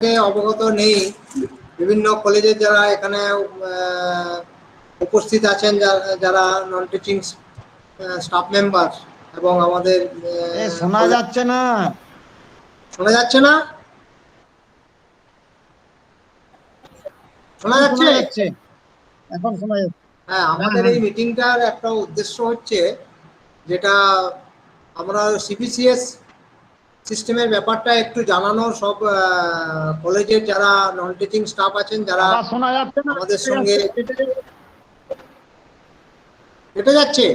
অবগত নেই, বিভিন্ন কলেজের যারা এখানে উপস্থিত আছেন, যারা নন টিচিং স্টাফ মেম্বার এবং আমাদের শোনা যাচ্ছে না। শোনা যাচ্ছে না? শোনা যাচ্ছে? এখন শোনা যাচ্ছে। হ্যাঁ, আমাদের এই মিটিংটার একটা উদ্দেশ্য হচ্ছে, যেটা আমরা সিবিসিএস সিস্টেমের ব্যাপারটা একটু জানানো সব কলেজের যারা নন টিচিং স্টাফ আছেন, যারা শোনা যাচ্ছে না আমাদের সঙ্গে কেটে যাচ্ছে।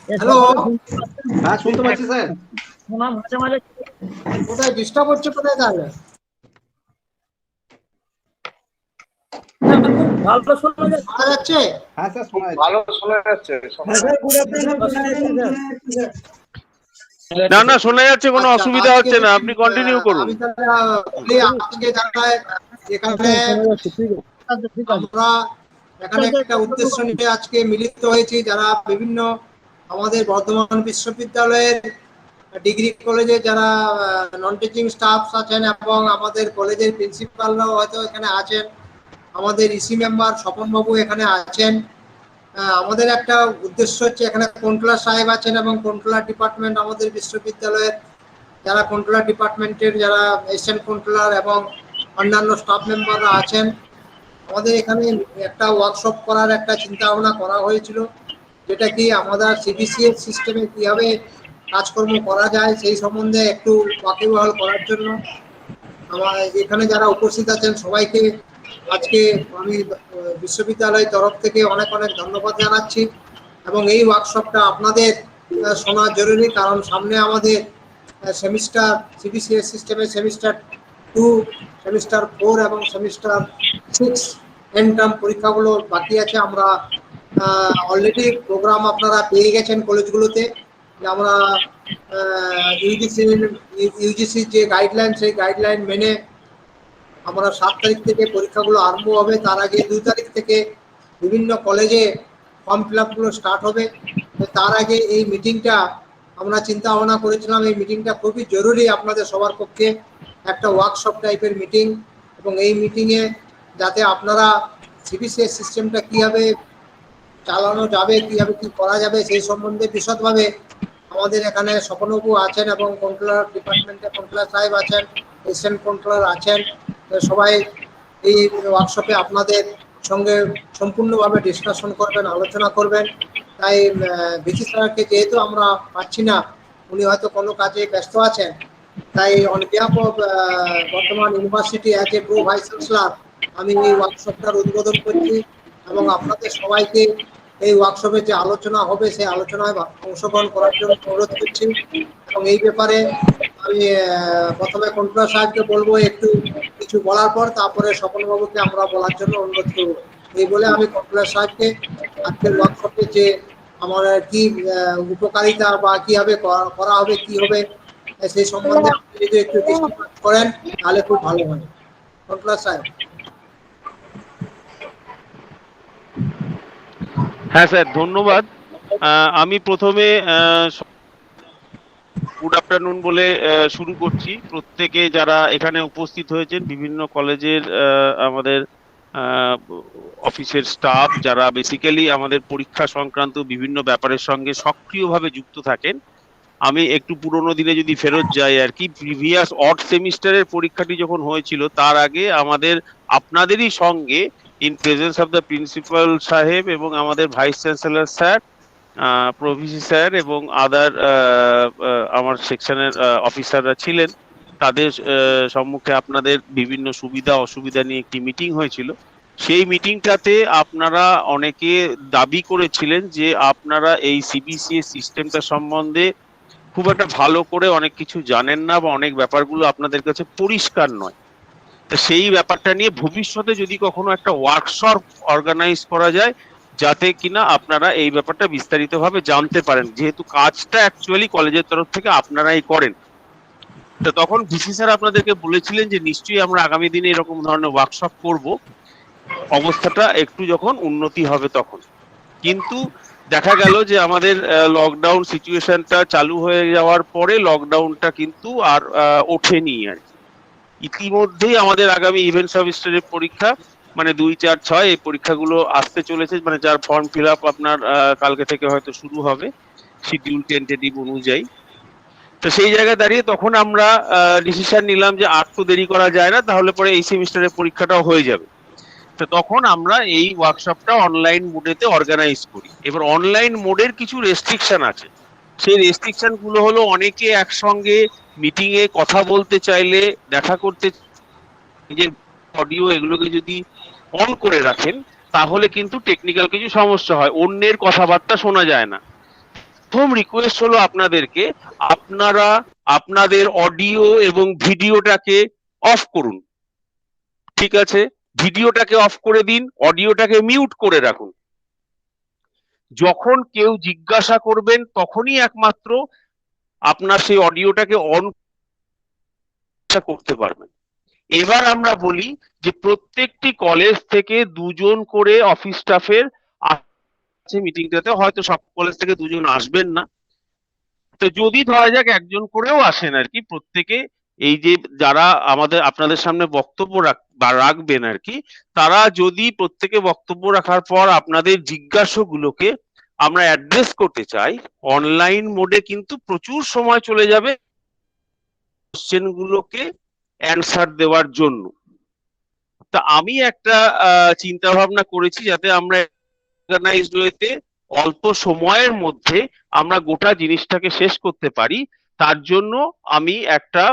হ্যালো, হ্যাঁ শুনতে পাচ্ছি স্যার। শোনা মাঝে মাঝে কোথায় ডিস্টার্ব হচ্ছে, কোথায় তাহলে? ভালো শোনা যাচ্ছে? হ্যাঁ স্যার শোনা যাচ্ছে, ভালো শোনা যাচ্ছে। না না শোনা যাচ্ছে, কোনো অসুবিধা হচ্ছে না, আপনি কন্টিনিউ করুন। আমি তাহলে আজকে যারা এখানে আমরা এখানে একটা উদ্দেশ্য নিয়ে আজকে মিলিত হয়েছি, যারা বিভিন্ন আমাদের বর্ধমান বিশ্ববিদ্যালয়ের ডিগ্রি কলেজে যারা নন টিচিং স্টাফ আছেন এবং আমাদের কলেজের প্রিন্সিপালরাও হয়তো এখানে আছেন, আমাদের ইসি মেম্বার স্বপনবাবু এখানে আছেন। আমাদের একটা উদ্দেশ্য হচ্ছে, এখানে কন্ট্রোলার সাহেব আছেন এবং কন্ট্রোলার ডিপার্টমেন্ট আমাদের বিশ্ববিদ্যালয়ের যারা কন্ট্রোলার ডিপার্টমেন্টের যারা অ্যাসিস্ট্যান্ট কন্ট্রোলার এবং অন্যান্য স্টাফ মেম্বাররা আছেন। আমাদের এখানে একটা ওয়ার্কশপ করার একটা চিন্তা ভাবনা করা হয়েছিল, যেটা কি আমাদের সিবিসিএস সিস্টেমে কীভাবে কাজকর্ম করা যায় সেই সম্বন্ধে একটু ওয়াকিবহাল করার জন্য আমার এখানে যারা উপস্থিত আছেন সবাইকে আজকে আমি বিশ্ববিদ্যালয়ের তরফ থেকে অনেক অনেক ধন্যবাদ জানাচ্ছি। এবং এই ওয়ার্কশপটা আপনাদের শোনা জরুরি, কারণ সামনে আমাদের সেমিস্টার সিবিসিএস সিস্টেমের সেমিস্টার 2, সেমিস্টার 4 এবং সেমিস্টার 6 এন্ড টার্ম পরীক্ষাগুলো বাকি আছে। আমরা অলরেডি প্রোগ্রাম আপনারা পেয়ে গেছেন কলেজগুলোতে। আমরা ইউজিসির যে গাইডলাইন, সেই গাইডলাইন মেনে আমরা 7 তারিখ থেকে পরীক্ষাগুলো আরম্ভ হবে। তার আগে 2 তারিখ থেকে বিভিন্ন কলেজে ফর্ম ফিল আপগুলো স্টার্ট হবে। তার আগে এই মিটিংটা আমরা চিন্তা ভাবনা করেছিলাম, এই মিটিংটা খুবই জরুরি আপনাদের সবার পক্ষে, একটা ওয়ার্কশপ টাইপের মিটিং। এবং এই মিটিংয়ে যাতে আপনারা সিবিসিএস সিস্টেমটা কীভাবে চালানো যাবে, কীভাবে কী করা যাবে সেই সম্বন্ধে বিশদভাবে আমাদের এখানে স্বপনবাবু আছেন এবং কন্ট্রোলার ডিপার্টমেন্টে কন্ট্রোলার সাহেব আছেন, অ্যাসিস্ট্যান্ট কন্ট্রোলার আছেন। সবাই এই ওয়ার্কশপে আপনাদের সঙ্গে সম্পূর্ণভাবে ডিসকাশন করবেন, আলোচনা করবেন। তাই ভিসি স্যারকে যেহেতু আমরা পাচ্ছি না, উনি হয়তো কোনো কাজে ব্যস্ত আছেন, তাই on behalf of Bardhaman university as a pro vice chancellor আমি এই ওয়ার্কশপটার উদ্বোধন করছি এবং আপনাদের সবাইকে এই ওয়ার্কশপে যে আলোচনা হবে সেই আলোচনায় অংশগ্রহণ করার জন্য অনুরোধ করছি। এবং এই ব্যাপারে আমি প্রথমে কন্ট্রোলার সাহেবকে বলবো একটু কিছু বলার পর, তারপরে স্বপনবাবুকে আমরা বলার জন্য অনুরোধ করব। এই বলে আমি কন্ট্রোলার সাহেবকে আজকের ওয়ার্কশপে যে আমার কি উপকারিতা বা কিভাবে করা হবে, কি হবে সেই সম্বন্ধে আপনি যদি একটু দৃষ্টিপাত করেন তাহলে খুব ভালো হয়। কন্ট্রোলার সাহেব। হ্যাঁ স্যার, ধন্যবাদ। আমি প্রথমে গুড আফটারনুন বলে শুরু করছি। প্রত্যেকে যারা এখানে উপস্থিত হয়েছেন, বিভিন্ন কলেজের আমাদের অফিসের স্টাফ, যারা বেসিক্যালি আমাদের পরীক্ষা সংক্রান্ত বিভিন্ন ব্যাপারের সঙ্গে সক্রিয়ভাবে যুক্ত থাকেন। আমি একটু পুরোনো দিনে যদি ফেরত যাই আর কি, প্রিভিয়াস অড সেমিস্টারের পরীক্ষাটি যখন হয়েছিল তার আগে আমাদের আপনাদেরই সঙ্গে in presence of the principal সাহেব এবং আমাদের vice chancellor sir, pro-VC sir এবং আদার আমার সেকশনের অফিসাররা ছিলেন, তাদের সম্মুখে আপনাদের বিভিন্ন সুবিধা অসুবিধা নিয়ে একটি মিটিং হয়েছিল। সেই মিটিংটাতে আপনারা অনেকে দাবি করেছিলেন যে আপনারা এই সিবিসিএস সিস্টেমটা সম্বন্ধে খুব একটা ভালো করে অনেক কিছু জানেন না বা অনেক ব্যাপারগুলো আপনাদের কাছে পরিষ্কার নয়। তো সেই ব্যাপারটা নিয়ে ভবিষ্যতে যদি কখনো একটা ওয়ার্কশপ অর্গানাইজ করা যায়, যাতে কিনা আপনারা এই ব্যাপারটা বিস্তারিতভাবে জানতে পারেন, যেহেতু কাজটা অ্যাকচুয়ালি কলেজের তরফ থেকে আপনারাই করেন। তো তখন ভিসি স্যার আপনাদেরকে বলেছিলেন যে নিশ্চয়ই আমরা আগামী দিনে এরকম ধরনের ওয়ার্কশপ করব, অবস্থাটা একটু যখন উন্নতি হবে তখন। কিন্তু দেখা গেল যে আমাদের লকডাউন সিচুয়েশনটা চালু হয়ে যাওয়ার পরে লকডাউনটা কিন্তু আর ওঠেনি আর কি। ইতিমধ্যেই আমাদের আগামী ইভেন্ট সার্ভিসের পরীক্ষা মানে 2, 4, 6 এই পরীক্ষাগুলো আসতে চলেছে, মানে যার ফর্ম ফিল আপ আপনার কালকে থেকে হয়তো শুরু হবে শিডিউল টেন্টেটিভ অনুযায়ী। তো সেই জায়গায় দাঁড়িয়ে তখন আমরা ডিসিশন নিলাম যে আর তো দেরি করা যায় না, তাহলে পরে এই সেমিস্টারের পরীক্ষাটাও হয়ে যাবে। তো তখন আমরা এই ওয়ার্কশপটা অনলাইন মোডেতে অর্গানাইজ করি। এবার অনলাইন মোডের কিছু রেস্ট্রিকশন আছে। সেই রেস্ট্রিকশন গুলো হলো, অনেকে একসঙ্গে মিটিং এ কথা বলতে চাইলে, দেখা করতে, নিজের অডিও এগুলোকে যদি অন করে রাখেন তাহলে কিন্তু টেকনিক্যাল কিছু সমস্যা হয়, অন্যের কথাবার্তা শোনা যায় না। প্রথম রিকোয়েস্ট হলো আপনাদেরকে, আপনারা আপনাদের অডিও এবং ভিডিওটাকে অফ করুন। ঠিক আছে, ভিডিওটাকে অফ করে দিন, অডিওটাকে মিউট করে রাখুন। যখন কেউ জিজ্ঞাসা করবেন তখনই একমাত্র আপনার সেই অডিওটাকে অন করতে পারবেন। এবার আমরা বলি যে প্রত্যেকটি কলেজ থেকে 2 জন করে অফিস স্টাফের আছে মিটিংটাতে, হয়তো সব কলেজ থেকে 2 জন আসবেন না, তো যদি ধরা যাক 1 জন করেও আসেন আর কি, প্রত্যেকে এই যে যারা আমাদের আপনাদের সামনে বক্তব্য রাখবেন আর কি, তারা যদি প্রত্যেকে বক্তব্য রাখার পর আপনাদের জিজ্ঞাসাগুলোকে আমরা অ্যাড্রেস করতে চাই, অনলাইন মোডে কিন্তু প্রচুর সময় চলে যাবে কোশ্চেন গুলোকে অ্যান্সার দেওয়ার জন্য। তা আমি একটা চিন্তা ভাবনা করেছি যাতে আমরা অর্গানাইজড ওয়েতে অল্প সময়ের মধ্যে আমরা গোটা জিনিসটাকে শেষ করতে পারি। তার জন্য আমি একটা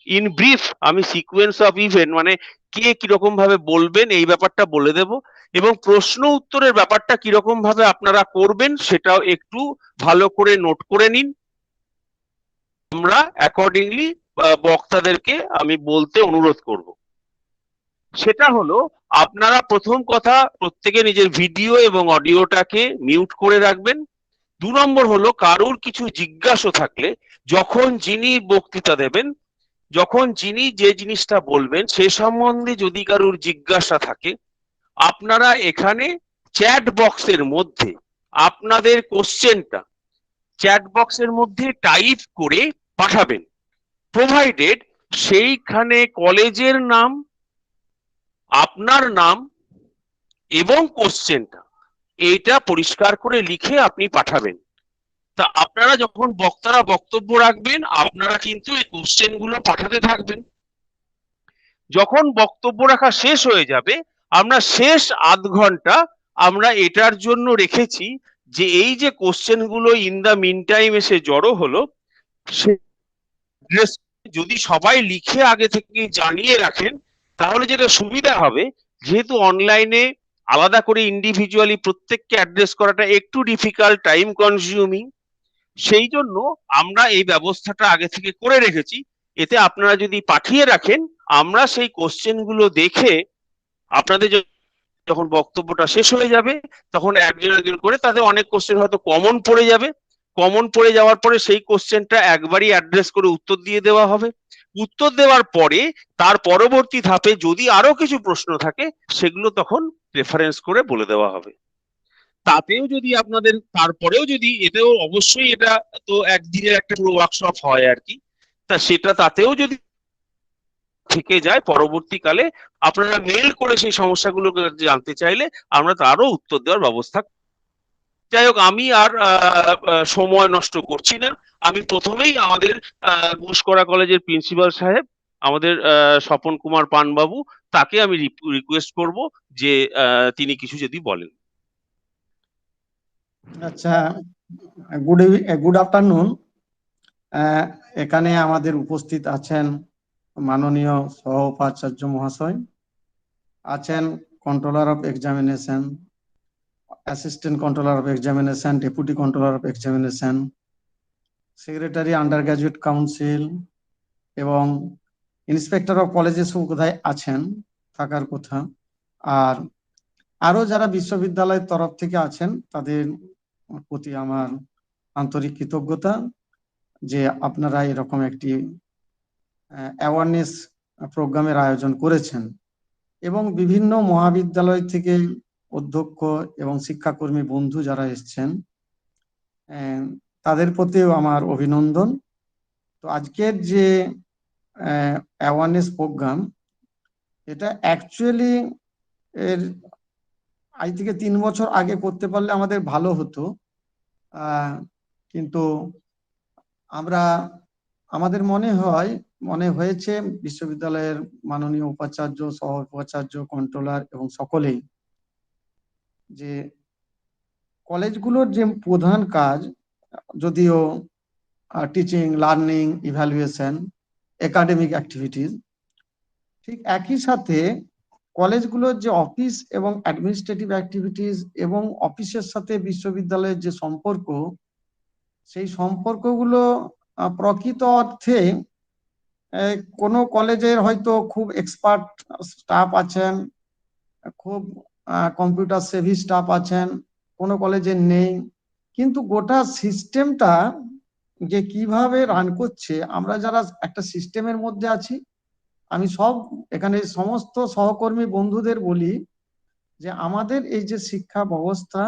ইন ব্রিফ আমি সিকোয়েন্স অফ ইভেন্ট, মানে কে কিরকম ভাবে বলবেন এই ব্যাপারটা বলে দেব, এবং প্রশ্ন উত্তরের ব্যাপারটা কিরকম ভাবে আপনারা করবেন সেটাও একটু ভালো করে নোট করে নিন। আমরা অ্যাকর্ডিংলি বক্তাদেরকে আমি বলতে অনুরোধ করব। সেটা হলো, আপনারা প্রথম কথা প্রত্যেকে নিজের ভিডিও এবং অডিওটাকে মিউট করে রাখবেন। 2 নম্বর হলো, কারুর কিছু জিজ্ঞাসা থাকলে যখন যিনি বক্তৃতা দেবেন, যখন যিনি যে জিনিসটা বলবেন সে সম্বন্ধে যদি কারুর জিজ্ঞাসা থাকে, আপনারা এখানে চ্যাট বক্সের মধ্যে আপনাদের কোশ্চেনটা চ্যাট বক্সের মধ্যে টাইপ করে পাঠাবেন, প্রোভাইডেড সেইখানে কলেজের নাম, আপনার নাম এবং কোশ্চেনটা এইটা পরিষ্কার করে লিখে আপনি পাঠাবেন। তা আপনারা যখন বক্তারা বক্তব্য রাখবেন আপনারা কিন্তু এই কোশ্চেন গুলো পাঠাতে থাকবেন। যখন বক্তব্য রাখা শেষ হয়ে যাবে, আমরা শেষ আধ ঘন্টা আমরা এটার জন্য রেখেছি যে এই যে কোশ্চেন গুলো ইন দা মিন টাইম এসে জড়ো হলো, সে যদি সবাই লিখে আগে থেকে জানিয়ে রাখেন তাহলে যেটা সুবিধা হবে, যেহেতু অনলাইনে আলাদা করে ইন্ডিভিজুয়ালি প্রত্যেককে অ্যাড্রেস করাটা একটু ডিফিকাল্ট, টাইম কনজিউমিং, সেই জন্য আমরা এই ব্যবস্থাটা আগে থেকে করে রেখেছি। এতে আপনারা যদি পাঠিয়ে রাখেন, আমরা সেই কোশ্চেন গুলো দেখে আপনাদের যখন বক্তব্যটা শেষ হয়ে যাবে তখন একজন একজন করে, তাদের অনেক কোশ্চেন হয়তো কমন পড়ে যাবে, কমন পড়ে যাওয়ার পরে সেই কোশ্চেনটা একবারই অ্যাড্রেস করে উত্তর দিয়ে দেওয়া হবে। উত্তর দেওয়ার পরে তার পরবর্তী ধাপে যদি আরো কিছু প্রশ্ন থাকে সেগুলো তখন রেফারেন্স করে বলে দেওয়া হবে। তাতেও যদি আপনাদের তারপরেও যদি, এতেও অবশ্যই এটা তো একদিনের একটা পুরো ওয়ার্কশপ হয় আর কি, তা সেটা তাতেও যদি থেকে যায় পরবর্তীকালে আপনারা মেল করে সেই সমস্যাগুলো জানতে চাইলে আমরা তারও উত্তর দেওয়ার ব্যবস্থা। যাই হোক, আমি আর সময় নষ্ট করছি না, আমি প্রথমেই আমাদের ঘোষকরা কলেজের প্রিন্সিপাল সাহেব আমাদের স্বপন কুমার পান বাবু, তাকে আমি রিকোয়েস্ট করব যে তিনি কিছু যদি বলেন। আচ্ছা, গুড আফটারনুন। এখানে আমাদের উপস্থিত আছেন মাননীয় সহ উপাচার্য মহাশয়, আছেন controller of examination, assistant controller of examination, deputy controller of examination, secretary under graduate council এবং ইন্সপেক্টর অফ কলেজেস কোথায় আছেন, থাকার কথা। আর আরো যারা বিশ্ববিদ্যালয়ের তরফ থেকে আছেন তাদের প্রতি আমার আন্তরিক কৃতজ্ঞতা যে আপনারা এরকম একটি অ্যাওয়ারনেস প্রোগ্রামের আয়োজন করেছেন, এবং বিভিন্ন মহাবিদ্যালয় থেকে অধ্যক্ষ এবং শিক্ষাকর্মী বন্ধু যারা এসছেন তাদের প্রতিও আমার অভিনন্দন। তো আজকের যে অ্যাওয়ারনেস প্রোগ্রাম, এটা অ্যাকচুয়ালি এর আজ থেকে 3 বছর আগে করতে পারলে আমাদের ভালো হতো, কিন্তু আমাদের মনে হয়েছে বিশ্ববিদ্যালয়ের মাননীয় উপাচার্য, সহ উপাচার্য, কন্ট্রোলার এবং সকলেই, যে কলেজগুলোর যে প্রধান কাজ, যদিও teaching, learning, evaluation, academic activities, ঠিক একই সাথে কলেজগুলোর যে অফিস এবং অ্যাডমিনিস্ট্রেটিভ অ্যাক্টিভিটিস এবং অফিসের সাথে বিশ্ববিদ্যালয়ের যে সম্পর্ক, সেই সম্পর্কগুলো প্রকৃত অর্থে কোনো কলেজের হয়তো খুব এক্সপার্ট স্টাফ আছেন, খুব কম্পিউটার সেভি স্টাফ আছেন, কোনো কলেজে নেই, কিন্তু গোটা সিস্টেমটা যে কিভাবে রান করছে, আমরা যারা একটা সিস্টেমের মধ্যে আছি, আমি এখানে সমস্ত সহকর্মী বন্ধুদের বলি যে আমাদের এই যে শিক্ষা ব্যবস্থা,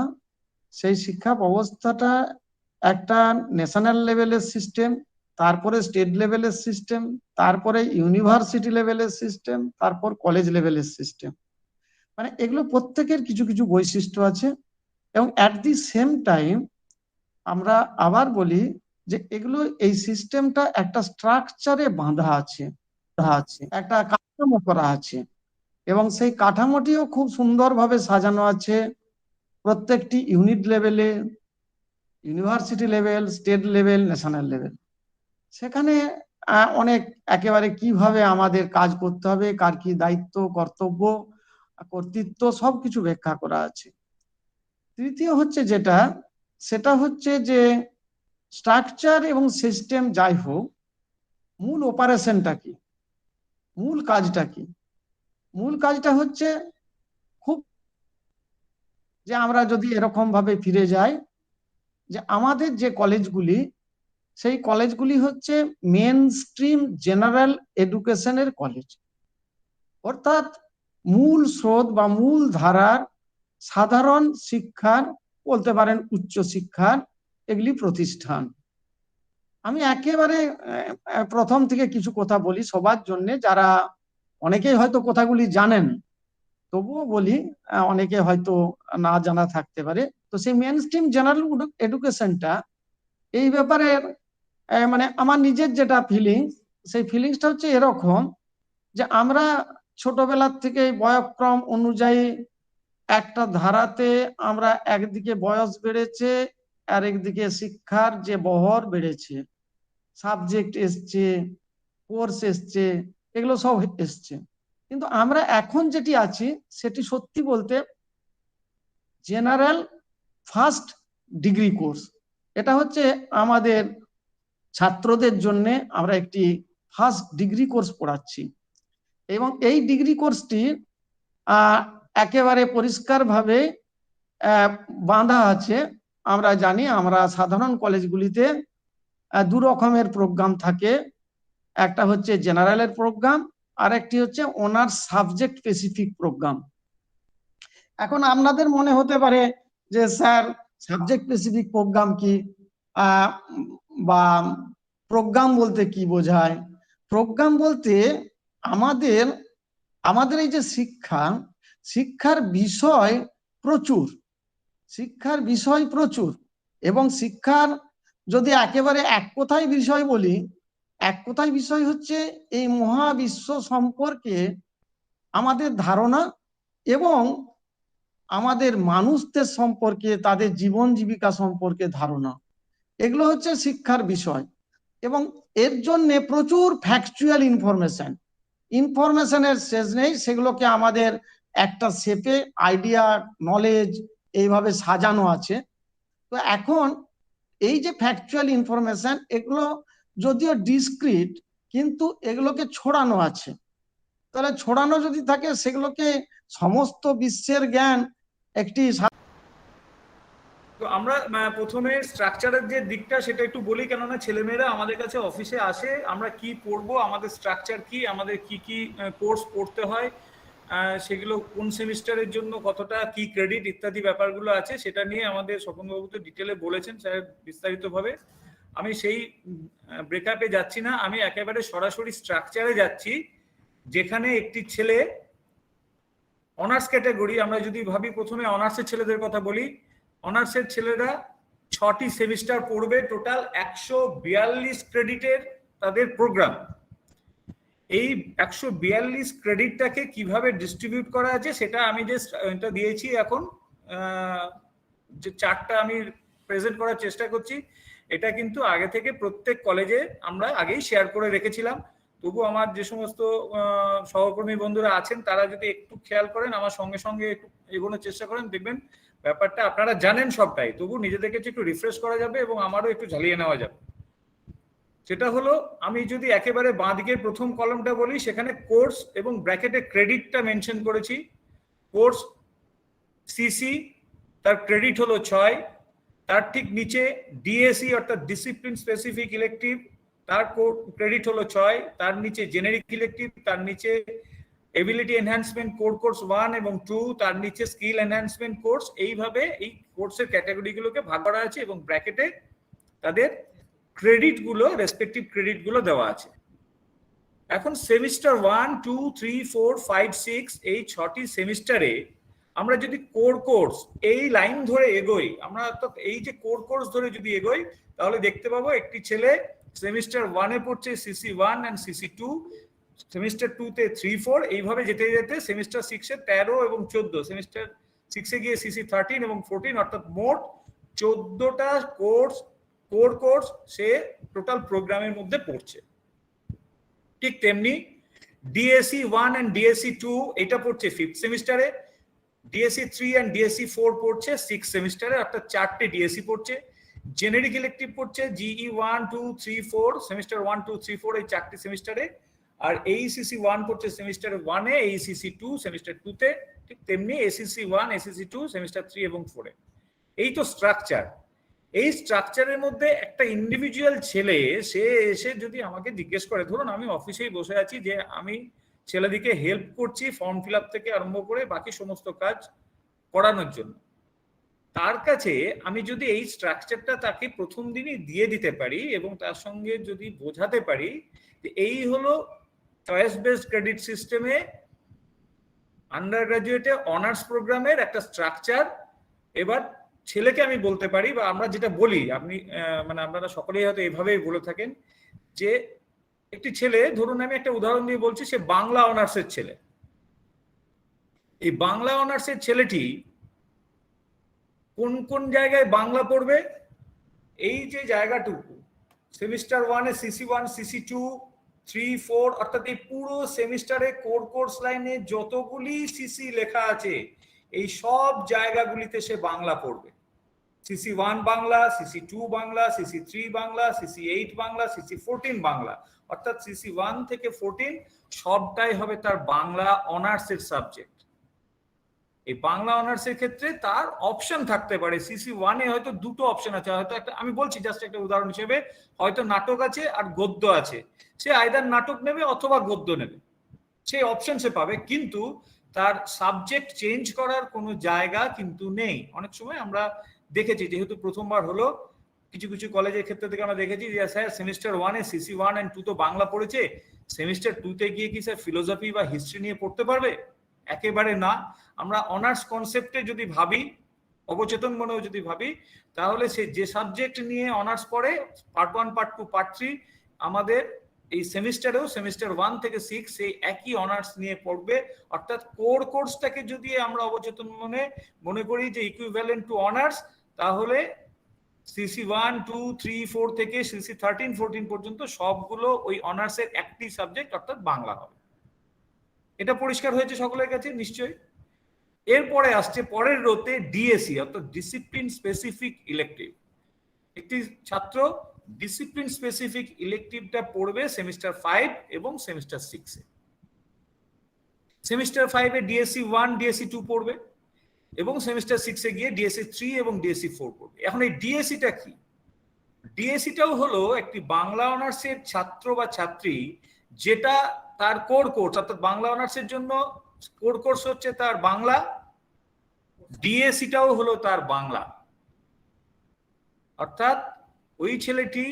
সেই শিক্ষা ব্যবস্থাটা একটা ন্যাশনাল লেভেলের সিস্টেম, তারপরে স্টেট লেভেলের সিস্টেম, তারপরে ইউনিভার্সিটি লেভেলের সিস্টেম, তারপর কলেজ লেভেলের সিস্টেম। মানে এগুলো প্রত্যেকের কিছু কিছু বৈশিষ্ট্য আছে, এবং অ্যাট দি সেম টাইম আমরা আবার বলি যে এগুলো, এই সিস্টেমটা একটা স্ট্রাকচারে বাঁধা আছে, একটা কাঠামো করা আছে, এবং সেই কাঠামোটিও খুব সুন্দরভাবে সাজানো আছে প্রত্যেকটি ইউনিট লেভেলে, university level, state level, national level. সেখানে অনেক একেবারে কিভাবে আমাদের কাজ করতে হবে, কার কি দায়িত্ব, কর্তব্য, কর্তৃত্ব, সবকিছু ব্যাখ্যা করা আছে। তৃতীয় হচ্ছে সেটা হচ্ছে যে স্ট্রাকচার এবং সিস্টেম যাই হোক, মূল অপারেশনটা কি, মূল কাজটা কি? মূল কাজটা হচ্ছে খুব, যে আমরা যদি এরকম ভাবে ফিরে যাই যে আমাদের যে কলেজগুলি, সেই কলেজগুলি হচ্ছে মেন স্ট্রিম জেনারেল এডুকেশনের কলেজ, অর্থাৎ মূল স্রোত বা মূল ধারার সাধারণ শিক্ষার, বলতে পারেন উচ্চ শিক্ষার, এগুলি প্রতিষ্ঠান। আমি একেবারে প্রথম থেকে কিছু কথা বলি সবার জন্য, যারা অনেকেই হয়তো কথাগুলি জানেন, তবুও বলি, অনেকে হয়তো না জানা থাকতে পারে। তো সেই মেন স্ট্রিম জেনারেল এডুকেশনটা, এই ব্যাপারে মানে আমার নিজের যেটা ফিলিংস, সেই ফিলিংসটা হচ্ছে এরকম যে আমরা ছোটবেলার থেকে বয়ঃক্রম অনুযায়ী একটা ধারাতে আমরা একদিকে বয়স বেড়েছে, আর একদিকে শিক্ষার যে বহর বেড়েছে, সাবজেক্ট এসছে, কোর্স এসছে, এগুলো সব এসছে, কিন্তু আমরা এখন যেটি আছি সেটি সত্যি বলতে জেনারেল ফার্স্ট ডিগ্রি কোর্স। এটা হচ্ছে আমাদের ছাত্রদের জন্য আমরা একটি ফার্স্ট ডিগ্রি কোর্স পড়াচ্ছি, এবং এই ডিগ্রি কোর্সটি একেবারে পরিষ্কারভাবে বাঁধা আছে। আমরা জানি, আমরা সাধারণ কলেজগুলিতে 2 রকমের প্রোগ্রাম থাকে, একটা হচ্ছে জেনারেলের প্রোগ্রাম, আর একটি হচ্ছে অনার্স সাবজেক্ট স্পেসিফিক প্রোগ্রাম। এখন আপনাদের মনে হতে পারে যে স্যার, সাবজেক্ট স্পেসিফিক প্রোগ্রাম কি, বা প্রোগ্রাম বলতে কি বোঝায়? প্রোগ্রাম বলতে আমাদের এই যে শিক্ষার বিষয় প্রচুর, এবং শিক্ষার যদি একেবারে এক কথায় বিষয় বলি, এক কথায় বিষয় হচ্ছে এই মহাবিশ্ব সম্পর্কে আমাদের ধারণা, এবং আমাদের মানুষদের সম্পর্কে, তাদের জীবন জীবিকা সম্পর্কে ধারণা, এগুলো হচ্ছে শিক্ষার বিষয়। এবং এর জন্য প্রচুর ফ্যাকচুয়াল ইনফরমেশনের শেষ নেই, সেগুলোকে আমাদের একটা শেপে আইডিয়া, নলেজ এইভাবে সাজানো আছে। তো এখন এই যে ফ্যাকচুয়াল ইনফরমেশন, এগুলো যদিও ডিসক্রিট, কিন্তু এগুলোকে ছড়ানো আছে। তাহলে ছড়ানো যদি থাকে, সেগুলোকে সমস্ত বিশ্বের জ্ঞান একটি। তো আমরা প্রথমে স্ট্রাকচারের যে দিকটা সেটা একটু বলি, কেননা ছেলেমেয়েরা আমাদের কাছে অফিসে আসে, আমরা কি পড়বো, আমাদের স্ট্রাকচার কি, আমাদের কি কি কোর্স পড়তে হয়, সেগুলো কোন সেমিস্টারের জন্য কতটা কি ক্রেডিট ইত্যাদি ব্যাপারগুলো আছে, সেটা নিয়ে আমাদের স্বপনবাবু তো ডিটেলে বলেছেন স্যার বিস্তারিতভাবে। আমি সেই ব্রেকআপে যাচ্ছি না, আমি একেবারে সরাসরি স্ট্রাকচারে যাচ্ছি, যেখানে একটি ছেলে অনার্স ক্যাটাগরি, আমরা যদি ভাবি প্রথমে অনার্সের ছেলেদের কথা বলি, অনার্সের ছেলেরা 6টি সেমিস্টার পড়বে, টোটাল 142 ক্রেডিটের তাদের প্রোগ্রাম। এই 142 ক্রেডিটটাকে কিভাবে ডিস্ট্রিবিউট করা আছে সেটা আমি জাস্ট এটা দিয়েছি এখন, যে চার্টটা আমি প্রেজেন্ট করার চেষ্টা করছি। এটা কিন্তু আগে থেকে প্রত্যেক কলেজে আমরা আগেই শেয়ার করে রেখেছিলাম। তবু আমার যে সমস্ত সহকর্মী বন্ধুরা আছেন তারা যদি একটু খেয়াল করেন, আমার সঙ্গে সঙ্গে একটু এগোনোর চেষ্টা করেন, দেখবেন ব্যাপারটা আপনারা জানেন সবটাই, তবু নিজেদেরকে একটু রিফ্রেশ করা যাবে এবং আমারও একটু ঝালিয়ে নেওয়া যাবে। সেটা হলো, আমি যদি একেবারে বাঁ দিকের প্রথম কলামটা বলি, সেখানে কোর্স এবং ব্র্যাকেটে ক্রেডিটটা মেনশন করেছি। কোর্স সিসি, তার ক্রেডিট হলো 6, তার ঠিক নিচে ডিএসি অর্থাৎ ডিসিপ্লিন স্পেসিফিক ইলেকটিভ, তার ক্রেডিট হলো 6, তার নিচে জেনারিক ইলেকটিভ, তার নিচে এবিলিটি এনহ্যান্সমেন্ট কোর্স 1 এবং 2, তার নিচে স্কিল এনহ্যান্সমেন্ট কোর্স। এইভাবে এই কোর্সের ক্যাটাগরিগুলোকে ভাগ করা আছে এবং ব্র্যাকেটে তাদের ক্রেডিটগুলো, রেসপেক্টিভ ক্রেডিটগুলো দেওয়া আছে। এখন সেমিস্টার 1, 2, 3, 4, 5, 6 এই 6টি সেমিস্টারে আমরা যদি কোর্স এই লাইন ধরে এগোই, আমরা এই যে কোর্স ধরে যদি এগোই, তাহলে দেখতে পাবো একটি ছেলে সেমিস্টার 1-এ পড়ছে সিসি 1 এন্ড সিসি 2, সেমিস্টার 2-তে 3, 4, এইভাবে যেতে যেতে সেমিস্টার 6-এ 13 এবং 14, সেমিস্টার 6-এ গিয়ে সিসি 13 এবং 14, অর্থাৎ মোট 14টা কোর্স সে টোটাল প্রোগ্রামের মধ্যে পড়ছে। ঠিক তেমনি ডিএসসি 1 এন্ড ডিএসসি 2 এটা পড়ছে 5th সেমিস্টারে, ডিএসসি 3 এন্ড ডিএসসি 4 পড়ছে 6th সেমিস্টারে, অর্থাৎ 4টে ডিএসসি পড়ছে। জেনারিক ইলেকটিভ পড়ছে জিই 1, 2, 3, 4, সেমিস্টার 1, 2, 3, 4 এই 4টি সেমিস্টারে, আর এইসিসি 1 পড়ছে সেমিস্টার 1-এ, এইসিসি 2 সেমিস্টার 2-তে, ঠিক তেমনি এসিসি 1, এসিসি 2 সেমিস্টার 3 এবং 4-এ। এই তো স্ট্রাকচার। এই স্ট্রাকচারের মধ্যে একটা ইন্ডিভিজুয়াল ছেলে সে এসে যদি আমাকে জিজ্ঞেস করে, ধরুন আমি অফিসেই বসে আছি, যে আমি ছেলেদিকে হেল্প করছি ফর্ম ফিল আপ থেকে আরম্ভ করে বাকি সমস্ত কাজ করানোর জন্য, তার কাছে আমি যদি এই স্ট্রাকচারটা তাকে প্রথম দিনই দিয়ে দিতে পারি এবং তার সঙ্গে যদি বোঝাতে পারি যে এই হলো চয়েস বেসড ক্রেডিট সিস্টেমে আন্ডার গ্রাজুয়েটে অনার্স প্রোগ্রামের একটা স্ট্রাকচার, এবার ছেলেকে আমি বলতে পারি, বা আমরা যেটা বলি, আপনি মানে আপনারা সকলেই হয়তো এভাবেই বলে থাকেন, যে একটি ছেলে, ধরুন আমি একটা উদাহরণ দিয়ে বলছি, সে বাংলা অনার্সের ছেলে। এই বাংলা অনার্সের ছেলেটি কোন কোন জায়গায় বাংলা পড়বে, এই যে জায়গাটুকু সেমিস্টার 1-এ সিসি 1, সিসি 2, 3, 4, অর্থাৎ এই পুরো সেমিস্টারে কোর্স লাইনে যতগুলি সিসি লেখা আছে এই সব জায়গাগুলিতে সে বাংলা পড়বে। CC 1 Bangla, CC 2 Bangla, CC 3 Bangla, CC 8 Bangla, CC 14 Bangla, অর্থাৎ সিসি 1 থেকে 14 সবটাই হবে তার বাংলা অনার্সের সাবজেক্ট। এই বাংলা অনার্সের ক্ষেত্রে তার অপশন থাকতে পারে, সিসি 1-এ হয়তো দুটো অপশন আছে, হয়তো একটা, আমি বলছি জাস্ট একটা উদাহরণ হিসেবে, হয়তো নাটক আছে আর গদ্য আছে, সে আইদার নাটক নেবে অথবা গদ্য নেবে, সেই অপশন সে পাবে, কিন্তু তার সাবজেক্ট চেঞ্জ করার কোনো জায়গা কিন্তু নেই। অনেক সময় আমরা দেখেছি, যেহেতু প্রথমবার হলো, কিছু কিছু কলেজের ক্ষেত্রে থেকে আমরা দেখেছি যে স্যার সেমিস্টার 1-এ সিসি 1 এন্ড 2 তো বাংলা পড়েছে, সেমিস্টার 2-তে গিয়ে কি স্যার ফিলোসফি বা হিস্ট্রি নিয়ে পড়তে পারবে? একেবারে না। আমরা অনার্স কনসেপ্টে যদি ভাবি, অবচেতন মনেও যদি ভাবি, তাহলে সে যে সাবজেক্ট নিয়ে অনার্স পড়ে, পার্ট 1, পার্ট 2, পার্ট 3, আমাদের এই সেমিস্টারেও সেমিস্টার 1 থেকে 6 সেই একই অনার্স নিয়ে পড়বে। অর্থাৎ কোর্সটাকে যদি আমরা অবচেতন মনে করি যে ইকুইভ্যালেন্ট টু অনার্স, তাহলে সিসি 1, 2, 3, 4 থেকে সিসি 13, 14 পর্যন্ত সবগুলো ওই অনার্সের একটি সাবজেক্ট, অর্থাৎ বাংলা হবে। এটা পরিষ্কার হয়েছে সকলের কাছে নিশ্চয়ই? এরপরে আসছে পরের রোতে ডিএসি, অর্থাৎ ডিসিপ্লিন স্পেসিফিক ইলেকটিভ। একটি ছাত্র ডিসিপ্লিন স্পেসিফিক ইলেকটিভটা পড়বে সেমিস্টার 5 এবং সেমিস্টার 6-এ। সেমিস্টার 5-এ ডিএসসি 1, ডিএসসি 2 পড়বে এবং সেমিস্টার 6-এ গিয়ে ডিএসসি 3 এবং ডিএসসি 4 পড়বে। এখন এই ডিএসসিটা কি? ডিএসসিটাও হলো একটি বাংলা অনার্সের ছাত্র বা ছাত্রী, যেটা তার কোর্স, অর্থাৎ বাংলা অনার্সের জন্য কোর্স হচ্ছে তার বাংলা, ডিএসসিটাও হলো তার বাংলা। অর্থাৎ ওই ছেলেটি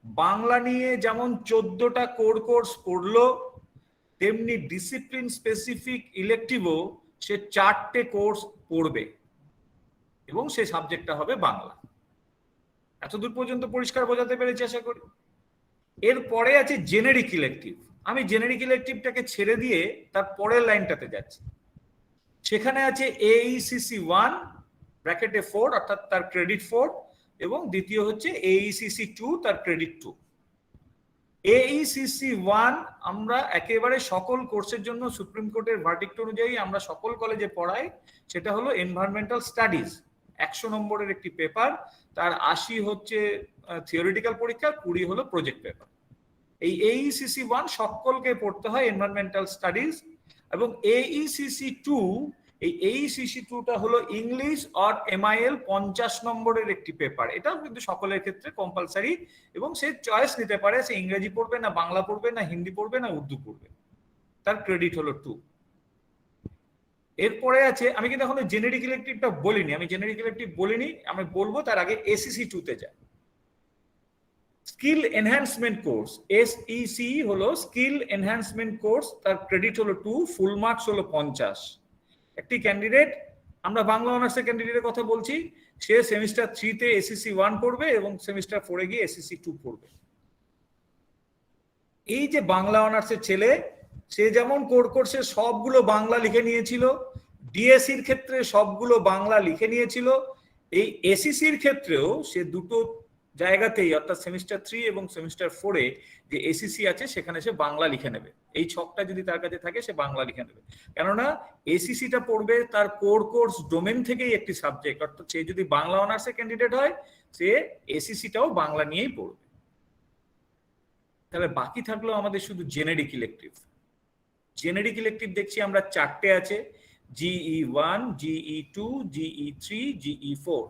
বাংলা নিয়ে যেমন 14টা কোর কোর্স পড়লো, তেমনি ডিসিপ্লিন স্পেসিফিক ইলেকটিভও সে 4টে কোর্স পড়বে এবং সে সাবজেক্টটা হবে বাংলা। এতদূর পর্যন্ত পরিষ্কার বোঝাতে পেরেছি আশা করি। এরপরে আছে জেনেরিক ইলেকটিভ। আমি জেনেরিক ইলেকটিভটাকে ছেড়ে দিয়ে তার পরের লাইনটাতে যাচ্ছি। সেখানে আছে AECC 1 ব্র্যাকেটে 4 অর্থাৎ তার ক্রেডিট 4, এবং দ্বিতীয় হচ্ছে AECC 2 তার ক্রেডিট 2। AECC 1 আমরা একেবারে সকল কোর্সের জন্য সুপ্রিম কোর্টের ভার্ডিক্ট অনুযায়ী আমরা সকল কলেজে পড়াই। সেটা হলো এনভায়রনমেন্টাল স্টাডিজ, 100 নম্বরের একটি পেপার, তার 80 হচ্ছে থিওরিটিক্যাল পরীক্ষা, 20 হলো প্রজেক্ট পেপার। এই AECC 1 সকলকে পড়তে হয় এনভায়রনমেন্টাল স্টাডিজ। এবং AECC 2, এই AECC 2টা হলো ইংলিশ অর MIL 50 নম্বরের একটি পেপার। এটাও কিন্তু সকলের ক্ষেত্রে কম্পালসারি, এবং সে চয়েস নিতে পারে সে ইংরেজি পড়বে না বাংলা পড়বে না হিন্দি পড়বে না উর্দু পড়বে। তার ক্রেডিট হলো 2। এরপরে আছে, আমি কিন্তু এখন জেনেরিক ইলেকটিভটা বলিনি, আমি বলবো তার আগে ACC 2 তে যায়। স্কিল এনহ্যান্সমেন্ট কোর্স, SEC হলো স্কিল এনহ্যান্সমেন্ট কোর্স, তার ক্রেডিট হলো 2, ফুল মার্কস হলো 50। একটি ক্যান্ডিডেট, আমরা বাংলা অনার্সের ক্যান্ডিডেটের কথা বলছি, সে সেমিস্টার 3 তে ACC 1 পড়বে এবং সেমিস্টার 4 এ গিয়ে ACC 2 পড়বে। এই যে বাংলা অনার্সের ছেলে, সে যেমন কোর কোর্সে সবগুলো বাংলা লিখে নিয়েছিল, ডিএসসির ক্ষেত্রে সবগুলো বাংলা লিখে নিয়েছিল, এই এসিসির ক্ষেত্রেও সে দুটো জায়গাতেই অর্থাৎ সেমিস্টার 3 এবং সেমিস্টার 4 এ যে এসিসি আছে সেখানে সে বাংলা লিখে নেবে। এই ছকটা যদি তার কাছে থাকে সে বাংলা লিখে নেবে, কেননা এসিসিটা পড়বে তার কোর কোর্স ডোমেন থেকেই একটি সাবজেক্ট, অর্থাৎ সে যদি বাংলা অনার্সের ক্যান্ডিডেট হয় সে এসিসিটাও বাংলা নিয়েই পড়বে। তাহলে বাকি থাকলো আমাদের শুধু জেনেরিক ইলেকটিভ। জেনেরিক ইলেকটিভ দেখছি আমরা 4টে আছে, GE1, GE2, GE3, GE4।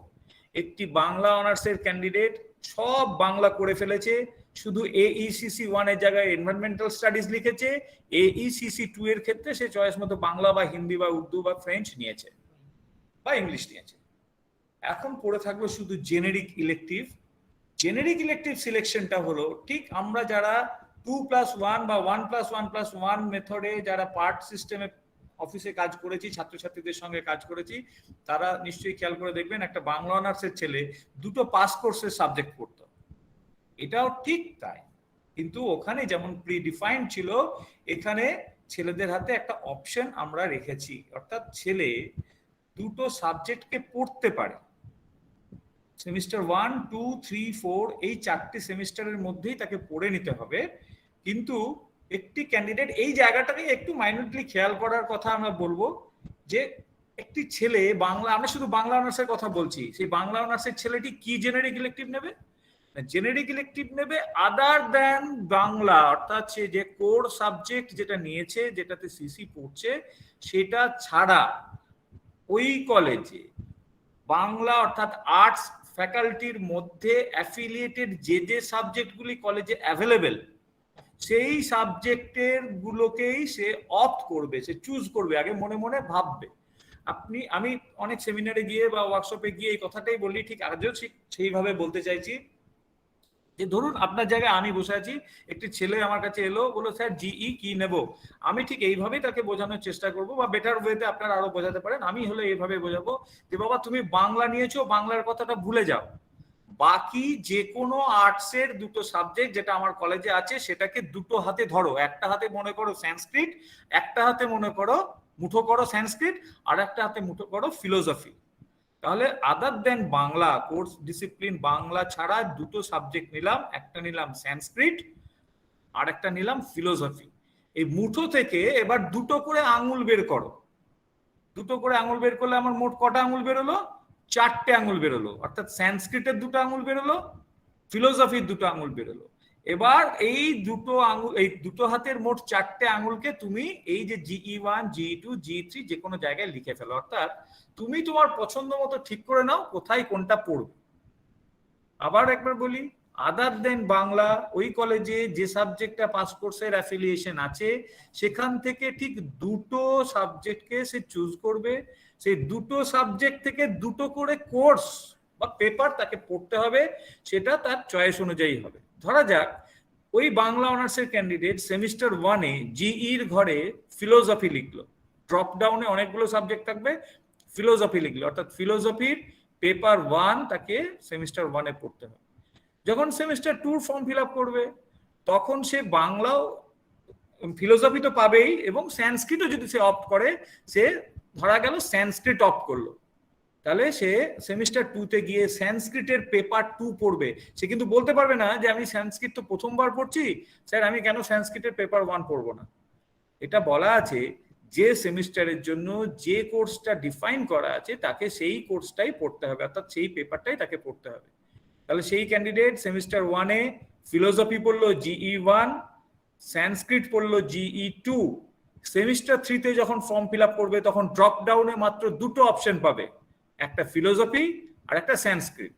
একটি বাংলা অনার্সের ক্যান্ডিডেট সব বাংলা করে ফেলেছে, শুধু AECC 1 এর জায়গায় এনভায়রনমেন্টাল স্টাডিজ লিখেছে, AECC 2 এর ক্ষেত্রে সে চয়েস মতো বাংলা বা হিন্দি বা উর্দু বা ফ্রেঞ্চ নিয়েছে বা ইংলিশ নিয়েছে। এখন পড়ে থাকলো শুধু জেনেরিক ইলেকটিভ। জেনেরিক ইলেকটিভ সিলেকশনটা হলো ঠিক আমরা যারা 2+1 বা 1+1+1 মেথডে যারা পার্ট সিস্টেমে অফিসে কাজ করেছি, ছাত্রছাত্রীদের সঙ্গে কাজ করেছি, তারা নিশ্চয়ই খেয়াল করে দেখবেন একটা বাংলা অনার্সের ছেলে দুটো পাস কোর্সের সাবজেক্ট পড়তো, এটাও ঠিক তাই। কিন্তু ওখানে যেমন প্রিডিফাইন্ড ছিল, এখানে ছেলেদের হাতে একটা অপশন আমরা রেখেছি, অর্থাৎ ছেলে দুটো সাবজেক্টকে পড়তে পারে। সেমিস্টার 1, 2, 3, 4 এই 4টে সেমিস্টারের মধ্যেই তাকে পড়ে নিতে হবে। কিন্তু একটি ক্যান্ডিডেট এই জায়গাটাকে একটু মাইনরলি খেয়াল করার কথা আমরা বলবো, যে একটি ছেলে বাংলা, আমরা শুধু বাংলা অনার্সের কথা বলছি, সেই বাংলা অনার্সের ছেলেটি কি জেনারিক ইলেকটিভ নেবে? জেনারিক ইলেকটিভ নেবে আদার দ্যান বাংলা, অর্থাৎ সে যে কোর সাবজেক্ট যেটা নিয়েছে, যেটাতে সিসি পড়ছে, সেটা ছাড়া ওই কলেজে বাংলা অর্থাৎ আর্টস ফ্যাকাল্টির মধ্যে অ্যাফিলিয়েটেড যে যে সাবজেক্টগুলি কলেজে অ্যাভেলেবেল, সেই সাবজেক্টের গুলোকেই সে অপ্ট করবে, সে চুজ করবে, আগে মনে মনে ভাববে। আমি অনেক সেমিনারে গিয়ে বা ওয়ার্কশপে গিয়ে এই কথাটাই বলি, ঠিক আজও সেইভাবে বলতে চাইছি, যে ধরুন আপনার জায়গায় আমি বসে আছি, একটি ছেলে আমার কাছে এলো, বললো স্যার জিই কি নেব, আমি ঠিক এইভাবেই তাকে বোঝানোর চেষ্টা করব, বা বেটার ওয়েতে আপনারা আরো বোঝাতে পারেন, আমি হলে এইভাবে বোঝাবো যে বাবা তুমি বাংলা নিয়েছো, বাংলার কথাটা ভুলে যাও, বাকি যে কোনো আর্টসের দুটো সাবজেক্ট যেটা আমার কলেজে আছে সেটাকে দুটো হাতে ধরো, একটা হাতে মনে করো সংস্কৃত, একটা হাতে মনে করো মুঠো করো সংস্কৃত, আর একটা হাতে মুঠো করো ফিলোসফি। তাহলে আদার দেন বাংলা কোর্স ডিসিপ্লিন, বাংলা ছাড়া দুটো সাবজেক্ট নিলাম, একটা নিলাম সংস্কৃত আর একটা নিলাম ফিলোসফি। এই মুঠো থেকে এবার দুটো করে আঙুল বের করো, দুটো করে আঙুল বের করলে আমার মোট কটা আঙুল বেরোলো? 4টে আঙুল বেরোলো, অর্থাৎ সংস্কৃতের দুটো আঙুল বেরোলো, ফিলোসফির দুটো আঙুল বেরোলো। এবার এই দুটো আঙুল, এই দুটো হাতের মোট 4টে আঙুলকে তুমি এই যে GE1, GE2, GE3 যে কোনো জায়গায় লিখে ফেলো, অর্থাৎ তুমি তোমার পছন্দ মতো ঠিক করে নাও কোথায় কোনটা পড়বে। আবার একবার বলি, আদার দেন বাংলা ওই কলেজে যে সাবজেক্টটা পাস কোর্সের অ্যাফিলিয়েশন আছে সেখান থেকে ঠিক দুটো সাবজেক্টকে সে চুজ করবে, সেই দুটো সাবজেক্ট থেকে দুটো করে কোর্স বা পেপার তাকে পড়তে হবে, সেটা তার চয়েস অনুযায়ী হবে। ধরা যাক ওই বাংলা অনার্সের ক্যান্ডিডেট সেমিস্টার 1-এ জিইর ঘরে ফিলোসফি লিখলো, ড্রপ ডাউনে অনেকগুলো সাবজেক্ট থাকবে, ফিলোসফি লিখলো, অর্থাৎ ফিলোসফির পেপার 1 তাকে সেমিস্টার 1-এ পড়তে হবে। যখন সেমিস্টার 2 ফর্ম ফিল আপ করবে তখন সে বাংলাও ফিলোসফি তো পাবেই এবং সংস্কৃতও যদি সে অপ্ট করে, সে ধরা গেল সংস্কৃত অপ্ট করলো, তাহলে সে সেমিস্টার 2-তে গিয়ে সংস্কৃতের পেপার 2 পড়বে। সে কিন্তু বলতে পারবে না যে আমি সংস্কৃত তো প্রথমবার পড়ছি স্যার, আমি কেন সংস্কৃতের পেপার 1 পড়বো না। এটা বলা আছে যে সেমিস্টারের জন্য যে কোর্সটা ডিফাইন করা আছে তাকে সেই কোর্সটাই পড়তে হবে, অর্থাৎ সেই পেপারটাই তাকে পড়তে হবে। তাহলে সেই ক্যান্ডিডেট সেমিস্টার 1-এ ফিলোসফি পড়লো জিই 1, সংস্কৃত পড়লো জিই 2, সেমিস্টার 3-তে যখন ফর্ম ফিল আপ করবে তখন ড্রপ ডাউনে মাত্র দুটো অপশন পাবে, একটা ফিলোসফি আর একটা সংস্কৃত।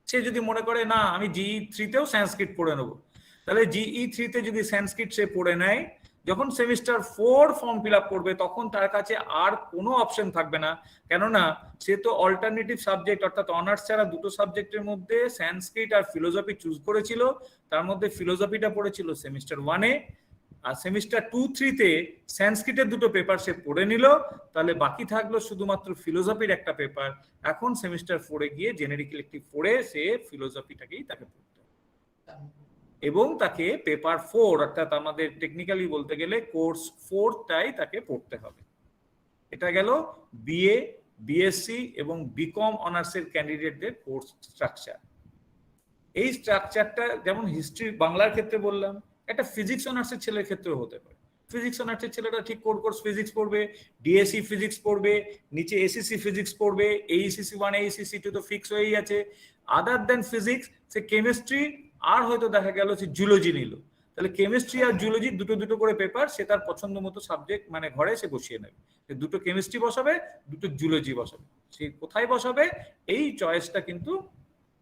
সে যদি মনে করে না আমি জিই 3-তেও সংস্কৃত পড়ে নেবো, তাহলে জিই 3-তে যদি সংস্কৃত সে পড়ে নেয়, যখন সেমিস্টার 4 ফর্ম ফিল আপ করবে তখন তার কাছে আর কোনো অপশন থাকবে না, কেননা সে তো অল্টারনেটিভ সাবজেক্ট অর্থাৎ অনার্স ছাড়া দুটো সাবজেক্টের মধ্যে সংস্কৃত আর ফিলোসফি চুজ করেছিল, তার মধ্যে ফিলোসফিটা পড়েছিল সেমিস্টার 1-এ, আর সেমিস্টার 2-3-তে সংস্কৃতের দুটো পেপার সে পড়ে নিল, তাহলে বাকি থাকলো শুধুমাত্র ফিলোসফির একটা পেপার। এখন সেমিস্টার 4-এ গিয়ে জেনারিক ইলেকটিভ পড়ে সে ফিলোসফিটাকেই তাকে পড়তে হবে এবং তাকে পেপার 4 অর্থাৎ আমাদের টেকনিক্যালি বলতে গেলে কোর্স 4টাই তাকে পড়তে হবে। এটা গেল বিএ, বিএসসি এবং বিকম অনার্সের ক্যান্ডিডেটদের কোর্স স্ট্রাকচার। এই স্ট্রাকচারটা যেমন হিস্ট্রি বাংলার ক্ষেত্রে বললাম, একটা ফিজিক্স অনার্সের ছেলের ক্ষেত্রেও হতে পারে। ফিজিক্স অনার্সের ছেলেটা ঠিক কোর কোর্স ফিজিক্স পড়বে, ডিএসসি ফিজিক্স পড়বে, নিচে এসিসি ফিজিক্স পড়বে, এইসিসি 1 এইসিসি 2 তো ফিক্স হয়েই আছে। আদার দেন ফিজিক্স সে কেমিস্ট্রি আর হয়তো দেখা গেল সে জুলজি নিল, তাহলে কেমিস্ট্রি আর জুলজি দুটো দুটো করে পেপার সে তার পছন্দ মতো সাবজেক্ট মানে ঘরে সে বসিয়ে নেবে, দুটো কেমিস্ট্রি বসাবে, দুটো জুলজি বসাবে, সে কোথায় বসাবে এই চয়েসটা কিন্তু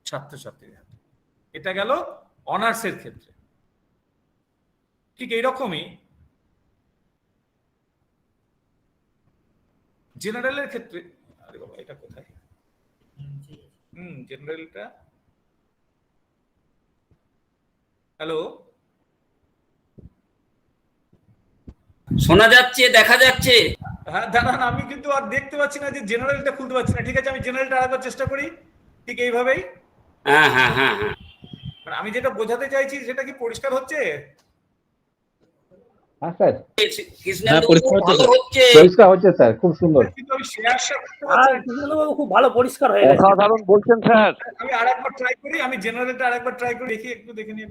ছাত্রছাত্রীর হাতে। এটা গেল অনার্সের ক্ষেত্রে। ঠিক এইরকমই জেনারেলের ক্ষেত্রে, আরে বাবা এটা কোথায়, জেনারেলটা, হ্যালো শোনা যাচ্ছে, দেখা যাচ্ছে। হ্যাঁ দাঁড়ান, আমি কিন্তু আর দেখতে পাচ্ছি না যে জেনারেলটা খুলতে পারছি না। ঠিক আছে, আমি জেনারেলটা আরেকবার চেষ্টা করি ঠিক এইভাবেই। হ্যাঁ হ্যাঁ হ্যাঁ হ্যাঁ, আমি যেটা বোঝাতে চাইছি সেটা কি পরিষ্কার হচ্ছে? হ্যাঁ স্যার, কৃষ্ণেন্দু খুব ভালো হচ্ছে। পরিষ্কার হচ্ছে স্যার, খুব সুন্দর। কিন্তু আমি শেয়ারটা করতে পারছি না। কৃষ্ণবাবু খুব ভালো পরিষ্কার হয়ে গেছে। অসাধারণ বলছেন স্যার, আমি আরেকবার ট্রাই করি, আমি জেনারেলটা আরেকবার ট্রাই করি, দেখি একটু দেখে নিয়ে।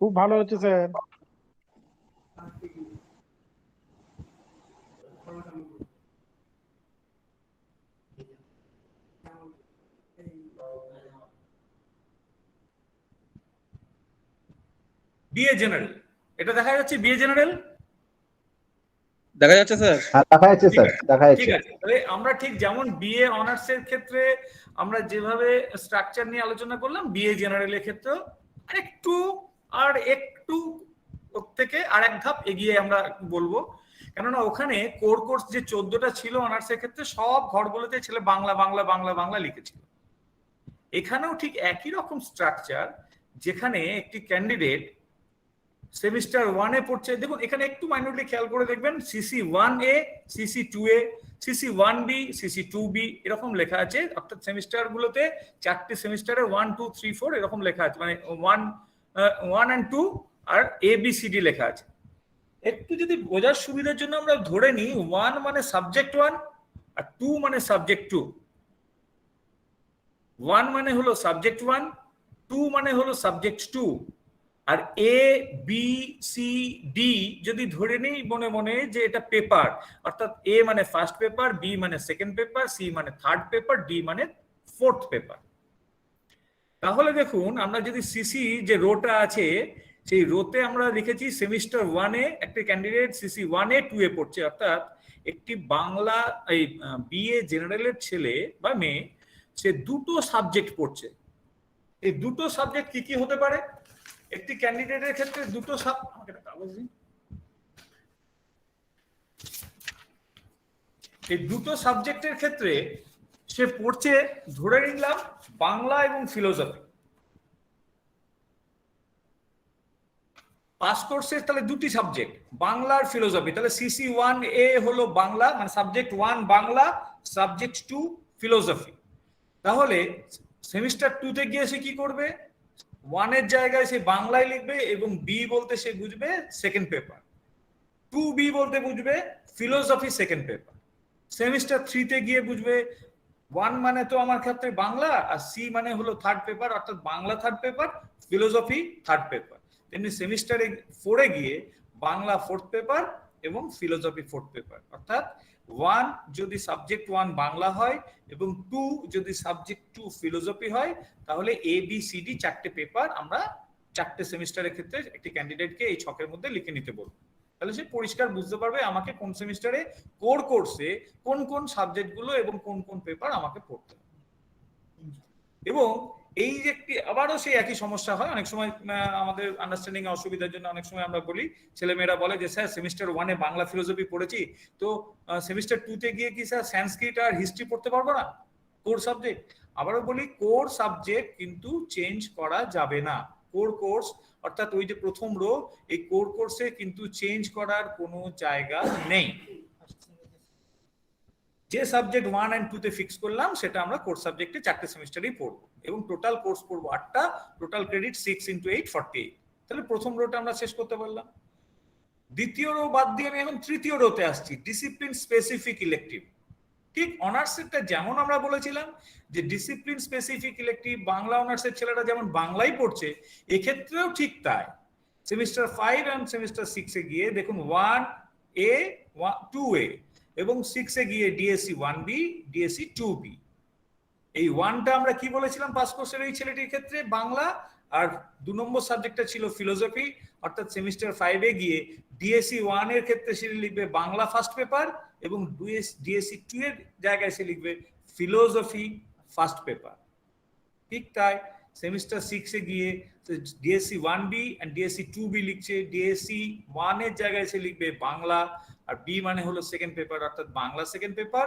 খুব ভালো হচ্ছে স্যার। বিএ জেনারেল, এটা দেখা যাচ্ছে বিএ জেনারেল দেখা যাচ্ছে স্যার। হ্যাঁ দেখা যাচ্ছে স্যার, দেখা ঠিক যাচ্ছে। আছে। তাহলে আমরা ঠিক যেমন বিএ অনার্স এর ক্ষেত্রে আমরা যেভাবে স্ট্রাকচার নিয়ে আলোচনা করলাম, বিএ জেনারেলের ক্ষেত্রেও একটু ওর থেকে আরেক ধাপ এগিয়ে আমরা বলবো, কেননা ওখানে কোর কোর্স যে 14টা ছিল অনার্স এর ক্ষেত্রে সব ঘরগুলোতে ছেলে বাংলা বাংলা বাংলা বাংলা লিখেছিল। এখানেও ঠিক একই রকম স্ট্রাকচার, যেখানে একটি ক্যান্ডিডেট সেমিস্টার 1-এ পড়ছে। দেখুন এখানে একটু মাইনরলি খেয়াল করে দেখবেন, CC 1A, CC 2A, CC 1B, CC 2B এরকম লেখা আছে, অর্থাৎ সেমিস্টার গুলোতে 4টে সেমিস্টারে 1 2 3 4 এরকম লেখা আছে, মানে 1 and 2 আর ABCD লেখা আছে। একটু যদি বোঝার সুবিধার জন্য আমরা ধরে নিই 1 মানে সাবজেক্ট 1 আর 2 মানে সাবজেক্ট 2। 1 মানে হলো সাবজেক্ট 1, 2 মানে হলো subject 2, R A B C D যদি ধরে নিই মনে মনে যে এটা পেপার, অর্থাৎ এ মানে ফার্স্ট পেপার, বি মানে সেকেন্ড পেপার, সি মানে থার্ড পেপার, ডি মানে ফোর্থ পেপার। তাহলে দেখুন আমরা যদি সিসি যে রোটা আছে সেই রোতে আমরা লিখেছি সেমিস্টার 1-এ একটা ক্যান্ডিডেট সিসি 1A 2A পড়ছে, অর্থাৎ একটি বাংলা এই বিএ জেনারেলের ছেলে বা মেয়ে সে দুটো সাবজেক্ট পড়ছে। এই দুটো সাবজেক্ট কি কি হতে পারে? একটি ক্যান্ডিডেটের ক্ষেত্রে দুটো এই দুটো সাবজেক্টের ক্ষেত্রে সে পড়ছে ধরে নিলাম বাংলা এবং ফিলোসফি। ফার্স্ট কোর্সের তাহলে দুটি সাবজেক্ট, বাংলা আর ফিলোসফি। তাহলে সিসি 1A হলো বাংলা, মানে সাবজেক্ট 1 বাংলা, সাবজেক্ট 2 ফিলোসফি। তাহলে সেমিস্টার 2 তে গিয়ে সে কি করবে? 1 এর জায়গায় সে বাংলায় লিখবে এবং বি বলতে সে বুঝবে সেকেন্ড পেপার, 2B বলতে বুঝবে ফিলোসফি সেকেন্ড পেপার। সেমিস্টার 3 তে গিয়ে বুঝবে 1 মানে তো আমার ক্ষেত্রে বাংলা, আর সি মানে হলো থার্ড পেপার, অর্থাৎ Bangla third paper, philosophy third paper. তেমনি সেমিস্টারে 4 এ গিয়ে বাংলা ফোর্থ পেপার এবং ফিলোসফি ফোর্থ পেপার। অর্থাৎ 1 যদি সাবজেক্ট 1 বাংলা হয় এবং 2 যদি সাবজেক্ট 2 ফিলোসফি হয়, তাহলে ABCD 4টে পেপার আমরা 4টে সেমিস্টারের ক্ষেত্রে একটি ক্যান্ডিডেটকে এই ছকের মধ্যে লিখে নিতে বলবো। তাহলে সে পরিষ্কার বুঝতে পারবে আমাকে কোন সেমিস্টারে কোর কোর্সে কোন কোন সাবজেক্টগুলো এবং কোন কোন পেপার আমাকে পড়তে হবে। এবং এই যে একটি আবারও সেই একই সমস্যা হয় অনেক সময়, আমাদের আন্ডারস্ট্যান্ডিং এ অসুবিধার জন্য অনেক সময় আমরা বলি, ছেলেমেয়েরা বলে যে স্যার সেমিস্টার 1 এ বাংলা ফিলোসফি পড়েছি, তো সেমিস্টার 2 তে গিয়ে কি স্যার সংস্কৃত আর হিস্ট্রি পড়তে পারবো না, কোর সাবজেক্ট? আবারও বলি, কোর সাবজেক্ট কিন্তু চেঞ্জ করা যাবে না। কোর কোর্স অর্থাৎ ওই যে প্রথম রো, এই কোর কোর্সে কিন্তু চেঞ্জ করার কোনো জায়গা নেই। যে সাবজেক্ট 1 and 2 তে ফিক্স করলাম সেটা আমরা কোর্স সাবজেক্টে 4টে সেমিস্টারেই পড়বো এবং টোটাল কোর্স পড়বো 8টা, টোটাল ক্রেডিট 6 × 8 48। তাহলে প্রথম রোটা আমরা শেষ করতে পারলাম। দ্বিতীয় রো বাদ দিয়ে আমি এখন তৃতীয় রোতে আসছি, ডিসিপ্লিন স্পেসিফিক ইলেকটিভ। ঠিক অনার্সেরটা যেমন আমরা বলেছিলাম যে ডিসিপ্লিন স্পেসিফিক ইলেকটিভ বাংলা অনার্সের ছেলেরা যেমন বাংলাই পড়ছে, এক্ষেত্রেও ঠিক তাই। সেমিস্টার 5 and সেমিস্টার 6 এ গিয়ে দেখুন 1A 2A এবং 6 এ গিয়ে ডিএসসি 1B ডিএসসি 2B। এই 1টা আমরা কি বলেছিলাম পাস কোর্সের এই ছেলেটির ক্ষেত্রে বাংলা, আর 2 নম্বর সাবজেক্টটা ছিল ফিলোসফি, অর্থাৎ সেমিস্টার 5 এ গিয়ে ডিএসসি 1 এর ক্ষেত্রে সে লিখবে বাংলা ফার্স্ট পেপার এবং ডিএসসি 2 এর জায়গায় সে লিখবে ফিলোসফি ফার্স্ট পেপার। ঠিক তাই সেমিস্টার 6 এ গিয়ে DSC 1B and DSC 2B লিখছে, ডিএসসি 1 এর জায়গায় সে লিখবে বাংলা, আর বি মানে হলো সেকেন্ড পেপার অর্থাৎ বাংলা সেকেন্ড পেপার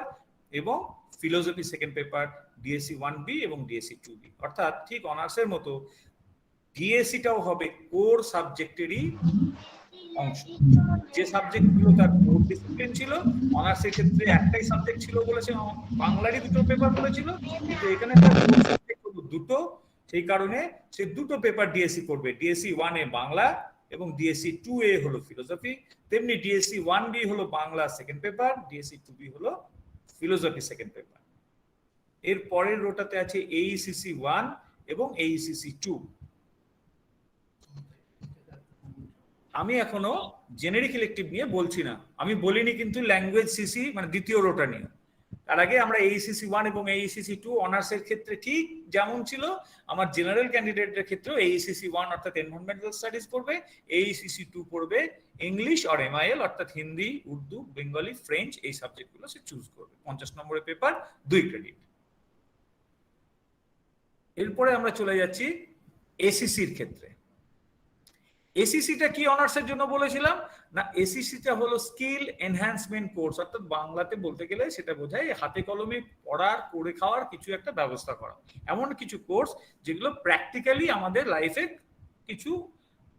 এবং philosophy second paper, DSC 1B এবং ডিএসসি 2B। অর্থাৎ ঠিক অনার্সের মতো ডিএসসিটাও হবে কোর সাবজেক্টেরই অংশ। যে সাবজেক্টগুলো তার কোর ডিসিপ্লিন ছিল, অনার্সের ক্ষেত্রে একটাই সাবজেক্ট ছিল বলেছে, বাংলারই 2টো পেপার বলেছিল, কিন্তু এখানে তার কোর সাবজেক্ট হলো 2টো, সেই কারণে সে 2টো পেপার ডিএসসি করবে। ডিএসসি 1 এ বাংলা এবং ডিএসসি 2A হলো ফিলোসফি, তেমনি ডিএসসি 1B হলো Bangla second paper, DSC 2B হলো ফিলোসফি সেকেন্ড পেপার। এর পরের রোটাতে আছে AECC 1 এবং AECC 2। আমি এখনো জেনেরিক ইলেকটিভ নিয়ে বলছি না, আমি বলিনি কিন্তু ল্যাঙ্গুয়েজ সিসি মানে দ্বিতীয় রোটা নিয়ে। তার আগে আমরা AECC 1 এবং AECC 2 অনার্সের ক্ষেত্রে ঠিক যেমন ছিল, আমার জেনারেল ক্যান্ডিডেটের ক্ষেত্রেও AECC 1 অর্থাৎ এনভায়রনমেন্টাল স্টাডিজ পড়বে, AECC 2 পড়বে ইংলিশ আর MIL অর্থাৎ হিন্দি, উর্দু, বেঙ্গলি, ফ্রেঞ্চ, এই সাবজেক্টগুলো সে চুজ করবে। 50 নম্বরের পেপার, 2 ক্রেডিট। এরপরে আমরা চলে যাচ্ছি এসিসির ক্ষেত্রে। এসিসিটা কি অনার্সের জন্য বলেছিলাম না, এসিসিটা হলো স্কিল এনহ্যান্সমেন্ট কোর্স, অর্থাৎ বাংলাতে বলতে গেলে সেটা বোঝায় হাতে কলমে পড়ার করে খাওয়ার কিছু একটা ব্যবস্থা করা। এমন কিছু কোর্স যেগুলো প্র্যাকটিক্যালি আমাদের লাইফে কিছু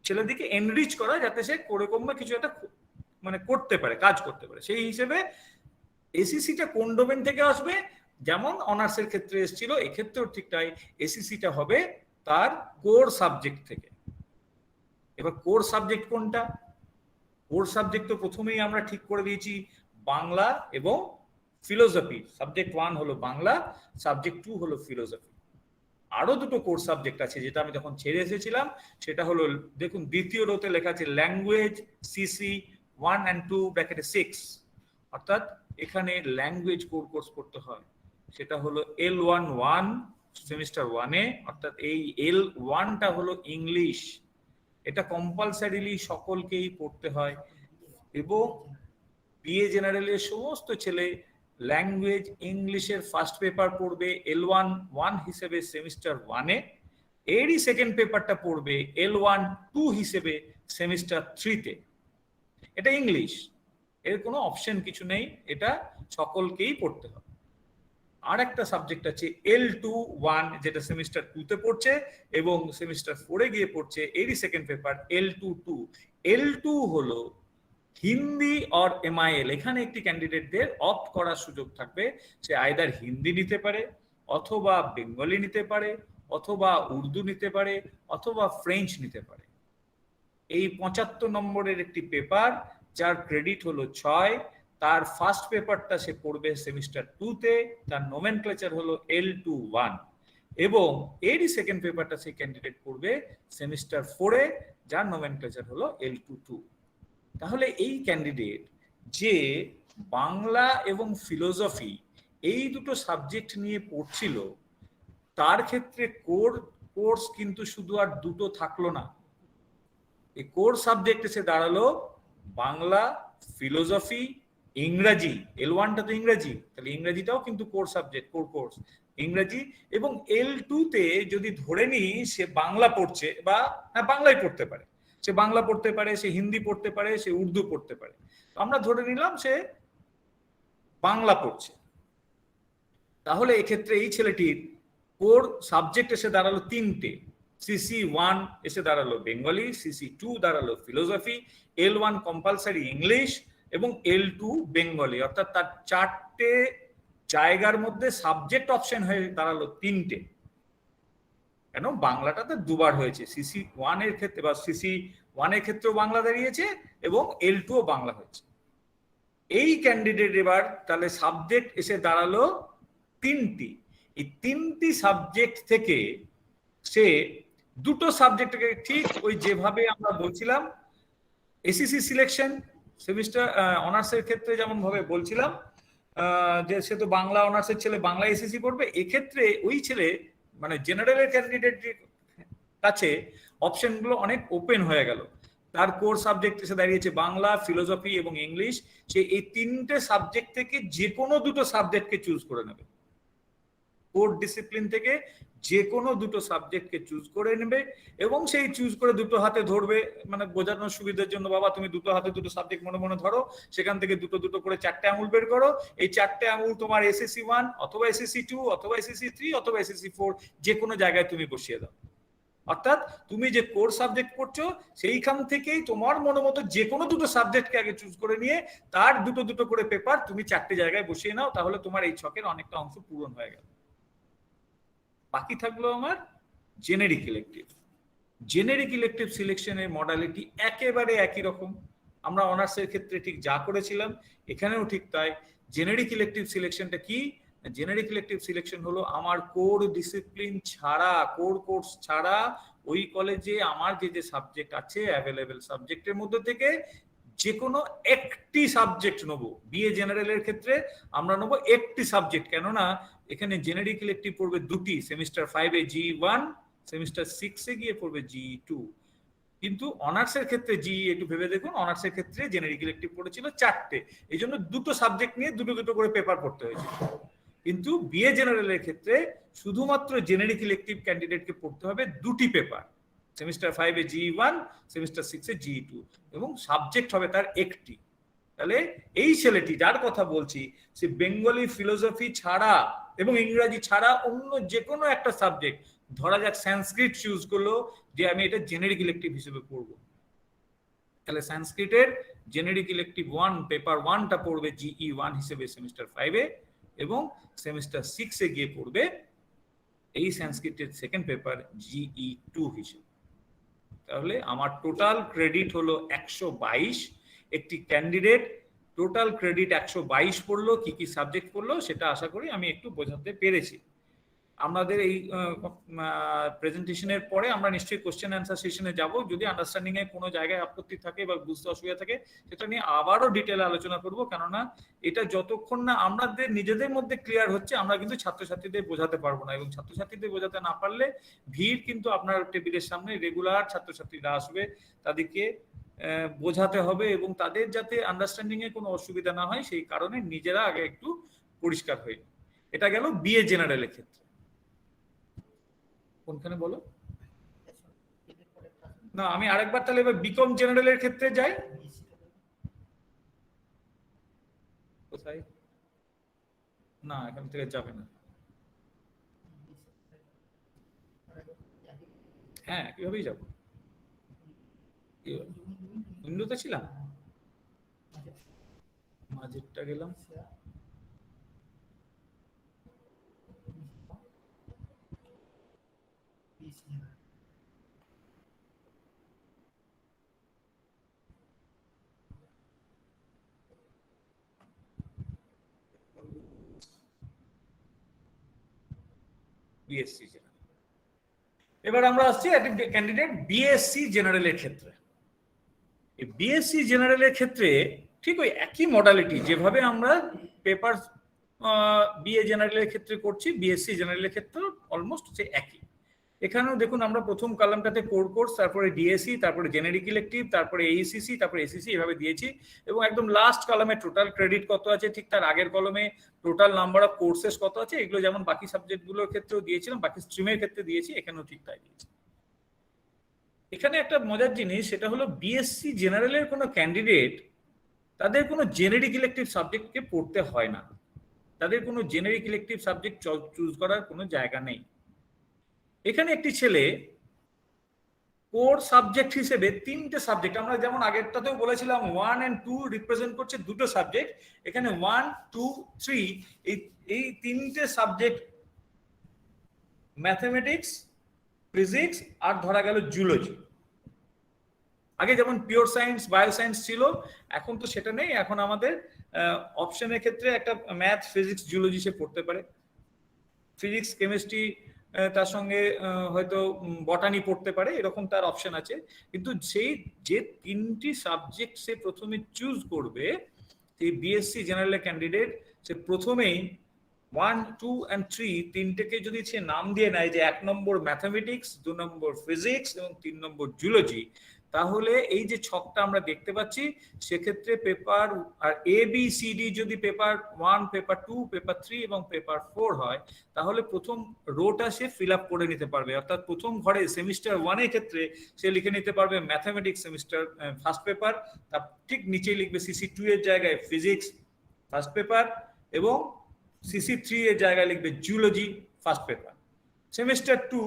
ছেলেদিকে এনরিচ করা, যাতে সে করে কমবে কিছু একটা মানে করতে পারে, কাজ করতে পারে। সেই হিসেবে এসিসিটা কোন ডোমেন থেকে আসবে, যেমন অনার্সের ক্ষেত্রে এসেছিল, এক্ষেত্রেও ঠিক তাই, এসিসিটা হবে তার কোর সাবজেক্ট থেকে। এবার কোর সাবজেক্ট কোনটা? কোর সাবজেক্ট তো প্রথমেই আমরা ঠিক করে দিয়েছি বাংলা এবং ফিলোসফি। সাবজেক্ট 1 হলো বাংলা, সাবজেক্ট 2 হলো ফিলোসফি। আরো 2টো কোর্স সাবজেক্ট আছে যেটা আমি যখন ছেড়ে এসেছিলাম, সেটা হলো দেখুন দ্বিতীয় রোতে লেখা আছে ল্যাঙ্গুয়েজ সিসি 1 and 2 ব্র্যাকেটে 6, অর্থাৎ এখানে ল্যাঙ্গুয়েজ কোর কোর্স করতে হয়। সেটা হলো L1 সেমিস্টার 1 এ, অর্থাৎ এই L1টা হলো ইংলিশ, এটা কম্পালসারিলি সকলকেই পড়তে হয় এবং বিএ জেনারেলের সমস্ত ছেলে ল্যাঙ্গুয়েজ ইংলিশের ফার্স্ট পেপার পড়বে L1 হিসেবে সেমিস্টার 1 এ, এরই সেকেন্ড পেপারটা পড়বে L1 হিসেবে সেমিস্টার 3 তে। এটা ইংলিশ, এর কোনো অপশন কিছু নেই, এটা সকলকেই পড়তে হবে। আর একটা সাবজেক্ট আছে L21 যেটা সেমিস্টার 2 তে পড়ছে এবং সেমিস্টার 4 এ গিয়ে পড়ছে, এরই সেকেন্ড পেপার L22। L2 হলো হিন্দি অর MIL। এখানে একটি ক্যান্ডিডেটদের অপ্ট করার সুযোগ থাকবে, সে আইদার হিন্দি নিতে পারে, অথবা বেঙ্গলি নিতে পারে, অথবা উর্দু নিতে পারে, অথবা ফ্রেঞ্চ নিতে পারে। এই 75 নম্বরের একটি পেপার, যার ক্রেডিট হলো 6। তার ফার্স্ট পেপারটা সে পড়বে সেমিস্টার 2 তে, তার নোমেনক্লেচার হলো L21, এবং এরই সেকেন্ড পেপারটা সে ক্যান্ডিডেট পড়বে সেমিস্টার 4 এ, যার নোমেনক্লেচার হলো L22। তাহলে এই ক্যান্ডিডেট যে বাংলা এবং ফিলোসফি এই দুটো সাবজেক্ট নিয়ে পড়ছিল, তার ক্ষেত্রে কোর্স কিন্তু শুধু আর দুটো থাকলো না। এই কোর সাবজেক্ট এসে দাঁড়ালো বাংলা, ফিলোসফি, ইংরাজি। L1টা তো ইংরাজি, তাহলে ইংরাজিটাও কিন্তু কোর সাবজেক্ট, কোর্স ইংরাজি। এবং L2 তে যদি ধরে নিই সে বাংলা পড়ছে, বা হ্যাঁ বাংলাই পড়তে পারে, সে বাংলা পড়তে পারে, সে হিন্দি পড়তে পারে, সে উর্দু পড়তে পারে, আমরা ধরে নিলাম সে বাংলা পড়ছে। তাহলে এক্ষেত্রে এই ছেলেটির কোর সাবজেক্ট এসে দাঁড়ালো 3টে। CC1 এসে দাঁড়ালো বেঙ্গলি, CC2 দাঁড়ালো ফিলোসফি, L1 কম্পালসারি ইংলিশ, এবং L2 বেঙ্গলি। অর্থাৎ তার 4টে জায়গার মধ্যে সাবজেক্ট অপশন হয়ে দাঁড়ালো 3টে। কেন? বাংলাটাতে দুবার হয়েছে, CC1 এর ক্ষেত্রে বা CC1 এর ক্ষেত্রেও বাংলা দাঁড়িয়েছে, এবং L2 ও বাংলা হয়েছে। এই ক্যান্ডিডেট এবার তাহলে সাবজেক্ট এসে দাঁড়ালো 3টি। এই 3টি সাবজেক্ট থেকে সে দুটো সাবজেক্টকে, ঠিক ওই যেভাবে আমরা বলছিলাম SEC সিলেকশন সেমিস্টার অনার্সের ক্ষেত্রে যেমন ভাবে বলছিলাম যে সে তো বাংলা অনার্সের ছেলে, বাংলা SEC পড়বে, এক্ষেত্রে ওই ছেলে মানে জেনারেলের ক্যান্ডিডেট কাছে অপশনগুলো অনেক ওপেন হয়ে গেল। তার কোর সাবজেক্ট এসে দাঁড়িয়েছে বাংলা, ফিলোসফি এবং ইংলিশ। সে এই 3টে সাবজেক্ট থেকে যে কোনো দুটো সাবজেক্টকে চুজ করে নেবে, কোর ডিসিপ্লিন থেকে যে কোনো দুটো সাবজেক্টকে চুজ করে নেবে, এবং সেই চুজ করে দুটো হাতে ধরবে। মানে বোঝানোর সুবিধার জন্য, বাবা তুমি দুটো হাতে দুটো সাবজেক্ট মনে মনে ধরো, সেখান থেকে দুটো দুটো করে 4টে আঙুল বের করো। এই 4টে আঙুল তোমার SSC1 অথবা SSC2 অথবা SSC3 অথবা SSC4 যে কোনো জায়গায় তুমি বসিয়ে দাও। অর্থাৎ তুমি যে কোর সাবজেক্ট পড়ছো সেইখান থেকেই তোমার মনোমতো যে কোনো দুটো সাবজেক্টকে আগে চুজ করে নিয়ে তার দুটো দুটো করে পেপার তুমি 4টে জায়গায় বসিয়ে নাও, তাহলে তোমার এই ছকের অনেকটা অংশ পূরণ হয়ে গেল। বাকি থাকলো আমার জেনেরিক ইলেকটিভ। জেনেরিক ইলেকটিভ সিলেকশনের মডালিটি একেবারে একই রকম। আমরা অনার্সের ক্ষেত্রে ঠিক যা করেছিলাম এখানেও ঠিক তাই। জেনেরিক ইলেকটিভ সিলেকশনটা কি? জেনারিক ইলেকটিভ সিলেকশন হলো আমার কোর ডিসিপ্লিন ছাড়া, কোর কোর্স ছাড়া ওই কলেজে আমার যে যে সাবজেক্ট আছে অ্যাভেলেবেল সাবজেক্টের মধ্যে থেকে যে কোনো একটি সাবজেক্ট নেবো। বিএ জেনারেলের ক্ষেত্রে আমরা নেবো একটি সাবজেক্ট, কেননা এখানে জেনারিক ইলেকটিভ পড়বে দুটি, সেমিস্টার 5 এ GE1, সেমিস্টার 6 এ গিয়ে পড়বে GE2। কিন্তু অনার্সের ক্ষেত্রে GE একটু ভেবে দেখুন, অনার্সের ক্ষেত্রে জেনারিক ইলেকটিভ পড়েছিল 4টে, এই জন্য দুটো সাবজেক্ট নিয়ে দুটো দুটো করে পেপার পড়তে হয়েছিল। কিন্তু বিএ জেনারেলের ক্ষেত্রে শুধুমাত্র জেনারিক ইলেকটিভ ক্যান্ডিডেটকে পড়তে হবে দুটি পেপার, সেমিস্টার 5 এ GE1, সেমিস্টার 6 এ GE2, এবং সাবজেক্ট হবে তার একটি। তাহলে এই ছেলেটি যার কথা বলছি সে বেঙ্গলি, ফিলোসফি ছাড়া এবং ইংরাজি ছাড়া অন্য যে কোনো একটা সাবজেক্ট, ধরা যাক সংস্কৃত চুজ করলো যে আমি এটা জেনারিক ইলেকটিভ হিসেবে পড়বো, তাহলে সংস্কৃতের জেনারিক ইলেকটিভ 1 পেপার 1টা পড়বে GE1 হিসেবে সেমিস্টার 5 এ, এবং সেমিস্টার 6 এ গিয়ে পড়বে এই সংস্কৃতের সেকেন্ড পেপার GE2 হিসেবে। তাহলে আমার টোটাল ক্রেডিট হলো 122। একটি ক্যান্ডিডেট টোটাল ক্রেডিট 122 পড়লো। কি কি সাবজেক্ট পড়লো সেটা আশা করি আমি একটু বোঝাতে পেরেছি। আমাদের এই প্রেজেন্টেশনের পরে আমরা নিশ্চয়ই কোশ্চেন অ্যান্সার সেশনে যাব। যদি আন্ডারস্ট্যান্ডিং এ কোনো জায়গায় আপত্তি থাকে বা বুঝতে অসুবিধা থাকে সেটা নিয়ে আবারও ডিটেলে আলোচনা করব, কেননা এটা যতক্ষণ না আমাদের নিজেদের মধ্যে ক্লিয়ার হচ্ছে আমরা কিন্তু ছাত্রছাত্রীদের বোঝাতে পারবো না, এবং ছাত্রছাত্রীদের বোঝাতে না পারলে ভিড় কিন্তু আপনার টেবিলের সামনে রেগুলার ছাত্রছাত্রীরা আসবে, তাদেরকে বোঝাতে হবে, এবং তাদের যাতে আন্ডারস্ট্যান্ডিং এ কোনো অসুবিধা না হয় সেই কারণে নিজেরা আগে একটু পরিষ্কার হয়ে। এটা গেল বিএ জেনারেলের ক্ষেত্রে। কোনখানে বলো না, আমি আরেকবার তাহলে এবার বিকম জেনারেলের ক্ষেত্রে যাই। কোথায় না, এখান থেকে যাবে না। হ্যাঁ, কিভাবেই যাবো, উইন্ডোতে ছিলাম, মাঝেরটা গেলাম, বিএসসি জেনারেল। এবার আমরা আসছি একটা ক্যান্ডিডেট বিএসসি জেনারেলের ক্ষেত্রে। এই বিএসসি জেনারেলের ক্ষেত্রে ঠিক ওই একই মডালিটি যেভাবে আমরা পেপার বিএ জেনারেলের ক্ষেত্রে করছি, বিএসসি জেনারেলের ক্ষেত্রে অলমোস্ট সে একই। এখানেও দেখুন আমরা প্রথম কলামটাতে কোর কোর্স, তারপরে ডিএসসি, তারপরে জেনারিক ইলেকটিভ, তারপরে এইসিসি, তারপরে এসিসি এভাবে দিয়েছি। এবং একদম লাস্ট কলামে টোটাল ক্রেডিট কত আছে, ঠিক তার আগের কলমে টোটাল নাম্বার অফ কোর্সেস কত আছে, এগুলো যেমন বাকি সাবজেক্টগুলোর ক্ষেত্রেও দিয়েছিলাম, বাকি স্ট্রিমের ক্ষেত্রে দিয়েছি, এখানেও ঠিক তাই দিয়েছি। এখানে একটা মজার জিনিস, সেটা হলো বিএসসি জেনারেলের কোনো ক্যান্ডিডেট তাদের কোনো জেনারিক ইলেকটিভ সাবজেক্টকে পড়তে হয় না, তাদের কোনো জেনারিক ইলেকটিভ সাবজেক্ট চুজ করার কোনো জায়গা নেই। এখানে একটি ছেলে কোর সাবজেক্ট হিসেবে তিনটে সাবজেক্ট, আমরা যেমন আগেরটাতেও বলেছিলাম 1 and 2 রিপ্রেজেন্ট করছে দুটো সাবজেক্ট, এখানে 1, 2, 3 এই তিনটে সাবজেক্ট, ম্যাথমেটিক্স, ফিজিক্স আর ধরা গেল জুলজি। আগে যেমন পিওর সায়েন্স, বায়ো সায়েন্স ছিল, এখন তো সেটা নেই। এখন আমাদের অপশনের ক্ষেত্রে একটা ম্যাথ, ফিজিক্স, জুলজি সে পড়তে পারে, ফিজিক্স, কেমিস্ট্রি, তার সঙ্গে হয়তো বটানি পড়তে পারে, এরকম তার অপশন আছে। কিন্তু সেই যে তিনটি সাবজেক্ট সে প্রথমে চুজ করবে, এই বিএসসি জেনারেল ক্যান্ডিডেট সে প্রথমেই 1, 2 and 3 তিনটেকে যদি সে নাম দিয়ে নেয় যে 1 নম্বর ম্যাথামেটিক্স, 2 নম্বর ফিজিক্স এবং 3 নম্বর জুলজি, তাহলে এই যে ছকটা আমরা দেখতে পাচ্ছি, সেক্ষেত্রে পেপার আর ABCD যদি পেপার 1, পেপার 2, পেপার 3 এবং পেপার 4 হয়, তাহলে প্রথম রোটা সে ফিল আপ করে নিতে পারবে। অর্থাৎ প্রথম ঘরে সেমিস্টার 1 এর ক্ষেত্রে সে লিখে নিতে পারবে ম্যাথামেটিক্স সেমিস্টার ফার্স্ট পেপার, তার ঠিক নিচেই লিখবে CC2 এর জায়গায় ফিজিক্স ফার্স্ট পেপার, এবং CC3 এর জায়গায় লিখবে zoology first paper. Semester 2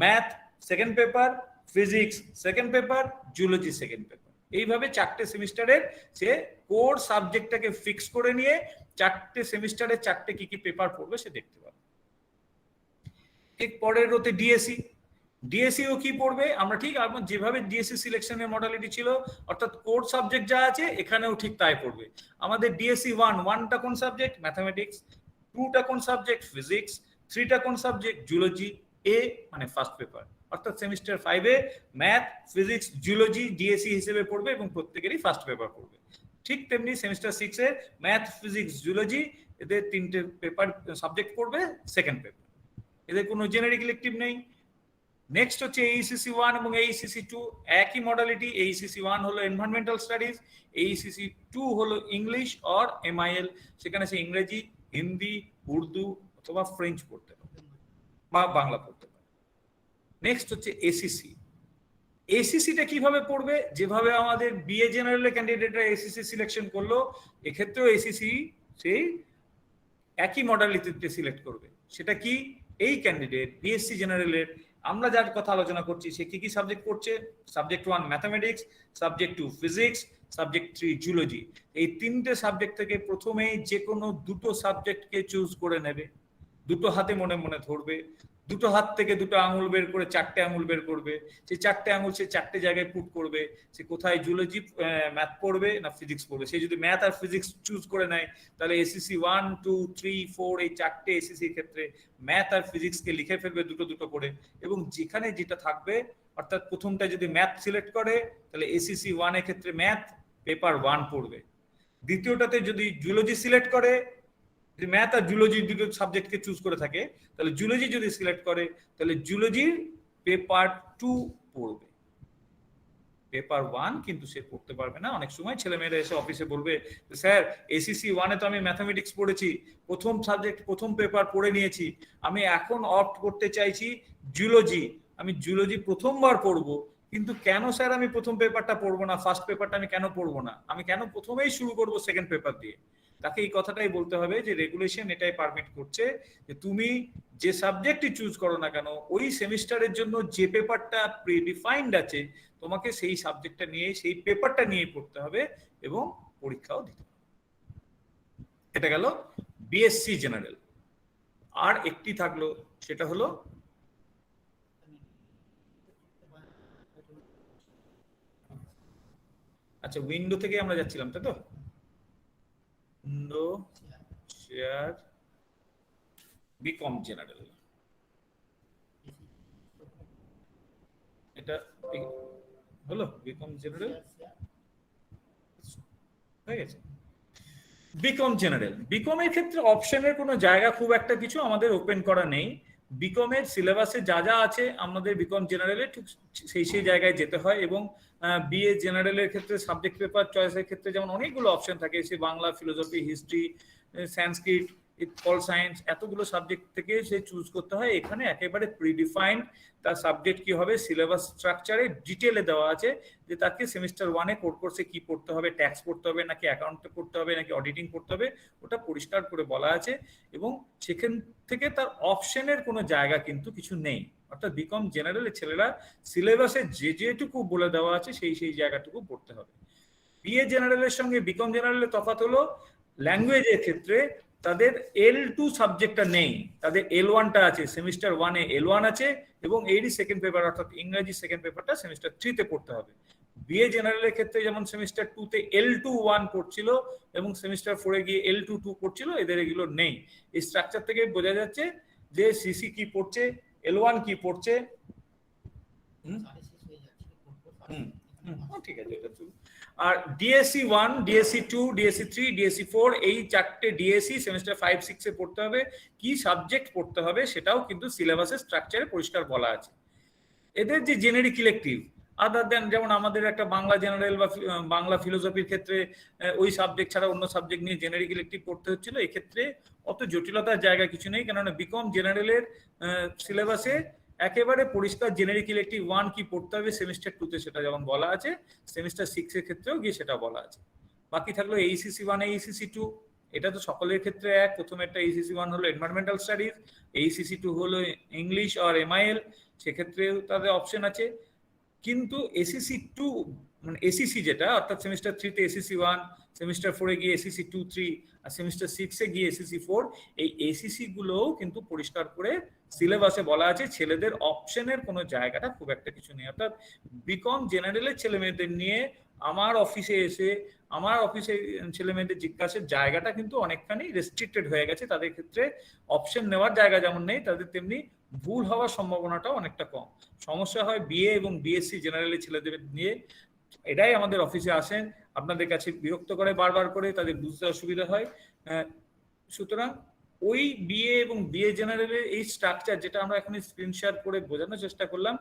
math second paper, physics second paper, zoology second paper. এইভাবে চারটে সেমিস্টারের সে কোর সাবজেক্টটাকে ফিক্স করে নিয়ে চারটে সেমিস্টারে চারটে কি কি পেপার পড়বে সে দেখতে পাবে। ঠিক পরের রোতে ডিএসসি, ডিএসসিও কি পড়বে, আমরা ঠিক যেভাবে ডিএসসি সিলেকশনের মডালিটি ছিল, অর্থাৎ কোর সাবজেক্ট যা আছে এখানেও ঠিক তাই পড়বে। আমাদের ডিএসসি 1টা কোন সাবজেক্ট, ম্যাথামেটিক্স, 2টা কোন সাবজেক্ট, ফিজিক্স, 3টা কোন সাবজেক্ট, জুলজি, এ মানে ফার্স্ট পেপার। অর্থাৎ সেমিস্টার 5-এ ম্যাথ, ফিজিক্স, জুলজি ডিএসসি হিসেবে পড়বে এবং প্রত্যেকেরই ফার্স্ট পেপার পড়বে। ঠিক তেমনি সেমিস্টার 6-এ ম্যাথ, ফিজিক্স, জুলজি এদের তিনটে পেপার সাবজেক্ট পড়বে সেকেন্ড পেপার, এদের কোনো জেনারিক ইলেকটিভ নেই। নেক্সট হচ্ছে AECC 1 এবং AECC 2, একই মডালিটি। AECC 1 হলো এনভায়রনমেন্টাল স্টাডিজ, AECC 2 হলো ইংলিশ অর MIL, সেখানে সে ইংরেজি, হিন্দি, উর্দু অথবা ফ্রেঞ্চ পড়তে পারে বা বাংলা পড়তে পারে। নেক্সট হচ্ছে এসিসি। এসিসিটা কিভাবে পড়বে, যেভাবে আমাদের বিএ জেনারেলের ক্যান্ডিডেটরা এসিসি সিলেকশন করলো, এক্ষেত্রেও এসিসি সেই একই মডালিটিতে সিলেক্ট করবে। সেটা কি, এই ক্যান্ডিডেট বিএসসি জেনারেলের আমরা যার কথা আলোচনা করছি সে কি কি সাবজেক্ট পড়ছে, subject 1 mathematics, subject 2 physics, subject 3 zoology. এই তিনটে সাবজেক্ট থেকে প্রথমেই যে কোনো দুটো সাবজেক্টকে চুজ করে নেবে, দুটো হাতে মনে মনে ধরবে, দুটো হাত থেকে দুটো আঙুল বের করে চারটে আঙুল বের করবে, সেই চারটে আঙুল সে চারটে জায়গায় পুট করবে, সে কোথায় জুলজি ম্যাথ পড়বে না ফিজিক্স পড়বে। সে যদি ম্যাথ আর ফিজিক্স চুজ করে নেয়, তাহলে এসিসি 1, 2, 3, 4 এই চারটে এসিসির ক্ষেত্রে ম্যাথ আর ফিজিক্সকে লিখে ফেলবে দুটো দুটো করে, এবং যেখানে যেটা থাকবে, অর্থাৎ প্রথমটা যদি ম্যাথ সিলেক্ট করে তাহলে এসিসি 1 এর ক্ষেত্রে ম্যাথ পেপার 1 পড়বে, দ্বিতীয়টাতে যদি জুলজি সিলেক্ট করে, যদি ম্যাথ আর জুলজি দুটো সাবজেক্টকে চুজ করে থাকে, তাহলে জুলজি যদি সিলেক্ট করে তাহলে জুলজির পেপার 2 পড়বে, পেপার 1 কিন্তু সে পড়তে পারবে না। অনেক সময় ছেলেমেয়েরা এসে অফিসে বলবে, স্যার এসিসি 1-এ তো আমি ম্যাথামেটিক্স পড়েছি, প্রথম সাবজেক্ট প্রথম পেপার পড়ে নিয়েছি, আমি এখন অপ্ট করতে চাইছি জুলজি, আমি জুলজি প্রথমবার পড়বো, কিন্তু কেন স্যার আমি প্রথম পেপারটা পড়বো না, ফার্স্ট পেপারটা আমি কেন পড়বো না, আমি কেন প্রথমেই শুরু করবো সেকেন্ড পেপার দিয়ে। তাকে এই কথাটাই বলতে হবে যে রেগুলেশন এটাই পারমিট করছে যে তুমি যে সাবজেক্টই চুজ করো না কেন ওই সেমিস্টারের জন্য যে পেপারটা প্রিডিফাইন্ড আছে তোমাকে সেই সাবজেক্টটা নিয়ে সেই পেপারটা নিয়ে পড়তে হবে এবং পরীক্ষাও দিতে হবে। এটা গেল বিএসসি জেনারেল। আর একটি থাকলো সেটা হলো আচ্ছা উইন্ডো থেকে আমরা যাচ্ছিলাম তাই তো, উইন্ডো শেয়ার বিকম জেনারেল, এটা হলো বিকম জেনারেল হয়ে গেছে। বিকম জেনারেল, বিকম এর ক্ষেত্রে অপশনের কোনো জায়গা খুব একটা কিছু আমাদের ওপেন করা নেই। বিকম এর সিলেবাসে যা যা আছে আমাদের বিকম জেনারেলে ঠিক সেই জায়গায় যেতে হয় এবং বিএ জেনারেলের ক্ষেত্রে সাবজেক্ট পেপার চয়েসের ক্ষেত্রে যেমন অনেকগুলো অপশন থাকে, সে বাংলা, ফিলোসফি, হিস্ট্রি, সংস্কৃত, পল সায়েন্স, এতগুলো সাবজেক্ট থেকে সে চুজ করতে হয়। এখানে একেবারে প্রিডিফাইন্ড তার সাবজেক্ট কি হবে, সিলেবাস স্ট্রাকচারে ডিটেলে দেওয়া আছে যে তাকে সেমিস্টার 1-এ কোর্সে কি পড়তে হবে, ট্যাক্স পড়তে হবে নাকি অ্যাকাউন্টে পড়তে হবে নাকি অডিটিং পড়তে হবে, ওটা পরিষ্কার করে বলা আছে এবং সেখান থেকে তার অপশনের কোনো জায়গা কিন্তু কিছু নেই। অর্থাৎ বিকম জেনারেলের ছেলেরা সিলেবাসে যেটুকু বলে দেওয়া আছে সেই জায়গাটুকু পড়তে হবে। বিএ জেনারেলের সঙ্গে বিকম জেনারেলের তফাৎ হলো ল্যাঙ্গুয়েজের ক্ষেত্রে তাদের L2 সাবজেক্টটা নেই, তাদের L1টা আছে। সেমিস্টার 1-এ L1 আছে এবং এরই সেকেন্ড পেপার অর্থাৎ ইংরেজি সেকেন্ড পেপারটা সেমিস্টার 3-তে পড়তে হবে। বিএ জেনারেলের ক্ষেত্রে যেমন সেমিস্টার 2-তে L2-1 পড়ছিল এবং সেমিস্টার 4-এ গিয়ে L2-2 পড়ছিল, এদের এগুলো নেই। এই স্ট্রাকচার থেকে বোঝা যাচ্ছে যে সিসি কি পড়ছে, L1 কি পড়ছে। ঠিক আছে, এটা আর ডিএসসি 1, ডিএসসি 2, ডিএসসি 3, ডিএসসি 4 এই চারটে ডিএসসি সেমিস্টার 5-6-এ পড়তে হবে। কি সাবজেক্ট পড়তে হবে সেটাও কিন্তু সিলেবাসের স্ট্রাকচারে পরিষ্কার বলা আছে। এদের যে জেনারিক ইলেকটিভ আদার দেন, যেমন আমাদের একটা বাংলা জেনারেল বা বাংলা ফিলোসফির ক্ষেত্রে ওই সাবজেক্ট ছাড়া অন্য সাবজেক্ট নিয়ে জেনারিক ইলেকটিভ পড়তে হচ্ছিল, এক্ষেত্রে অত জটিলতার জায়গা কিছু নেই, কেননা বিকম জেনারেলের সিলেবাসে একেবারে পরিষ্কার জেনারিক ইলেকটিভ 1 কি পড়তে হবে সেমিস্টার 2-তে সেটা যেমন বলা আছে, সেমিস্টার 6-এর ক্ষেত্রেও গিয়ে সেটা বলা আছে। বাকি থাকলো এইসিসি 1, এইসিসি 2, এটা তো সকলের ক্ষেত্রে এক। প্রথমে একটা এইসিসি 1 হলো এনভায়রনমেন্টাল স্টাডিজ, এইসিসি 2 হলো ইংলিশ আর এমআইএল, সেক্ষেত্রেও তাদের অপশন আছে। কিন্তু এসিসি 2 মানে এসিসি যেটা অর্থাৎ সেমিস্টার 3-তে এসিসি 1, সেমিস্টার 4-এ গিয়ে এসিসি 2, 3 আর সেমিস্টার 6-এ গিয়ে এসিসি 4, এই এসিসি গুলোও কিন্তু পরিষ্কার করে সিলেবাসে বলা আছে ছেলেদের অপশনের কোনো জায়গাটা খুব একটা কিছু নেই। অর্থাৎ বিকম জেনারেলের ছেলে মেয়েদের নিয়ে আমার অফিসে এসে আমার অফিসে ছেলে মেয়েদের জিজ্ঞাসার জায়গাটা কিন্তু অনেকখানি রেস্ট্রিক্টেড হয়ে গেছে। তাদের ক্ষেত্রে অপশন নেওয়ার জায়গা যেমন নেই, তাদের তেমনি ভুল হওয়ার সম্ভাবনাটাও অনেকটা কম। সমস্যা হয় বিএ এবং বিএসসি জেনারেলের ছেলেদের নিয়ে, এটাই আমাদের অফিসে আসেন, আপনাদের কাছে বিরক্ত করে বারবার করে, তাদের বুঝতে অসুবিধা হয়। সুতরাং ওই বিএ এবং বিএ জেনারেলের এই স্ট্রাকচার যেটা আমরা এখন স্ক্রিন শেয়ার করে বোঝানোর চেষ্টা করলাম,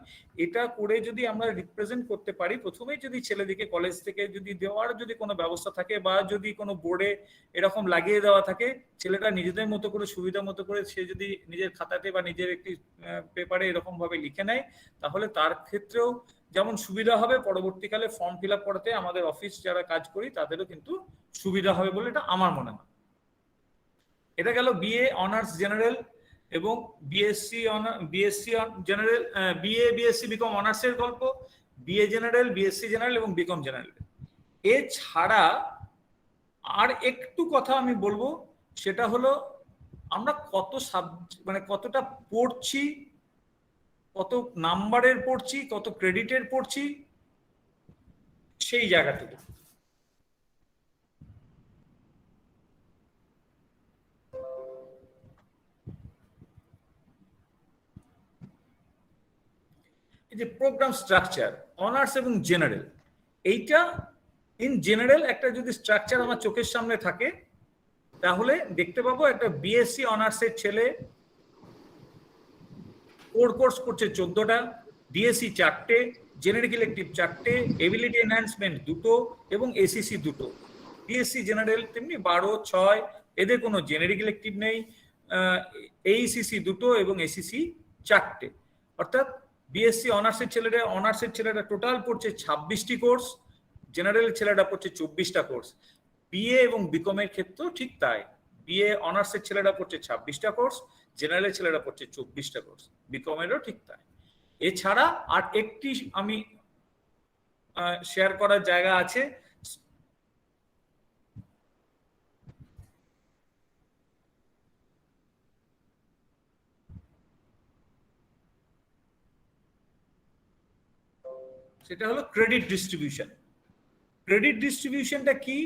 এটা করে যদি আমরা রিপ্রেজেন্ট করতে পারি, প্রথমেই যদি ছেলেদিকে কলেজ থেকে যদি দেওয়ার যদি কোনো ব্যবস্থা থাকে বা যদি কোনো বোর্ডে এরকম লাগিয়ে দেওয়া থাকে, ছেলেটা নিজেদের মতো করে সুবিধা মতো করে সে যদি নিজের খাতাতে বা নিজের একটি পেপারে এরকম ভাবে লিখে নেয়, তাহলে তার ক্ষেত্রেও যেমন সুবিধা হবে, পরবর্তীকালে ফর্ম ফিল আপ করাতে আমাদের অফিস যারা কাজ করি তাদেরও কিন্তু সুবিধা হবে বলে এটা আমার মনে হয়। এটা গেল বিএ অনার্স জেনারেল এবং BSc general, BA BSc BCom অনার্সের গল্প, বিএ জেনারেল, বিএসসি জেনারেল এবং বিকম জেনারেল। এছাড়া আর একটু কথা আমি বলবো, সেটা হলো আমরা কত মানে কতটা পড়ছি, কত নাম্বারের পড়ছি, কত ক্রেডিটের পড়ছি, সেই জায়গাটুকু। এই যে প্রোগ্রাম স্ট্রাকচার অনার্স এবং জেনারেল, এইটা ইন জেনারেল একটা যদি স্ট্রাকচার আমার চোখের সামনে থাকে, তাহলে দেখতে পাবো একটা বিএসসি অনার্সের ছেলে কোর কোর্স করছে 14টা, ডিএসসি 4টে, জেনারিক ইলেকটিভ 4টে, এবিলিটি এনহ্যান্সমেন্ট 2টো এবং এসিসি 2টো। বিএসসি জেনারেল তেমনি 12, 6, এদের কোনো জেনারিক ইলেকটিভ নেই, এইসিসি 2টো এবং এসিসি 4টে। অর্থাৎ বিএসসি অনার্সের ছেলেরা টোটাল পড়ছে 26টি কোর্স, জেনারেল ছেলেরা পড়ছে 24টা কোর্স। বিএ এবং বিকমের ক্ষেত্রেও ঠিক তাই। বিএ অনার্সের ছেলেরা পড়ছে 26টা কোর্স, জেনারেলের ছেলেরা পড়ছে 24টা কোর্স, বিকমেরও ঠিক তাই। এছাড়া আর একটি আমি শেয়ার করার জায়গা আছে, সেটা হলো ক্রেডিট ডিস্ট্রিবিউশন। ক্রেডিট ডিস্ট্রিবিউশনটা কি?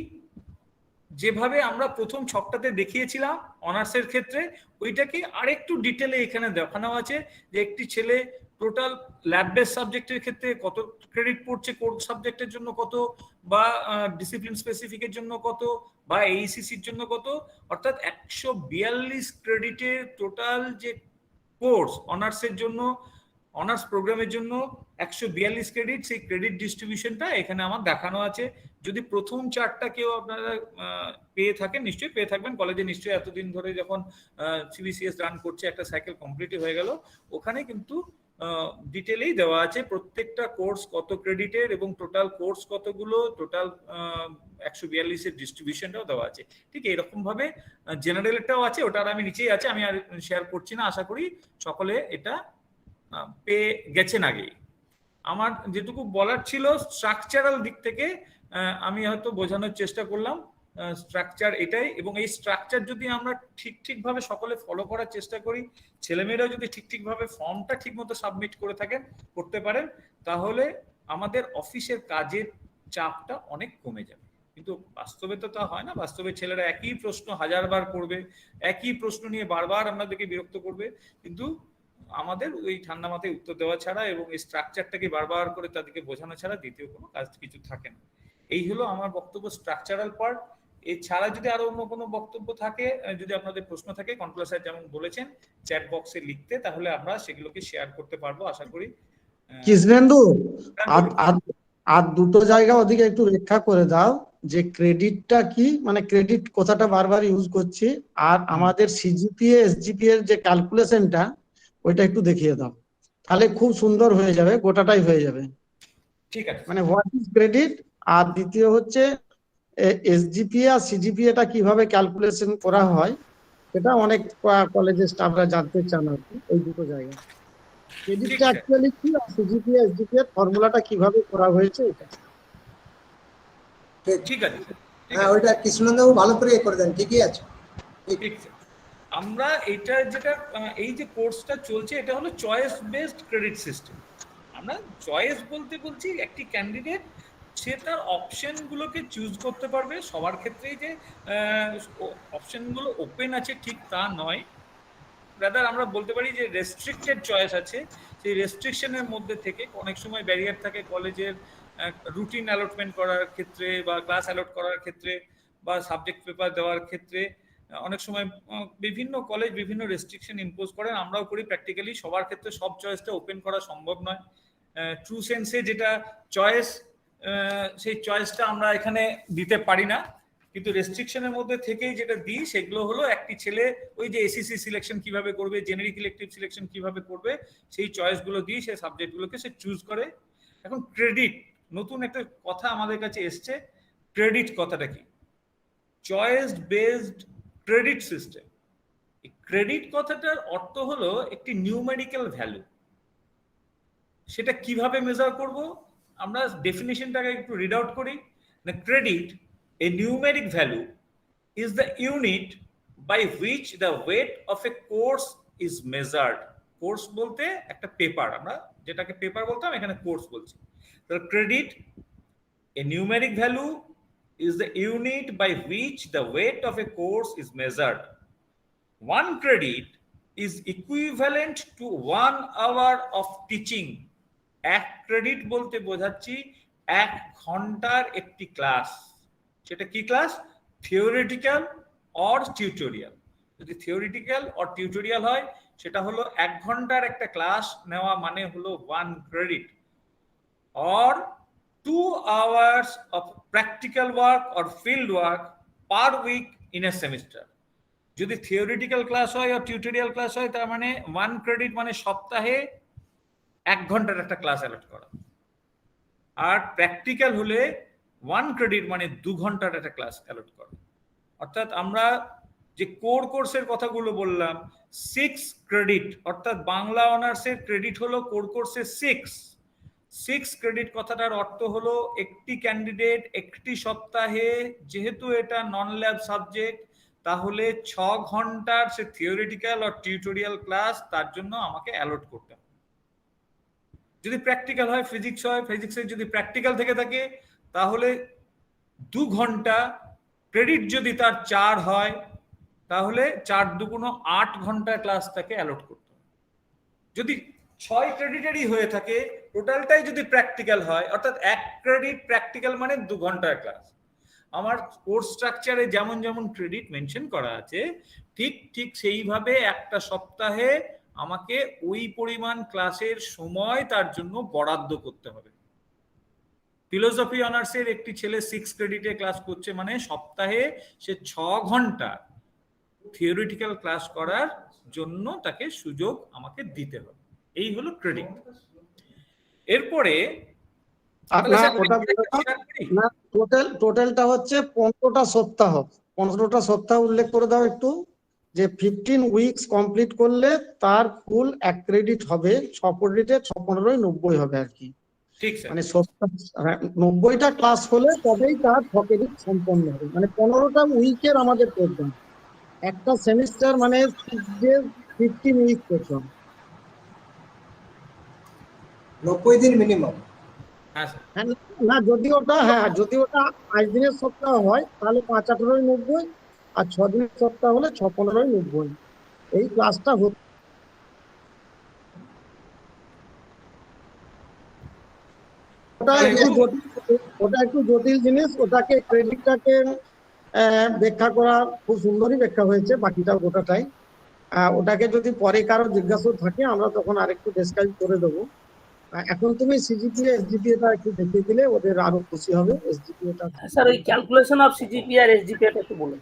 যেভাবে আমরা প্রথম ছকটাতে দেখিয়েছিলাম অনার্সের ক্ষেত্রে, ওইটাকে আরেকটু ডিটেলে এখানে দেখানো আছে যে একটি ছেলে টোটাল ল্যাব বেস সাবজেক্টের ক্ষেত্রে কত ক্রেডিট পড়ছে, কোর সাবজেক্টের জন্য কত, বা ডিসিপ্লিন স্পেসিফিকের জন্য কত, বা এইসিসির জন্য কত, অর্থাৎ 142 ক্রেডিটের টোটাল যে কোর্স অনার্সের জন্য, অনার্স প্রোগ্রামের জন্য 142 ক্রেডিট, সেই ক্রেডিট ডিস্ট্রিবিউশনটা এখানে আমার দেখানো আছে। যদি প্রথম চার্টটা কেউ আপনারা পেয়ে থাকেন, নিশ্চয়ই পেয়ে থাকবেন, কলেজে নিশ্চয়ই এতদিন ধরে যখন সিবিসিএস রান করছে একটা সাইকেল কমপ্লিট হয়ে গেল, ওখানে কিন্তু ডিটেলেই দেওয়া আছে প্রত্যেকটা কোর্স কত ক্রেডিটের এবং টোটাল কোর্স কতগুলো, টোটাল 142 এর ডিস্ট্রিবিউশনটাও দেওয়া আছে। ঠিক এইরকম ভাবে জেনারেলটাও আছে, ওটা আমি নিচেই আছে, আমি আর শেয়ার করছি না, আশা করি সকলে এটা পেয়ে গেছেন আগে। আমার যেটুকু বলার ছিল স্ট্রাকচারাল দিক থেকে আমি হয়তো বোঝানোর চেষ্টা করলাম। স্ট্রাকচার এটাই, এবং এই স্ট্রাকচার যদি আমরা ঠিকভাবে সকলে ফলো করার চেষ্টা করি, ছেলেমেয়েরাও যদি ঠিকভাবে ফর্মটা ঠিকমতো সাবমিট করে থাকেন, করতে পারেন, তাহলে আমাদের অফিসের কাজের চাপটা অনেক কমে যাবে। কিন্তু বাস্তবে তো তা হয় না। বাস্তবে ছেলেরা একই প্রশ্ন হাজারবার করবে, একই প্রশ্ন নিয়ে বারবার আপনাদেরকে বিরক্ত করবে, কিন্তু আমাদের ওই ঠান্ডা মাথায় উত্তর দেওয়া ছাড়া এবং এই স্ট্রাকচারটাকে বারবার করে তাদেরকে বোঝানো ছাড়া দ্বিতীয় কোনো কাজ কিছু থাকে না। এই হলো আমার বক্তব্য, স্ট্রাকচারাল পার্ট। এছাড়া যদি আরো অন্য কোনো বক্তব্য থাকে, যদি আপনাদের প্রশ্ন থাকে, কন্ট্রোলার স্যার যেমন বলেছেন চ্যাট বক্সে লিখতে, তাহলে আমরা সেগুলোকে শেয়ার করতে পারবো আশা করি। কৃষ্ণেন্দু, আর দুটো জায়গা ওদিকে একটু ব্যাখ্যা করে দাও যে ক্রেডিটটা কি, মানে ক্রেডিট কথাটা বারবার ইউজ করছি, আর আমাদের সিজিপিএ এসজিপিএ এর যে ক্যালকুলেশনটা ওইটা একটু দেখিয়ে দাও, তাহলে খুব সুন্দর হয়ে যাবে, গোটাটাই হয়ে যাবে। ঠিক আছে, মানে হোয়াট ইজ ক্রেডিট, আর দ্বিতীয় হচ্ছে এসজিপিএ আর সিজিপিএটা কিভাবে ক্যালকুলেশন করা হয়, সেটা অনেক কলেজের স্টাফরা জানতে চান আর কি। ওই দুটো জায়গা ক্রেডিটটা অ্যাকচুয়ালি কি, আর সিজিপিএ এসজিপিএ ফর্মুলাটা কিভাবে করা হয়েছে এটা। ঠিক আছে, হ্যাঁ ওইটা কৃষ্ণনন্দবাবু ভালো করে করে দেন, ঠিকই আছে। ঠিক আছে। আমরা এটা যেটা এই যে কোর্সটা চলছে, এটা হলো চয়েস বেসড ক্রেডিট সিস্টেম। আমরা চয়েস বলতে বলছি একটি ক্যান্ডিডেট সে তার অপশনগুলোকে চুজ করতে পারবে। সবার ক্ষেত্রেই যে অপশনগুলো ওপেন আছে ঠিক তা নয়, রাদার আমরা বলতে পারি যে রেস্ট্রিক্টেড চয়েস আছে। সেই রেস্ট্রিকশনের মধ্যে থেকে অনেক সময় ব্যারিয়ার থাকে কলেজের রুটিন অ্যালটমেন্ট করার ক্ষেত্রে, বা ক্লাস অ্যালট করার ক্ষেত্রে, বা সাবজেক্ট পেপার দেওয়ার ক্ষেত্রে। অনেক সময় বিভিন্ন কলেজ বিভিন্ন রেস্ট্রিকশন ইম্পোজ করেন, আমরাও করি প্র্যাকটিক্যালি। সবার ক্ষেত্রে সব চয়েসটা ওপেন করা সম্ভব নয়। ট্রু সেন্সে যেটা চয়েস, সেই চয়েসটা আমরা এখানে দিতে পারি না, কিন্তু রেস্ট্রিকশনের মধ্যে থেকেই যেটা দিই সেগুলো হলো একটি ছেলে ওই যে এসিসি সিলেকশন কিভাবে করবে, জেনারিক ইলেকটিভ সিলেকশন কিভাবে করবে, সেই চয়েসগুলো দিই, সেই সাবজেক্টগুলোকে সে চুজ করে। এখন ক্রেডিট, নতুন একটা কথা আমাদের কাছে এসছে। ক্রেডিট কথাটা কি? Choice based credit system. Credit কথাটার অর্থ হলো একটি নিউমেরিক্যাল ভ্যালু। সেটা কিভাবে মেজার করব, আমরা ডেফিনিশনটাকে একটু রিড আউট করি। Credit, a numeric value, is the unit by which the weight of a course is measured. Course বলতে একটা পেপার, আমরা যেটাকে পেপার বলতাম এখানে কোর্স বলছি। তো credit, a numeric value, is the unit by which the weight of a course is measured. One credit is equivalent to 1 hour of teaching. এক credit বলতে বোঝাচ্ছি 1 ঘন্টার একটি ক্লাস। সেটা কি ক্লাস? Theoretical or tutorial. যদি থিওরিটিক্যাল অর টিউটোরিয়াল হয় সেটা হলো 1 ঘন্টার একটা ক্লাস নেওয়া, মানে হলো 1 credit. Or 2 hours of practical work or field work per week in a semester. যদি থিওরিটিক্যাল ক্লাস হয় আর টিউটোরিয়াল ক্লাস হয়, তার মানে 1 ক্রেডিট মানে সপ্তাহে 1 ঘন্টার একটা ক্লাস অ্যালট করা। আর প্র্যাকটিক্যাল হলে 1 ক্রেডিট মানে 2 ঘন্টার একটা ক্লাস অ্যালট করা। অর্থাৎ আমরা যে কোর কোর্সের কথাগুলো বললাম 6 ক্রেডিট, অর্থাৎ বাংলা অনার্সের ক্রেডিট হলো কোর কোর্সে 6 ক্রেডিট। কথাটার অর্থ হলো একটি ক্যান্ডিডেট একটি সপ্তাহে, যেহেতু এটা নন ল্যাব সাবজেক্ট, তাহলে 6 ঘন্টার সে থিওরিটিক্যাল আর টিউটোরিয়াল ক্লাস তার জন্য আমাকে অ্যালট করতে হবে। যদি প্র্যাকটিক্যাল হয়, ফিজিক্স হয়, ফিজিক্সের যদি প্র্যাকটিক্যাল থেকে থাকে তাহলে 2 ঘন্টা। ক্রেডিট যদি তার 4 হয় তাহলে 4 দুগুণ 8 ঘন্টা ক্লাস তাকে অ্যালট করতে হবে। যদি 6 ক্রেডিটেরই হয়ে থাকে, টোটালটাই যদি প্র্যাকটিক্যাল হয়, অর্থাৎ 1 ক্রেডিট প্র্যাকটিক্যাল মানে 2 ঘন্টার ক্লাস। আমার কোর্স স্ট্রাকচারে যেমন যেমন ক্রেডিট মেনশন করা আছে, ঠিক ঠিক সেইভাবে একটা সপ্তাহে আমাকে ওই পরিমাণ ক্লাসের সময় তার জন্য বরাদ্দ করতে হবে। ফিলোসফি অনার্সের একটি ছেলে 6 ক্রেডিটে ক্লাস করছে মানে সপ্তাহে সে 6 ঘন্টা থিওরিটিক্যাল ক্লাস করার জন্য তাকে সুযোগ আমাকে দিতে হবে। এই হলো ক্রেডিট। এরপরে টোটালটা হচ্ছে 15টা সপ্তাহ। 15টা সপ্তাহ উল্লেখ করে দাও একটু, যে 15 উইকস কমপ্লিট করলে তার ফুল 1 ক্রেডিট হবে। 6 ক্রেডিটে 6 15 90 হবে আর কি। ঠিক স্যার, মানে 90টা ক্লাস হলে তবেই তার 6 ক্রেডিট সম্পন্ন হবে। মানে 15টা উইকের আমাদের প্রোগ্রাম, একটা সেমিস্টার মানে 6 ডেজ 15 উইক প্রোগ্রাম। 90 দিন মিনিমাম। হ্যাঁ স্যার, না, যদি ওটা 5 দিনের সপ্তাহ হয় তাহলে 5 18 90, আর 6 দিনের সপ্তাহ হলে 6 15 90। এই ক্লাসটা ওটা একটু জটিল জিনিস। ওটাকে ক্রেডিটটাকে ব্যাখ্যা করা খুব সুন্দরই ব্যাখ্যা হয়েছে, বাকিটা গোটাটাই। ওটাকে যদি পরে কারো জিজ্ঞাসা থাকে আমরা তখন আরেকটু ডেসক্রাইব করে দেবো। এখন তুমি সিজিপিএ এসজিপিএটা একটু দেখিয়ে দিলে ওদের আরো খুশি হবে। এসজিপিএটা স্যার ওই ক্যালকুলেশন অফ সিজিপিএ আর এসজিপিএটা একটু বলুন।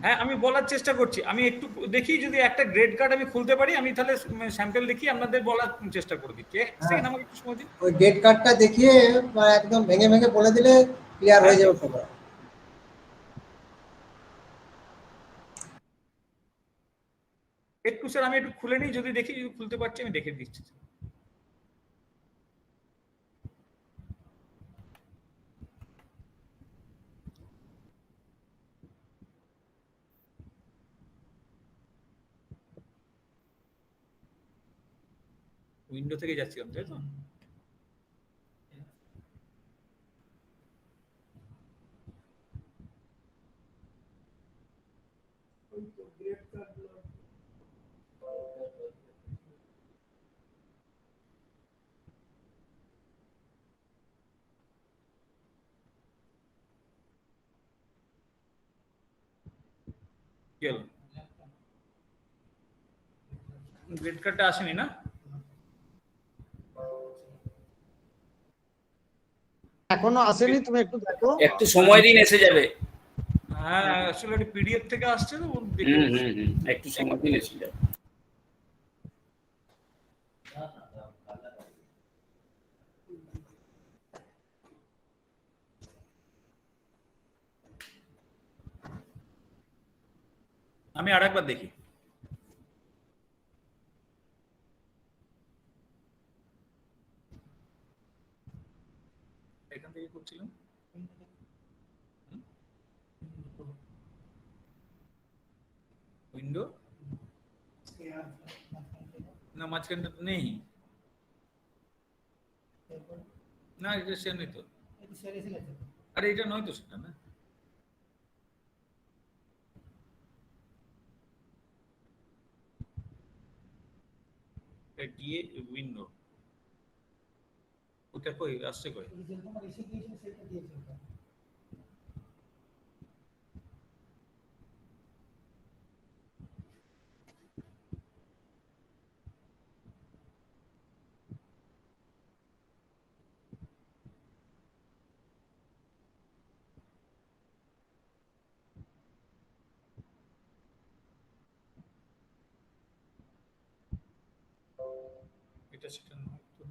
হ্যাঁ আমি বলার চেষ্টা করছি। আমি একটু দেখি যদি একটা গ্রেড কার্ড আমি খুলতে পারি, আমি তাহলে স্যাম্পল দেখি আপনাদের বলার চেষ্টা করে দিচ্ছি। এক সেকেন্ড আমাকে একটু সময় দিন। ওই ডেট কার্ডটা দেখিয়ে একদম ভেঙে ভেঙে বলে দিলে ক্লিয়ার হয়ে যাবে সবার। একটু স্যার আমি একটু খুলে নিই, যদি দেখি খুলতে পারছি আমি দেখে দিচ্ছি। উইন্ডো থেকে যাচ্ছি আমি, তাই তো? গ্রেড কার্ডটা আসেনি না? এখনো আসেনি, তুমি একটু দেখো। একটু সময় দিন, এসে যাবে। হ্যাঁ আসলে একটা পিডিএফ থেকে আসছে তো, একটু সময় দিন, এসে যাবে। আমি আরেকবার দেখি। এখান থেকে করছিলাম উইন্ডো না, মাঝখানটা নেই না, এটা সে নেই তো। আরে এটা নয় তো সেটা না। গিয়ে উইন্ডো ওটা কই আসছে, কই? এটা সেটা নয় তো।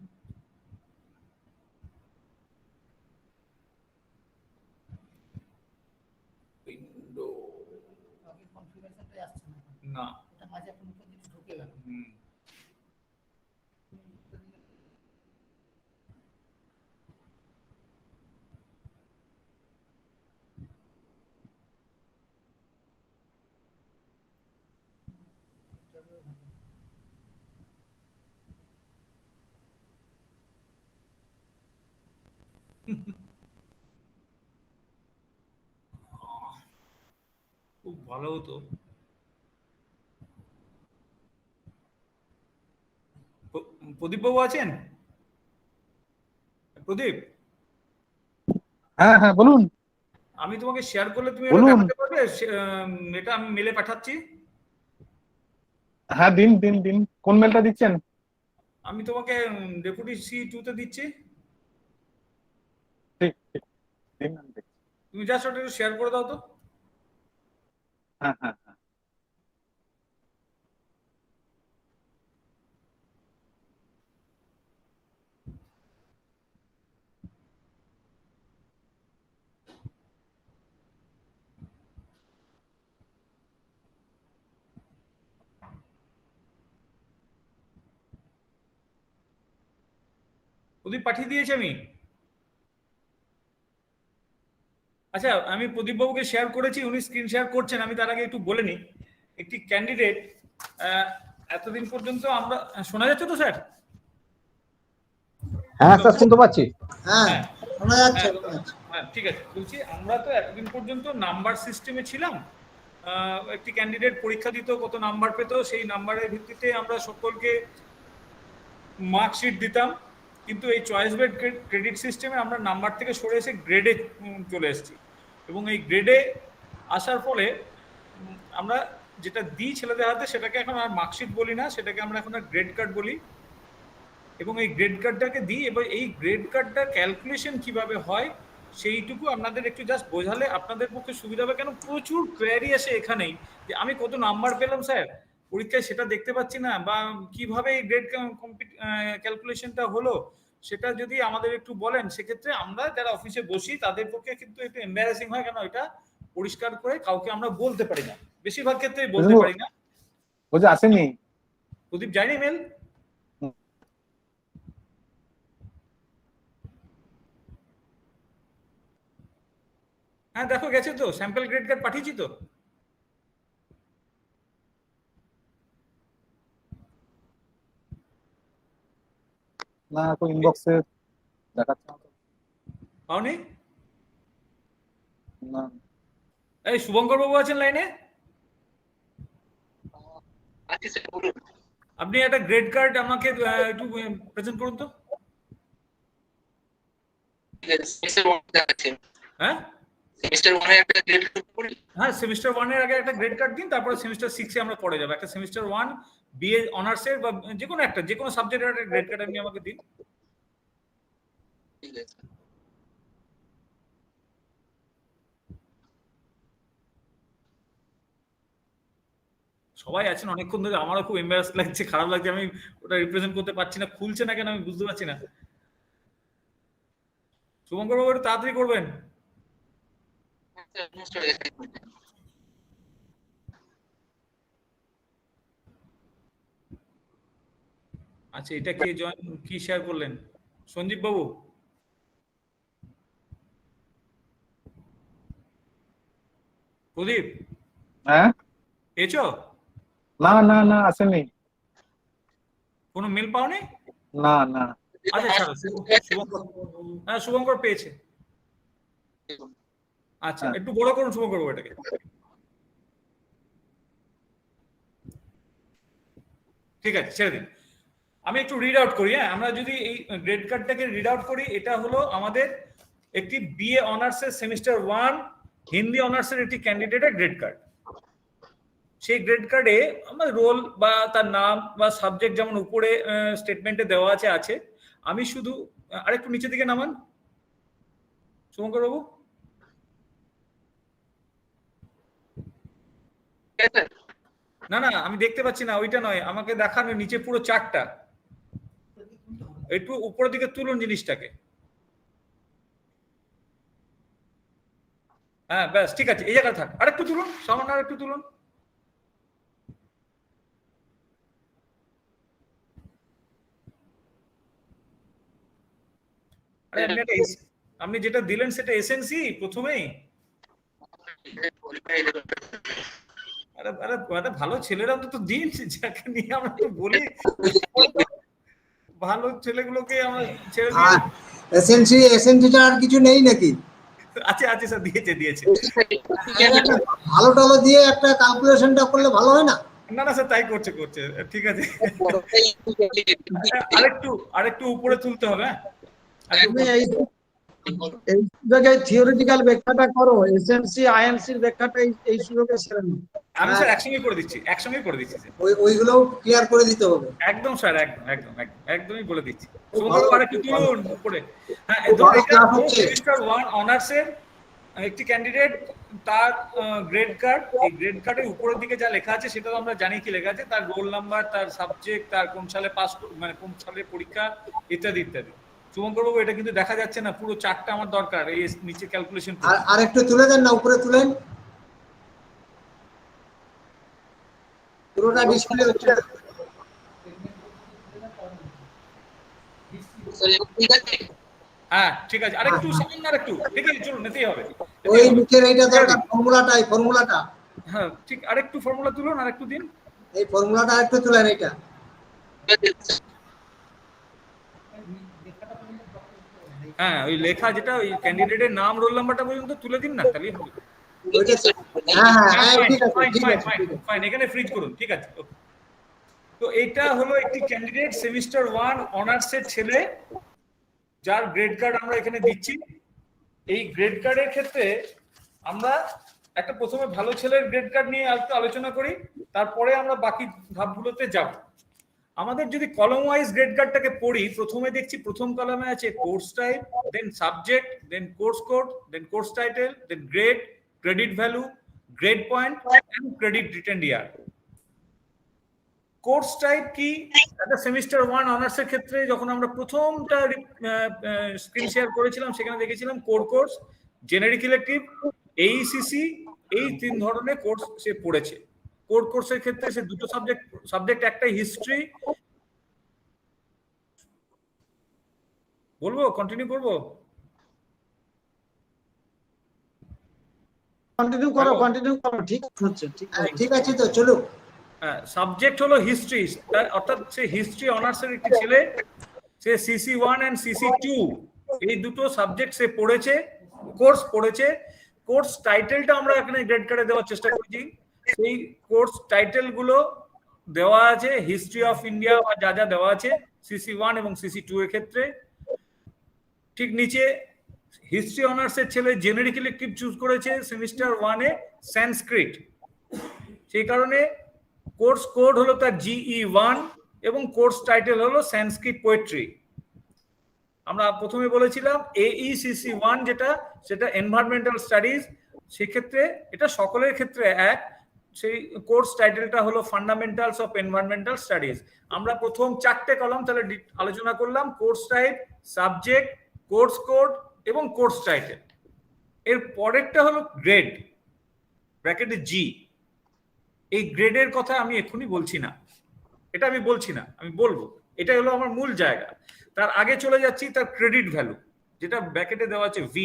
না খুব ভালো হতো। প্রদীপ বাবু আছেন? প্রদীপ, হ্যাঁ হ্যাঁ বলুন। আমি তোমাকে শেয়ার করলে তুমি এটা বলুন। দেখাতে পারবে? এটা আমি মেলে পাঠাচ্ছি। হ্যাঁ দিন দিন দিন, কোন মেলটা দিচ্ছেন? আমি তোমাকে ডেপুটি C2 তে দিচ্ছি। ঠিক ঠিক, দিন আমি দেখছি। তুমি জাস্ট ওটা একটু শেয়ার করে দাও তো। হ্যাঁ হ্যাঁ হ্যাঁ। প্রদীপ পাঠিয়ে দিয়েছি আমি। আচ্ছা, আমি প্রদীপ বাবুকে শেয়ার করেছি, উনি স্ক্রিন শেয়ার করছেন। আমি তার আগে একটু বলে নিই, একটি ক্যান্ডিডেট এতদিন পর্যন্ত আমরা, শোনা যাচ্ছে তো স্যার? হ্যাঁ স্যার, শুনতে পাচ্ছি। হ্যাঁ, হ্যাঁ শোনা যাচ্ছে, হ্যাঁ শোনা যাচ্ছে। হ্যাঁ, ঠিক আছে। বলছি আমরা তো এতদিন পর্যন্ত নাম্বার সিস্টেমে ছিলাম। একটি ক্যান্ডিডেট পরীক্ষা দিত, কত নাম্বার পেত, সেই নাম্বারের ভিত্তিতে আমরা সকলকে মার্কশিট দিতাম। কিন্তু এই চয়েস বেড ক্রেডিট সিস্টেমে আমরা নাম্বার থেকে সরে এসে গ্রেডে চলে এসেছি, এবং এই গ্রেডে আসার ফলে আমরা যেটা দিই ছেলেদের হাতে সেটাকে এখন আর মার্কশিট বলি না, সেটাকে আমরা এখন আর গ্রেড কার্ড বলি। এবং এই গ্রেড কার্ডটাকে দিই, এবার এই গ্রেড কার্ডটা ক্যালকুলেশন কিভাবে হয় সেইটুকু আপনাদের একটু জাস্ট বোঝালে আপনাদের পক্ষে সুবিধা হবে। কেন প্রচুর কোয়ারি আসে এখানেই যে আমি কত নাম্বার পেলাম স্যার পরীক্ষায়, সেটা দেখতে পাচ্ছি না, বা কিভাবে এই গ্রেড ক্যালকুলেশনটা হলো সেটা যদি আমাদের একটু বলেন, সেক্ষেত্রে আমরা যারা অফিসে বসি তাদের পক্ষে কিন্তু একটু এম্বারাসিং হয়। কেন এটা পরিষ্কার করে কাউকে আমরা বলতে পারি না, বেশিরভাগ ক্ষেত্রে বলতে পারি না। বুঝে আসেনি। প্রদীপ যায়নি মেল? হ্যাঁ দেখো গেছে তো, স্যাম্পল গ্রেড কার্ড পাঠিয়েছি তো। না, তো ইনবক্সে দেখাচ্ছে না তো। পাওনি? না। এই শুভঙ্কর বাবু আছেন লাইনে? আপনি একটা গ্রেড কার্ড আমাকে একটু প্রেজেন্ট করুন তো। হ্যাঁ হ্যাঁ, সেমিস্টার 1 এর আগে একটা গ্রেড কার্ড দিন, তারপরে সেমিস্টার 6 এ আমরা পড়ে যাব। একটা সেমিস্টার 1 বিএ অনার্স এর বা যে কোনো সাবজেক্টের একটা গ্রেড কার্ড আপনি আমাকে দিন। ঠিক আছে। সবাই আছেন অনেকক্ষণ ধরে, আমারও খুব এম্বারাস লাগছে, খারাপ লাগছে, আমি ওটা রিপ্রেজেন্ট করতে পারছি না, খুলছে না কেন আমি বুঝতে পারছি না। শুভঙ্কর বাবু একটু তাড়াতাড়ি করবেন। আচ্ছা, এটা কে কি শেয়ার করলেন? সঞ্জীব বাবু? প্রদীপ? হ্যাঁ, পেয়েছো? না না না, আসেনি। কোনো মেল পাওনি? না না। আচ্ছা ছাড়ো, শুভঙ্কর, হ্যাঁ শুভঙ্কর পেয়েছে। আচ্ছা, একটু বড় করুন শুভঙ্কর বাবু এটাকে। ঠিক আছে, ছেড়ে দিন। আমি একটু রিড আউট করি। হ্যাঁ, আমরা যদি এই গ্রেড কার্ডটাকে রিড আউট করি, এটা হলো আমাদের একটি বিএ অনার্সের সেমিস্টার 1 হিন্দি অনার্সের একটি ক্যান্ডিডেটের গ্রেড কার্ড। সেই গ্রেড কার্ডে আমার রোল বা তার নাম বা সাবজেক্ট যেমন উপরে স্টেটমেন্টে দেওয়া আছে। আমি শুধু আরেকটু নিচের দিকে নামান শুভঙ্কর বাবু। না না, আমি দেখতে পাচ্ছি না, ওইটা নয়, আমাকে দেখানো নিচে পুরো চারটা, একটু উপরের দিকে তুলুন জিনিসটাকে। হ্যাঁ ব্যাস, ঠিক আছে, এই জায়গায় থাক। আরেকটু তুলুন, সামান্য আরেকটু তুলুন। আরে আপনি যেটা দিলেন সেটা এসএনসি প্রথমেই। আরে আরে আরে ভালো ছেলেরা তো দিন, যাকে নিয়ে আমরা তো বলি ভালো ছেলেগুলোকে আমরা ছেড়ে দিই। আর এসএনসিটা আর কিছু নেই নাকি? আচ্ছা আচ্ছা স্যার, দিয়েছে। ভালো টালো দিয়ে একটা ক্যালকুলেশনটা করলে ভালো হয় না? না না স্যার, তাই করছে, ঠিক আছে। আরেকটু উপরে তুলতে হবে। তুমি এই জায়গায় থিওরিটিক্যাল ব্যাখ্যাটা করো, এসএনসি আইএনসির ব্যাখ্যাটা এই সুযোগে সেরে নাও। আমি স্যার একসঙ্গে করে দিচ্ছি স্যার। ওইগুলো ক্লিয়ার করে দিতে হবে। একদম স্যার, একদমই বলে দিচ্ছি। আরেকটু তুলুন উপরে। হ্যাঁ, সেমিস্টার 1 অনার্সের একটি ক্যান্ডিডেট, তার গ্রেড কার্ড, এই গ্রেড কার্ডের উপরের দিকে যা লেখা আছে সেটা তো আমরা জানি কি লেখা আছে, তার রোল নাম্বার, তার সাবজেক্ট, তার কোন সালে পাস, মানে কোন সালে পরীক্ষা, ইত্যাদি ইত্যাদি। শুভঙ্কর বাবু, এটা কিন্তু দেখা যাচ্ছে না, পুরো চার্টটা আমার দরকার, এই নিচে ক্যালকুলেশন। আর একটু তুলে দেন না, উপরে তুলেন, পুরোটা ডিসপ্লে হচ্ছে। হ্যাঁ ঠিক আছে, আরেকটু সামনে, আরেকটু, ঠিক আছে, চলুন, নিতেই হবে। ওই নিচের এইটা দরকার, ফর্মুলাটা। হ্যাঁ ঠিক, আরেকটু ফর্মুলা তুলুন, আরেকটু দিন। এই ফর্মুলাটা আরেকটু তুলেন, এইটা। হ্যাঁ, ওই লেখা যেটা, ওই ক্যান্ডিডেটের নাম, রোল নাম্বারটা পর্যন্ত তুলে দিন না, তাহলেই হবে। হ্যাঁ, ঠিক আছে। ফাইন, এখানে ফ্রিজ করুন, ঠিক আছে। তো এটা হলো একটি ক্যান্ডিডেট, সেমিস্টার 1 অনার্সের ছেলে, যার গ্রেড কার্ড আমরা এখানে দিচ্ছি। এই গ্রেড কার্ডের ক্ষেত্রে আমরা একটা প্রথমে ভালো ছেলের গ্রেড কার্ড নিয়ে একটু আলোচনা করি, তারপরে আমরা বাকি ধাপগুলোতে যাব। আমাদের যদি কলম ওয়াইজ গ্রেড কার্ডটাকে পড়ি, প্রথমে দেখছি প্রথম কলামে আছে course type, then subject, then course code, then course title, then grade, credit value, grade point and credit retained year. Course type কি? একটা সেমিস্টার 1 অনার্সের ক্ষেত্রে যখন আমরা প্রথমটা স্ক্রিন শেয়ার করেছিলাম, সেখানে দেখেছিলাম কোর কোর্স, জেনারিক ইলেকটিভ, এইসিসি, এই 3 ধরনের কোর্স সে পড়েছে। কোর কোর্সের ক্ষেত্রে সে দুটো সাবজেক্ট একটাই হিস্ট্রি। বলবো, কন্টিনিউ করবো? কন্টিনিউ করো, ঠিক আছে তো, চলো। সাবজেক্ট হলো হিস্ট্রি, অর্থাৎ সে হিস্ট্রি অনার্সের একটি ছেলে, সে CC1 এন্ড CC2 এই দুটো সাবজেক্ট সে পড়েছে, কোর্স পড়েছে। কোর্স টাইটেলটা আমরা এখানে গ্রেড কার্ডে দেওয়ার চেষ্টা করেছি। সেই কোর্স টাইটেল গুলো দেওয়া আছে, হিস্ট্রি অফ ইন্ডিয়া বা যা যা দেওয়া আছে CC1 এবং CC2 এর ক্ষেত্রে। ঠিক নিচে হিস্ট্রি অনার্সের ছেলে জেনারিক ইলেকটিভ চুজ করেছে সেমিস্টার 1 এ সংস্কৃত, সেই কারণে কোর্স কোড হলো তার GE1 এবং কোর্স টাইটেল হলো সংস্কৃত পোয়েট্রি। আমরা প্রথমে বলেছিলাম AECC1 যেটা, সেটা এনভায়রনমেন্টাল স্টাডিজ, সেক্ষেত্রে এটা সকলের ক্ষেত্রে এক। সেই কোর্স টাইটেলটা হলো ফান্ডামেন্টালস অফ এনভায়রনমেন্টাল স্টাডিজ। আমরা প্রথম 4টে কলাম তাহলে আলোচনা করলাম, course type, subject, course code এবং কোর্স টাইটেল। এর পরেরটা হলো গ্রেড, ব্র্যাকেটে G। এই গ্রেডের কথা আমি এক্ষুনি বলছি না, এটা আমি বলছি না, আমি বলবো, এটা হলো আমার মূল জায়গা। তার আগে চলে যাচ্ছি তার ক্রেডিট ভ্যালু, যেটা ব্র্যাকেটে দেওয়া আছে V।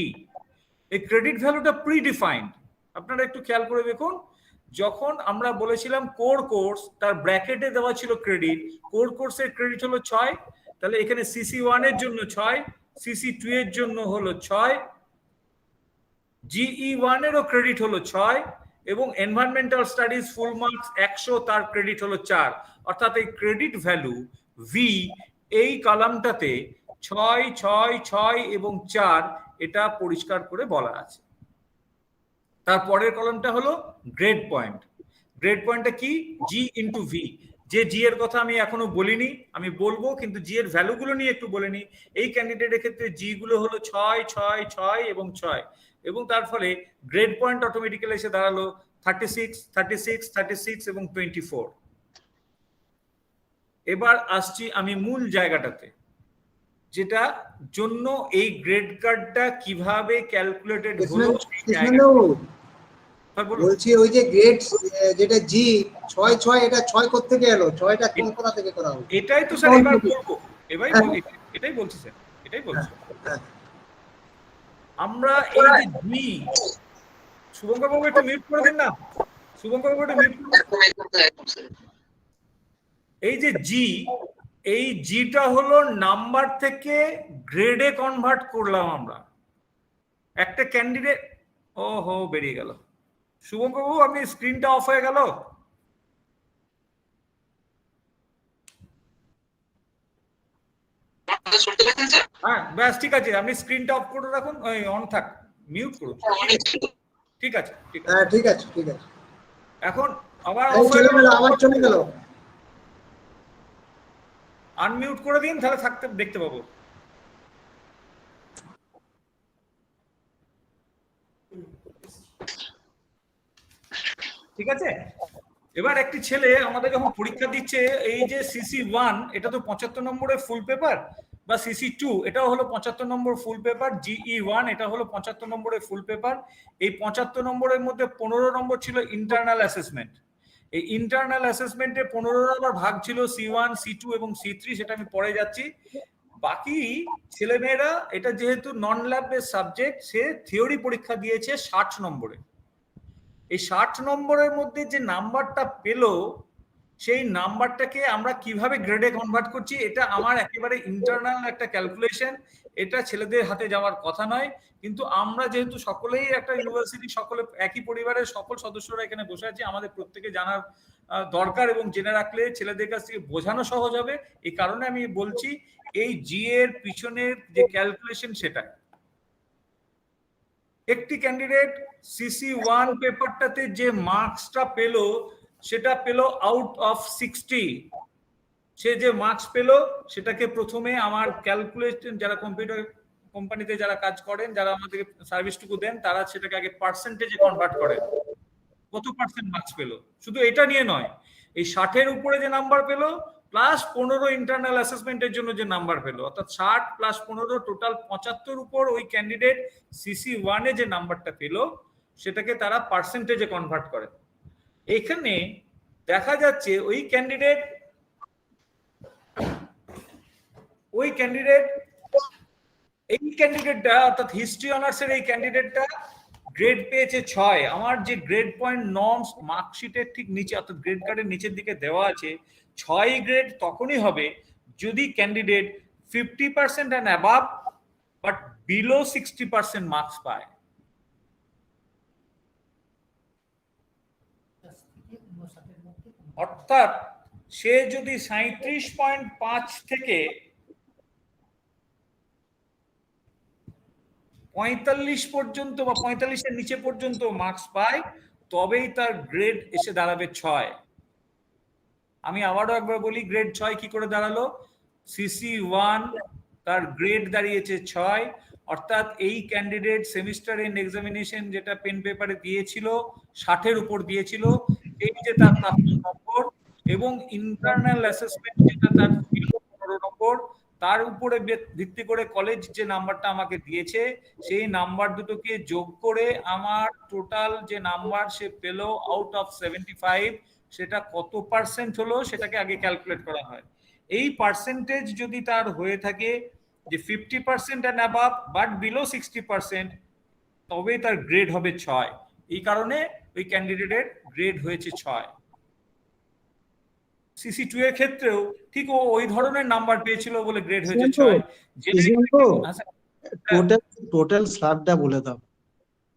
এই ক্রেডিট ভ্যালুটা প্রিডিফাইন্ড, আপনারা একটু খেয়াল করে দেখুন। যখন আমরা বলেছিলাম কোর কোর্স, তার ব্র্যাকেটে দেওয়া ছিল ক্রেডিট, কোর কোর্সের ক্রেডিট হলো 6, তাহলে এখানে CC1 এর জন্য 6, CC2 এর জন্য হলো 6, GE1 এরও ক্রেডিট হলো 6 এবং এনভায়রনমেন্টাল স্টাডিজ ফুল মার্কস 100, তার ক্রেডিট হলো 4। অর্থাৎ এই ক্রেডিট ভ্যালু V এই কলামটাতে 6, 6, 6 এবং 4 এটা পরিষ্কার করে বলা আছে। তারপরের কলামটা হলো গ্রেড পয়েন্ট। গ্রেড পয়েন্টটা কি? G into V। যে G এর কথা আমি এখনো বলিনি, আমি বলবো, কিন্তু G এর ভ্যালুগুলো নিয়ে একটু বলে নি। এই ক্যান্ডিডেটের ক্ষেত্রে G গুলো হলো 6, 6, 6 এবং 6, এবং তার ফলে গ্রেড পয়েন্ট অটোমেটিক্যালি এসে দাঁড়ালো 36, 36, 36 এবং 24। এবার আসছি আমি মূল জায়গাটাতে, যেটা জন্য এই গ্রেড কার্ডটা কিভাবে ক্যালকুলেটেড হলো। বলছি ওই যে গ্রেড যেটা G 6, 6, এটা 6 কোথা থেকে এলো? 6টা কোন কোথা থেকে করা হলো? এটাই তো স্যার এবার বলবো, এটাই বলছি স্যার, এটাই বলছি। আমরা এই যে জি, শুভঙ্কর বাবু একটু মিউট করে দিন না, শুভঙ্কর বাবু একটু মিউট করে। এই যে জি, এই জিটা হলো নাম্বার থেকে গ্রেডে কনভার্ট করলাম আমরা। একটা ক্যান্ডিডেট, ও হো বেরিয়ে গেল। শুভঙ্কর বাবু আপনি স্ক্রিনটা অফ হয়ে গেল। হ্যাঁ ব্যাস ঠিক আছে, আপনি স্ক্রিনটা অফ করে রাখুন, ওই অন থাক, মিউট করুন। ঠিক আছে ঠিক আছে হ্যাঁ ঠিক আছে ঠিক আছে। এখন আবার এই অফ হয়ে চলে গেল, গেল, আবার চলে গেল। আনমিউট করে দিন, তাহলে থাকতে দেখতে পাবো। ঠিক আছে, এবার একটি ছেলে আমাদের যখন পরীক্ষা দিচ্ছে, এই যে CC1 এটা তো 75 নম্বরের ফুল পেপার, বা CC2 এটাও হলো 75 নম্বর ফুল পেপার, GE1 এটা হলো 75 নম্বরের ফুল পেপার। এই 75 নম্বরের মধ্যে 15 নম্বর ছিল ইন্টারনাল অ্যাসেসমেন্ট। এই ইন্টারনাল অ্যাসেসমেন্টে 15 নম্বর ভাগ ছিল C1, C2 এবং C3, সেটা আমি পরে যাচ্ছি। বাকি ছেলেমেয়েরা, এটা যেহেতু নন ল্যাব বেস সাবজেক্ট, সে থিওরি পরীক্ষা দিয়েছে 60 নম্বরে। এই 60 নম্বরের মধ্যে যে নাম্বারটা পেলো, সেই নাম্বারটাকে আমরা কিভাবে গ্রেডে কনভার্ট করছি, এটা আমার একেবারে ইন্টারনাল একটা ক্যালকুলেশন, এটা ছেলেদের হাতে যাওয়ার কথা নয়। কিন্তু আমরা যেহেতু সকলেই একটা ইউনিভার্সিটি, সকলে একই পরিবারের সকল সদস্যরা এখানে বসে আছি, আমাদের প্রত্যেকে জানার দরকার, এবং জেনে রাখলে ছেলেদের কাছ থেকে বোঝানো সহজ হবে। এই কারণে আমি বলছি, এই জি এর পিছনের যে ক্যালকুলেশন, সেটা একটি ক্যান্ডিডেট CC1 পেপারটাতে যে মার্কসটা পেলো, সেটা পেলো আউট অফ 60। সে যে মার্কস পেলো, সেটাকে প্রথমে আমার ক্যালকুলেশন, যারা কম্পিউটার কোম্পানিতে যারা কাজ করেন, যারা আমাদেরকে সার্ভিসটুকু দেন, তারা সেটাকে আগে পার্সেন্টেজে কনভার্ট করেন, কত পার্সেন্ট মার্কস পেলো। শুধু এটা নিয়ে নয়, এই 60-এর উপরে যে নাম্বার পেলো প্লাস 15 ইন্টারনাল অ্যাসেসমেন্টের জন্য যে নাম্বার পেলো, অর্থাৎ 60 প্লাস 15 টোটাল 75 উপর ওই ক্যান্ডিডেট CC1 এ যে নাম্বারটা পেলো, সেটাকে তারা পার্সেন্টেজে কনভার্ট করে। এখানে দেখা যাচ্ছে ওই ক্যান্ডিডেটটা অর্থাৎ হিস্ট্রি অনার্সের এই ক্যান্ডিডেটটা গ্রেড পেয়েছে 6। আমার যে গ্রেড পয়েন্ট নর্মস মার্কশিটের ঠিক নিচে, অর্থাৎ গ্রেড কার্ডের নিচের দিকে দেওয়া আছে, 6 গ্রেড তখনই হবে যদি candidate 50% and above but below 60% marks পায়। অর্থাৎ সে যদি 37.5 থেকে 45 পর্যন্ত বা 45-এর নিচে পর্যন্ত মার্কস পায়, তবেই তার গ্রেড এসে দাঁড়াবে 6। আমি আবারও একবার বলি, গ্রেড 6 কি করে দাঁড়ালো? CC1 তার গ্রেড দাঁড়িয়েছে 6, অর্থাৎ এই ক্যান্ডিডেট সেমিস্টার এন্ড এক্সামিনেশন যেটা পেন পেপারে দিয়েছিল 60-এর উপর দিয়েছিল, এই যে তার প্রাপ্ত নম্বর, এবং ইন্টারনাল অ্যাসেসমেন্ট যেটা তার 15 নম্বর, তার উপরে ভিত্তি করে কলেজ যে নাম্বারটা আমাকে দিয়েছে, সেই নাম্বার দুটোকে যোগ করে আমার টোটাল যে নাম্বার সে পেলো আউট অফ 75, সেটা কত পার্সেন্ট হলো সেটাকে আগে ক্যালকুলেট করা হয়। এই পার্সেন্টেজ যদি তার হয়ে থাকে যে 50% অ্যান্ড অ্যাবাভ বাট বিলো 60%, তবেই তার গ্রেড হবে 6। এই কারণে ওই ক্যান্ডিডেটের গ্রেড হয়েছে 6। CC2 এর ক্ষেত্রেও ঠিক ওই ধরনের নাম্বার পেয়েছিল বলে গ্রেড হয়েছে 6। টোটাল স্ল্যাবটা বলে দাও,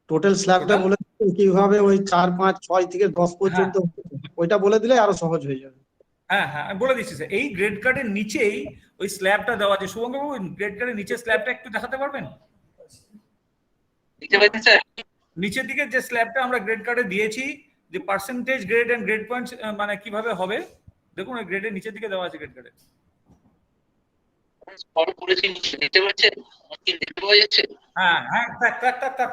টোটাল স্ল্যাবটা বলে কিভাবে ওই 4, 5, 6 থেকে 10 পর্যন্ত, ওইটা বলে দিলে আরো সহজ হয়ে যাবে। হ্যাঁ হ্যাঁ বলে দিচ্ছি স্যার, এই গ্রেড কার্ডের নিচেই ওই স্ল্যাবটা দেওয়া আছে। শুভঙ্কর বাবু গ্রেড কার্ডের নিচে স্ল্যাবটা একটু দেখাতে পারবেন? নিচের দিকে যে স্ল্যাবটা আমরা গ্রেড কার্ডে দিয়েছি, যে percentage grade and grade points মানে কিভাবে হবে, দেখুন ওই গ্রেডের নিচের দিকে দেওয়া আছে গ্রেড কার্ডে। হ্যাঁ হ্যাঁ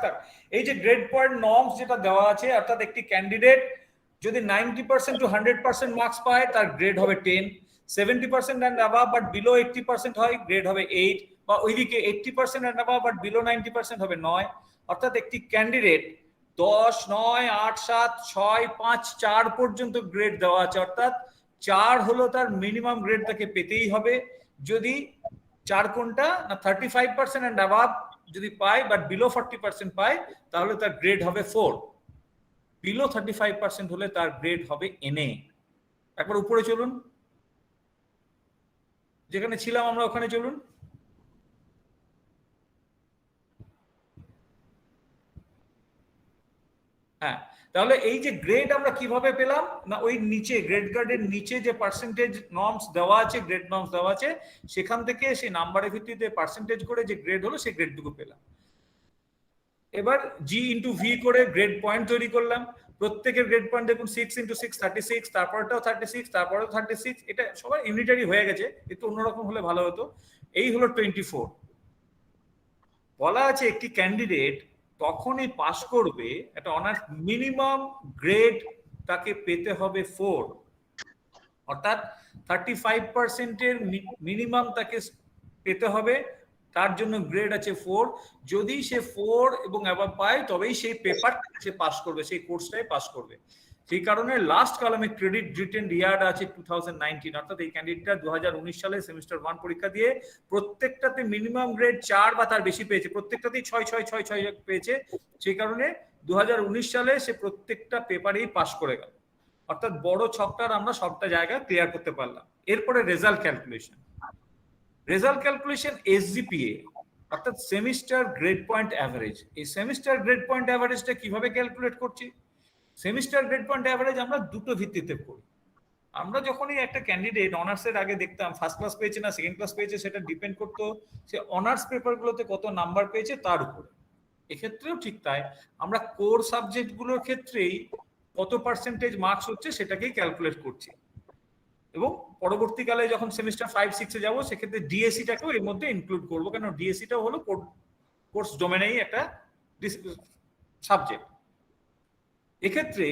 থাক। এই যে গ্রেড পয়েন্ট নর্মস যেটা দেওয়া আছে, অর্থাৎ একটি ক্যান্ডিডেট যদি 90% to 100% মার্কস পায়, তার গ্রেড হবে 10, 70% অ্যান্ড অ্যাবাভ বাট বিলো 80% হয়, গ্রেড হবে 8, বা ওইদিকে 80% অ্যান্ড অ্যাবাভ বাট বিলো 90% হবে 9। অর্থাৎ একটি ক্যান্ডিডেট 10, 9, 8, 7, 6, 5, 4 পর্যন্ত গ্রেড দেওয়া আছে, অর্থাৎ 4 হলো তার মিনিমাম গ্রেড, তাকে পেতেই হবে। যদি 4 কোনটা না 35% অ্যান্ড অ্যাবাভ যদি পায় বাট বিলো 40% পায় তাহলে তার গ্রেড হবে 4, বিলো 35% হলে তার গ্রেড হবে NA। একবার উপরে চলুন, যেখানে ছিলাম আমরা ওখানে চলুন। হ্যাঁ, তাহলে এই যে গ্রেড আমরা কিভাবে পেলাম না, ওই নিচে গ্রেড কার্ডের নিচে যে পার্সেন্টেজ নর্মস দেওয়া আছে, গ্রেড নর্মস দেওয়া আছে, সেখান থেকে সেই নাম্বারের ভিত্তিতে পার্সেন্টেজ করে যে গ্রেড হলো সেই গ্রেডটুকু পেলাম। এবার G ইন্টু V করে গ্রেড পয়েন্ট তৈরি করলাম। প্রত্যেকের গ্রেড পয়েন্ট দেখুন 6 ইন্টু 6 36, তারপরটাও 36, তারপরেও 36। এটা সবাই ইউনিটারি হয়ে গেছে, একটু অন্যরকম হলে ভালো হতো। এই হলো 24। বলা আছে একটি ক্যান্ডিডেট তখনই পাস করবে, একটা অনার্স মিনিমাম গ্রেড তাকে পেতে হবে 4, অর্থাৎ 35% মিনিমাম তাকে পেতে হবে, তার জন্য গ্রেড আছে 4। যদি সে 4 এবং অ্যাবাভ পায় তবেই সেই পেপারটা সে পাস করবে, সেই কোর্সটাই পাস করবে। সেই কারণে লাস্ট কলামে ক্রেডিট রিটেন ইয়ার আছে 2019, অর্থাৎ এই ক্যান্ডিডেটটা 2019 সালে সেমিস্টার 1 পরীক্ষা দিয়ে প্রত্যেকটাতে মিনিমাম গ্রেড 4 বা তার বেশি পেয়েছে, প্রত্যেকটাতেই 6 6 6 6 পেয়েছে। সেই কারণে 2019 সালে সে প্রত্যেকটা পেপারেই পাস করে গেল, অর্থাৎ বড় ছকটার আমরা সবটা জায়গা ক্লিয়ার করতে পারলাম। এরপরে result calculation. Result calculation SGPA অর্থাৎ সেমিস্টার গ্রেড পয়েন্ট অ্যাভারেজ। এই সেমিস্টার গ্রেড পয়েন্ট অ্যাভারেজটা কিভাবে ক্যালকুলেট করছি? সেমিস্টার গ্রেড পয়েন্ট অ্যাভারেজ আমরা দুটো ভিত্তিতে করি। আমরা যখনই একটা ক্যান্ডিডেট অনার্সের আগে দেখতাম ফার্স্ট ক্লাস পেয়েছে না সেকেন্ড ক্লাস পেয়েছে, সেটা ডিপেন্ড করতো সে অনার্স পেপারগুলোতে কত নাম্বার পেয়েছে তার উপরে। এক্ষেত্রেও ঠিক তাই, আমরা কোর সাবজেক্টগুলোর ক্ষেত্রেই কত পার্সেন্টেজ মার্কস হচ্ছে সেটাকেই ক্যালকুলেট করছি। এবং পরবর্তীকালে যখন সেমিস্টার 5-6 এ যাবো সেক্ষেত্রে ডিএসসিটাকেও এর মধ্যে ইনক্লুড করবো, কেন ডিএসসিটাও হলো কোর্স ডোমেনেই একটা সাবজেক্ট। এক্ষেত্রে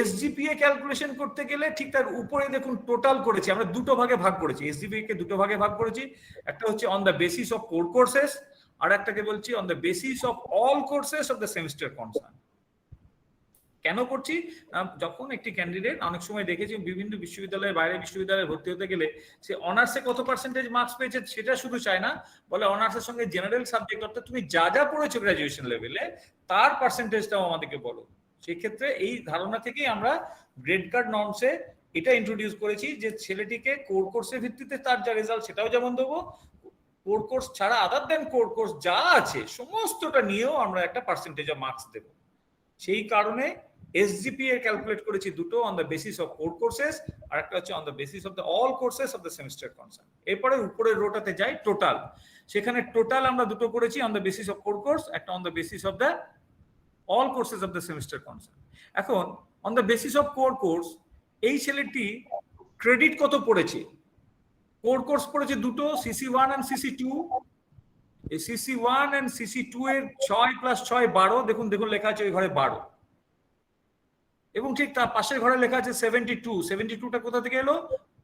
SGPA ক্যালকুলেশন করতে গেলে ঠিক তার উপরে দেখুন টোটাল করেছি, আমরা দুটো ভাগে ভাগ করেছি, SGPA কে দুটো ভাগে ভাগ করেছি। একটা হচ্ছে on the basis of core courses, আর একটাকে বলছি on the basis of all courses of the semester concern. কেন করছি? যখন একটি ক্যান্ডিডেট অনেক সময় দেখেছি বিভিন্ন বিশ্ববিদ্যালয়ের বাইরে বিশ্ববিদ্যালয়ে ভর্তি হতে গেলে সে অনার্সে কত পার্সেন্টেজ মার্কস পেয়েছে সেটা শুধু চায় না, বলে অনার্সের সঙ্গে জেনারেল সাবজেক্ট অর্থাৎ তুমি যা যা পড়েছো গ্রাজুয়েশন লেভেলে তার পার্সেন্টেজটাও আমাদেরকে বলো। সেক্ষেত্রে এই ধারণা থেকেই আমরা গ্রেড কার্ড নর্মসে এটা ইন্ট্রোডিউস করেছি যে ছেলেটিকে কোর কোর্সের ভিত্তিতে তার যা রেজাল্ট সেটাও যেমন দেবো, কোর কোর্স ছাড়া আদার দেন কোর কোর্স যা আছে সমস্তটা নিয়েও আমরা একটা পার্সেন্টেজ অফ মার্কস দেব। সেই কারণে SGPA ক্যালকুলেট করেছি দুটো, on the basis of core courses আর একটা হচ্ছে on the basis of the all courses of the semester concern. এরপরে উপরের রোটাতে যাই টোটাল, সেখানে টোটাল আমরা দুটো করেছি, on the basis of core course, একটা on the basis of the all courses of the semester concern. এখন on the basis of core course এই ছেলেটি ক্রেডিট কত পড়েছে? কোর কোর্স পড়েছে দুটো, CC1 and CC2। এই CC1 and CC2 এর 6 + 6 12, দেখুন দেখুন লেখা আছে ওই ঘরে 12, এবং ঠিক তার পাশের ঘরে লেখা আছে 72। 72টা কোথা থেকে এলো?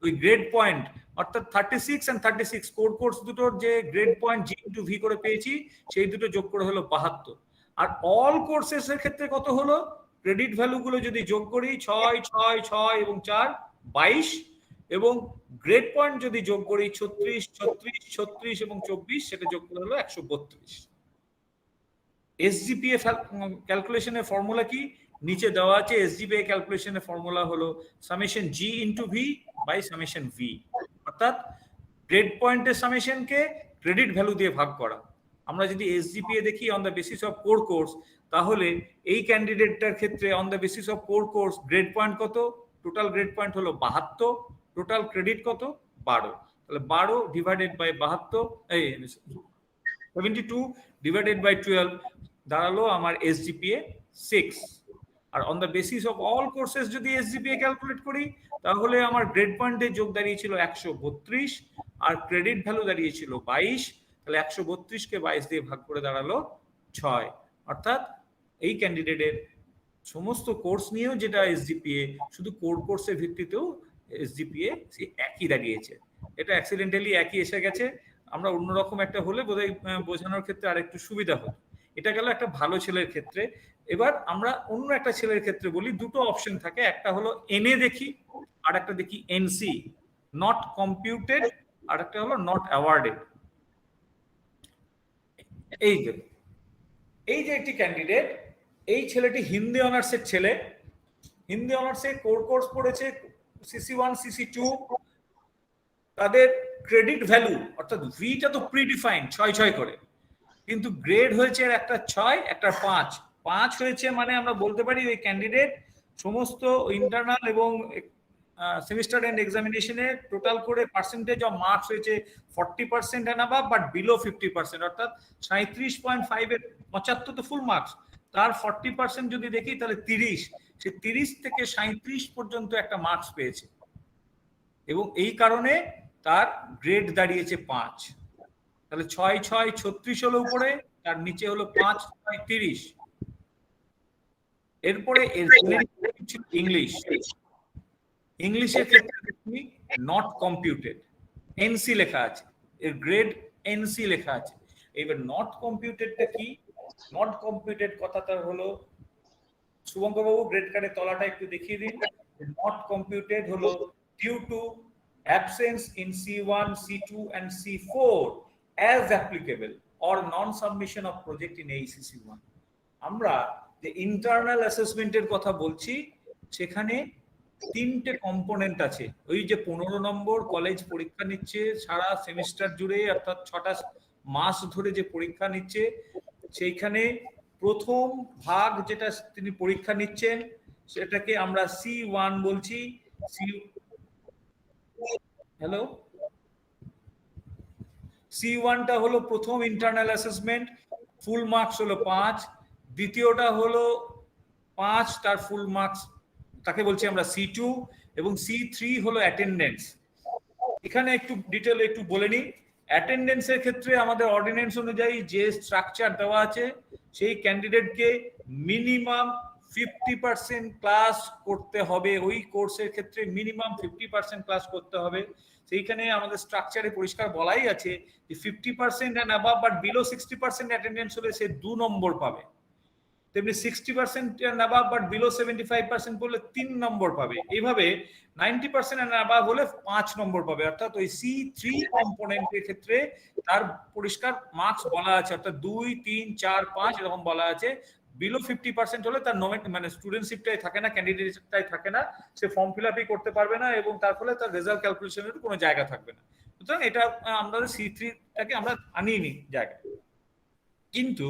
ওই গ্রেড পয়েন্ট, অর্থাৎ 36 and 36 কোর কোর্স দুটোর যে গ্রেড পয়েন্ট G × V করে পেয়েছি সেই দুটো যোগ করে হলো 72। আর অল কোর্সেস এর ক্ষেত্রে কত হলো? ক্রেডিট ভ্যালু গুলো যদি যোগ করি 6 6 6 এবং 4 22, এবং গ্রেড পয়েন্ট যদি যোগ করি 36 36 36 এবং 24 সেটা যোগ করে হলো 132। SGPA ক্যালকুলেশনের ফর্মুলা কি? নিচে দেওয়া আছে। SGPA ক্যালকুলেশনের ফর্মুলা হলো summation G × V by summation V, অর্থাৎ গ্রেড পয়েন্টের সামেশনকে ক্রেডিট ভ্যালু দিয়ে ভাগ করা। আমরা যদি SGPA দেখি on the basis of core course, তাহলে এই ক্যান্ডিডেটটার ক্ষেত্রে on the basis of core course grade point কত? টোটাল গ্রেড পয়েন্ট হলো 72, টোটাল ক্রেডিট কত? 12। তাহলে 12 ডিভাইডেড বাই 72 72 ডিভাইডেড বাই 12 দাঁড়ালো আমার SGPA 6। আর on the basis of all courses যদি SGPA ক্যালকুলেট করি তাহলে আমার গ্রেড পয়েন্টে যোগ দাঁড়িয়েছিল 132 আর ক্রেডিট ভ্যালু দাঁড়িয়েছিল 22। তাহলে 132কে 22 দিয়ে ভাগ করে দাঁড়ালো 6, অর্থাৎ এই ক্যান্ডিডেটের সমস্ত কোর্স নিয়েও যেটা SGPA, শুধু কোর কোর্সের ভিত্তিতেও SGPA একই দাঁড়িয়েছে। এটা অ্যাক্সিডেন্টালি একই এসে গেছে, আমরা অন্যরকম একটা হলে বোধহয় বোঝানোর ক্ষেত্রে আর একটু সুবিধা হতো। এটা গেল একটা ভালো ছেলের ক্ষেত্রে। এবার আমরা অন্য একটা ছেলের ক্ষেত্রে বলি, দুটো অপশন থাকে, একটা হলো NA দেখি আর একটা দেখি NC, নট কম্পিউটেড, আর একটা হলো নট অ্যাওয়ার্ডেড। এই যে একটি ক্যান্ডিডেট, এই ছেলেটি হিন্দি অনার্সের ছেলে, হিন্দি অনার্সে কোর কোর্স পড়েছে, CC1 CC2, তাদের ক্রেডিট ভ্যালু অর্থাৎ ভিটা তো প্রিডিফাইন্ড 6 করে, কিন্তু গ্রেড হয়েছে একটা 6 একটা 5 হয়েছে, মানে আমরা বলতে পারি ওই ক্যান্ডিডেট সমস্ত ইন্টারনাল এবং সেমিস্টার এন্ড এক্সামিনেশনে টোটাল করে পার্সেন্টেজ অফ মার্কস হয়েছে 40% এন্ড অ্যাবাভ, বাট বিলো 50%, অর্থাৎ 37.5 এর 75 তো ফুল মার্কস, তার 40% যদি দেখি তাহলে 30, সে 30 থেকে 37 পর্যন্ত একটা মার্কস পেয়েছে, এবং এই কারণে তার গ্রেড দাঁড়িয়েছে 5। তাহলে 6 36 হলো উপরে, তার নিচে হলো 5 6 30। এরপরে ইংলিশের ক্ষেত্রে নট কম্পিউটেড, এনসি লেখা আছে, এর গ্রেড এনসি লেখা আছে। এবার নট কম্পিউটেডটা কি? নট কম্পিউটেড কথাটা হলো, শুভঙ্কর বাবু গ্রেড কার্ডের তলাটা একটু দেখিয়ে দিন। নট কম্পিউটেড হলো due to absence in C1, C2 and C4 as applicable or non-submission of project in ACC1. আমরা যে ইন্টারনাল অ্যাসেসমেন্টের কথা বলছি, সেখানে 3টে কম্পোনেন্ট আছে। ওই যে 15 নম্বর কলেজ পরীক্ষা নিচ্ছে সারা সেমিস্টার জুড়ে, অর্থাৎ 6টা মাস ধরে যে পরীক্ষা নিচ্ছে, সেইখানে প্রথম ভাগ যেটা তিনি পরীক্ষা নিচ্ছেন সেটাকে আমরা C1 বলছি। হ্যালো, C1টা হলো প্রথম ইন্টারনাল অ্যাসেসমেন্ট, ফুল মার্কস হলো 5। দ্বিতীয়টা হলো 5, তার ফুল মার্কস, তাকে বলছি আমরা C2, এবং C3 হলো অ্যাটেন্ডেন্স। এখানে একটু ডিটেল একটু বলে নিই। অ্যাটেন্ডেন্সের ক্ষেত্রে আমাদের অর্ডিন্যান্স অনুযায়ী যে স্ট্রাকচার দেওয়া আছে, সেই ক্যান্ডিডেটকে মিনিমাম 50% ক্লাস করতে হবে, ওই কোর্সের ক্ষেত্রে মিনিমাম 50% ক্লাস করতে হবে। সেইখানে আমাদের স্ট্রাকচারে পরিষ্কার বলাই আছে যে 50% and above but below 60% attendance হলে সে 2 নম্বর পাবে, তেমনি 60% এন্ড অ্যাবাভ বাট বিলো 75% বললে 3 নম্বর পাবে, এইভাবে 90% এন্ড অ্যাবাভ হলে 5 নম্বর পাবে। অর্থাৎ ওই C3 কম্পোনেন্টের ক্ষেত্রে তার পরিষ্কার মার্কস বলা আছে, অর্থাৎ 2 3 4 5 এরকম বলা আছে। বিলো 50% হলে তার মানে স্টুডেন্টশিপটাই থাকে না, ক্যান্ডিডেটটাই থাকে না, সে ফর্ম ফিল আপই করতে পারবে না, এবং তার ফলে তার রেজাল্ট ক্যালকুলেশনের কোনো জায়গা থাকবে না। সুতরাং এটা আমরা C3টাকে আমরা আনিয়ে নিই জায়গায়। কিন্তু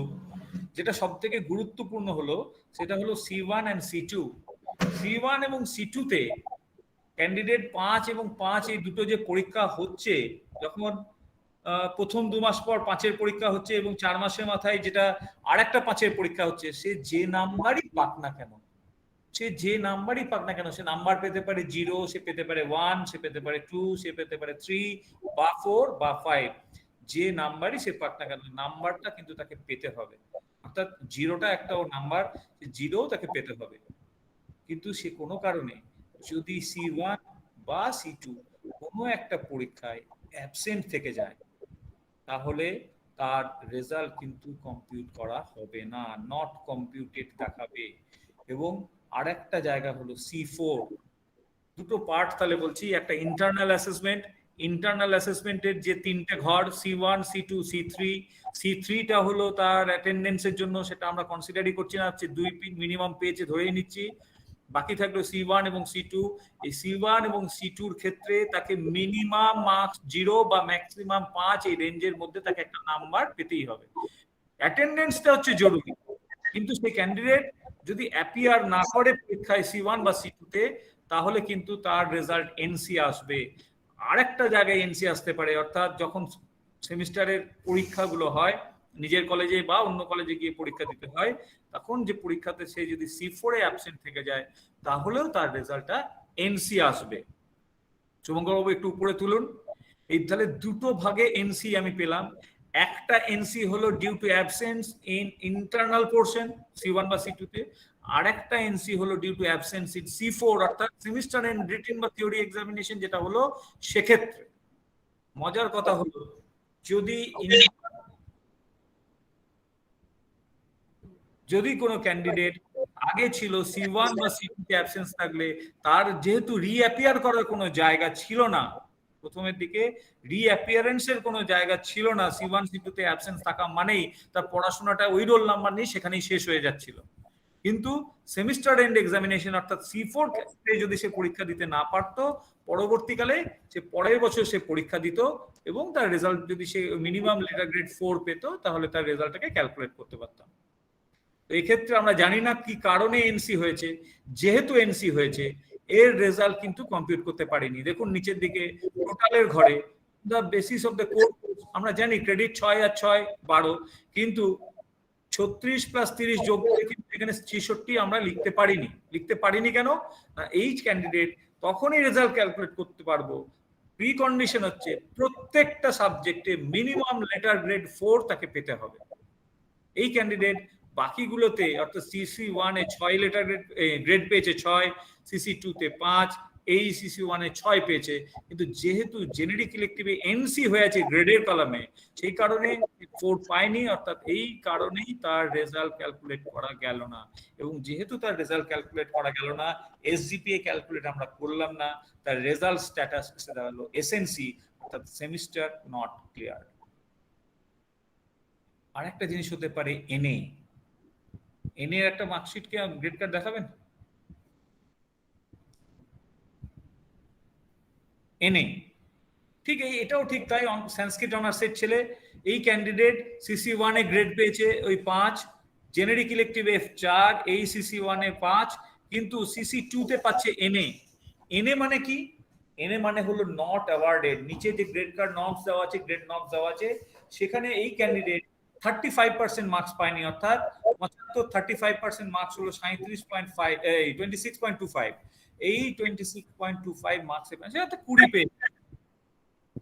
যেটা সব থেকে গুরুত্বপূর্ণ হলো সেটা হলো C1 and C2। C1 এবং C2 তে ক্যান্ডিডেট 5 এবং 5 এই দুটো যে পরীক্ষা হচ্ছে, যখন প্রথম 2 মাস পর 5-এর পরীক্ষা হচ্ছে এবং 4 মাসের মাথায় যেটা আরেকটা 5-এর পরীক্ষা হচ্ছে, সে যে নাম্বারই পাক না কেন, সে নাম্বার পেতে পারে 0, সে পেতে পারে 1, সে পেতে পারে 2, সে পেতে পারে 3 বা 4 বা 5, যে নাম্বারই সে পাক না কেন, নাম্বারটা কিন্তু তাকে পেতে হবে। অর্থাৎ 0টা একটা ও নাম্বার, 0ও তাকে পেতে হবে। কিন্তু সে কোনো কারণে যদি C1 বা C2 কোনো একটা পরীক্ষায় অ্যাবসেন্ট থেকে যায়, তাহলে তার রেজাল্ট কিন্তু কম্পিউট করা হবে না, নট কম্পিউটেড দেখাবে। এবং আরেকটা জায়গা হলো C4। দুটো পার্ট তাহলে বলছি, একটা ইন্টারনাল অ্যাসেসমেন্ট, ইন্টারনাল অ্যাসেসমেন্টের যে 3টে ঘর C1 C2 C3, C3টা হলো তার অ্যাটেন্ডেন্সের জন্য, সেটা আমরা কনসিডারই করছি না, হচ্ছে 2 মিনিমাম পেয়েছে ধরেই নিচ্ছি। বাকি থাকলো C1 এবং C2। এই C1 এবং C2-র ক্ষেত্রে তাকে মিনিমাম মার্কস 0 বা ম্যাক্সিমাম 5 এই রেঞ্জের মধ্যে তাকে একটা নাম্বার পেতেই হবে। অ্যাটেন্ডেন্সটা হচ্ছে জরুরি, কিন্তু সেই ক্যান্ডিডেট যদি অ্যাপিয়ার না করে পরীক্ষায় C1 বা C2-তে, তাহলে কিন্তু তার রেজাল্ট NC আসবে। আরেকটা জায়গায় NC আসতে পারে, অর্থাৎ যখন সেমিস্টারের পরীক্ষাগুলো হয়, নিজের কলেজে বা অন্য কলেজে গিয়ে পরীক্ষা দিতে হয়, তখন যে পরীক্ষাতে সে যদি C4-এ অ্যাবসেন্ট থেকে যায়, তাহলেও তার রেজাল্টটা NC আসবে। শুভঙ্কর বাবু একটু উপরে তুলুন। এই তাহলে দুটো ভাগে NC আমি পেলাম। একটা NC হলো due to absence in internal portion C1 বা C2-তে, আর একটা NC হলো due to absence in C4, অর্থাৎ সেমিস্টার এন্ড রিটেন বা থিওরি এক্সামিনেশন যেটা হলো সেক্ষেত্রে। মজার কথা হলো, যদি কোনো ক্যান্ডিডেট আগে ছিল C1 বা C2-তে অ্যাবসেন্স থাকলে, তার যেহেতু রিঅ্যাপিয়ার করার কোনো জায়গা ছিল না প্রথমের দিকে রিঅ্যাপিয়ারেন্সের কোনো জায়গা ছিল না, C1 C2 তে অ্যাবসেন্স থাকা মানেই তার পড়াশোনাটা ওই রোল নাম্বার নিয়ে সেখানেই শেষ হয়ে যাচ্ছিল। কিন্তু সেমিস্টার এন্ড এক্সামিনেশন অর্থাৎ C4 তে যদি সে পরীক্ষা দিতে না পারতো, পরবর্তীকালে সে পরের বছর সে পরীক্ষা দিত এবং তার রেজাল্ট যদি সে মিনিমাম লেটার গ্রেড 4 পেত, তাহলে তার রেজাল্টটাকে ক্যালকুলেট করতে পারতাম। তো এক্ষেত্রে আমরা জানি না কি কারণে এনসি হয়েছে, যেহেতু এনসি হয়েছে এর রেজাল্ট কিন্তু কম্পিউট করতে পারিনি। দেখুন নিচের দিকে টোটালের ঘরে the basis of the course, আমরা জানি ক্রেডিট 6 আর 6 12, কিন্তু 36 + 30 যোগ করে কিন্তু এখানে 66 আমরা লিখতে পারিনি কেন না, এই ক্যান্ডিডেট তখনই রেজাল্ট ক্যালকুলেট করতে পারবো প্রি কন্ডিশন হচ্ছে প্রত্যেকটা সাবজেক্টে মিনিমাম লেটার গ্রেড 4 তাকে পেতে হবে। এই ক্যান্ডিডেট বাকিগুলোতে অর্থাৎ CC1 এ 6 লেটার গ্রেড পেয়েছে 6, CC2 তে 5, এই CC1 এ 6 পেয়েছে, কিন্তু যেহেতু জেনেরিক ইলেকটিভে এনসি হয়েছে গ্রেডের কলামে, সেই কারণে 4 পায়নি, অর্থাৎ এই কারণেই তার রেজাল্ট ক্যালকুলেট করা গেল না। এবং যেহেতু তার রেজাল্ট ক্যালকুলেট করা গেল না, SGPA ক্যালকুলেট আমরা করলাম না, তার রেজাল্ট স্ট্যাটাস এসে দাঁড়ালো SNC অর্থাৎ সেমিস্টার নট ক্লিয়ার। আর একটা জিনিস হতে পারে NA এর একটা মার্কশিট কে গ্রেড কার্ড দেখাবেন? NA ঠিক, এটাও ঠিক তাই, সংস্কৃত অনার্সের ছেলে, এই ক্যান্ডিডেট CC1 এ গ্রেড পেয়েছে ওই 5, জেনেরিক ইলেকটিভ F4, এই CC1 এ 5, কিন্তু CC2 তে পাচ্ছে NA মানে কি? NA মানে হলো নট অ্যাওয়ার্ডেড। নিচে যে গ্রেড কার্ড নর্মস দেওয়া আছে, গ্রেড নর্মস দেওয়া আছে, সেখানে এই ক্যান্ডিডেট 35% মার্কস পায়নি, অর্থাৎ 35% মার্কস হলো 26.25, এই 26.25 মার্কস সে অর্থাৎ 20 পেয়েছে,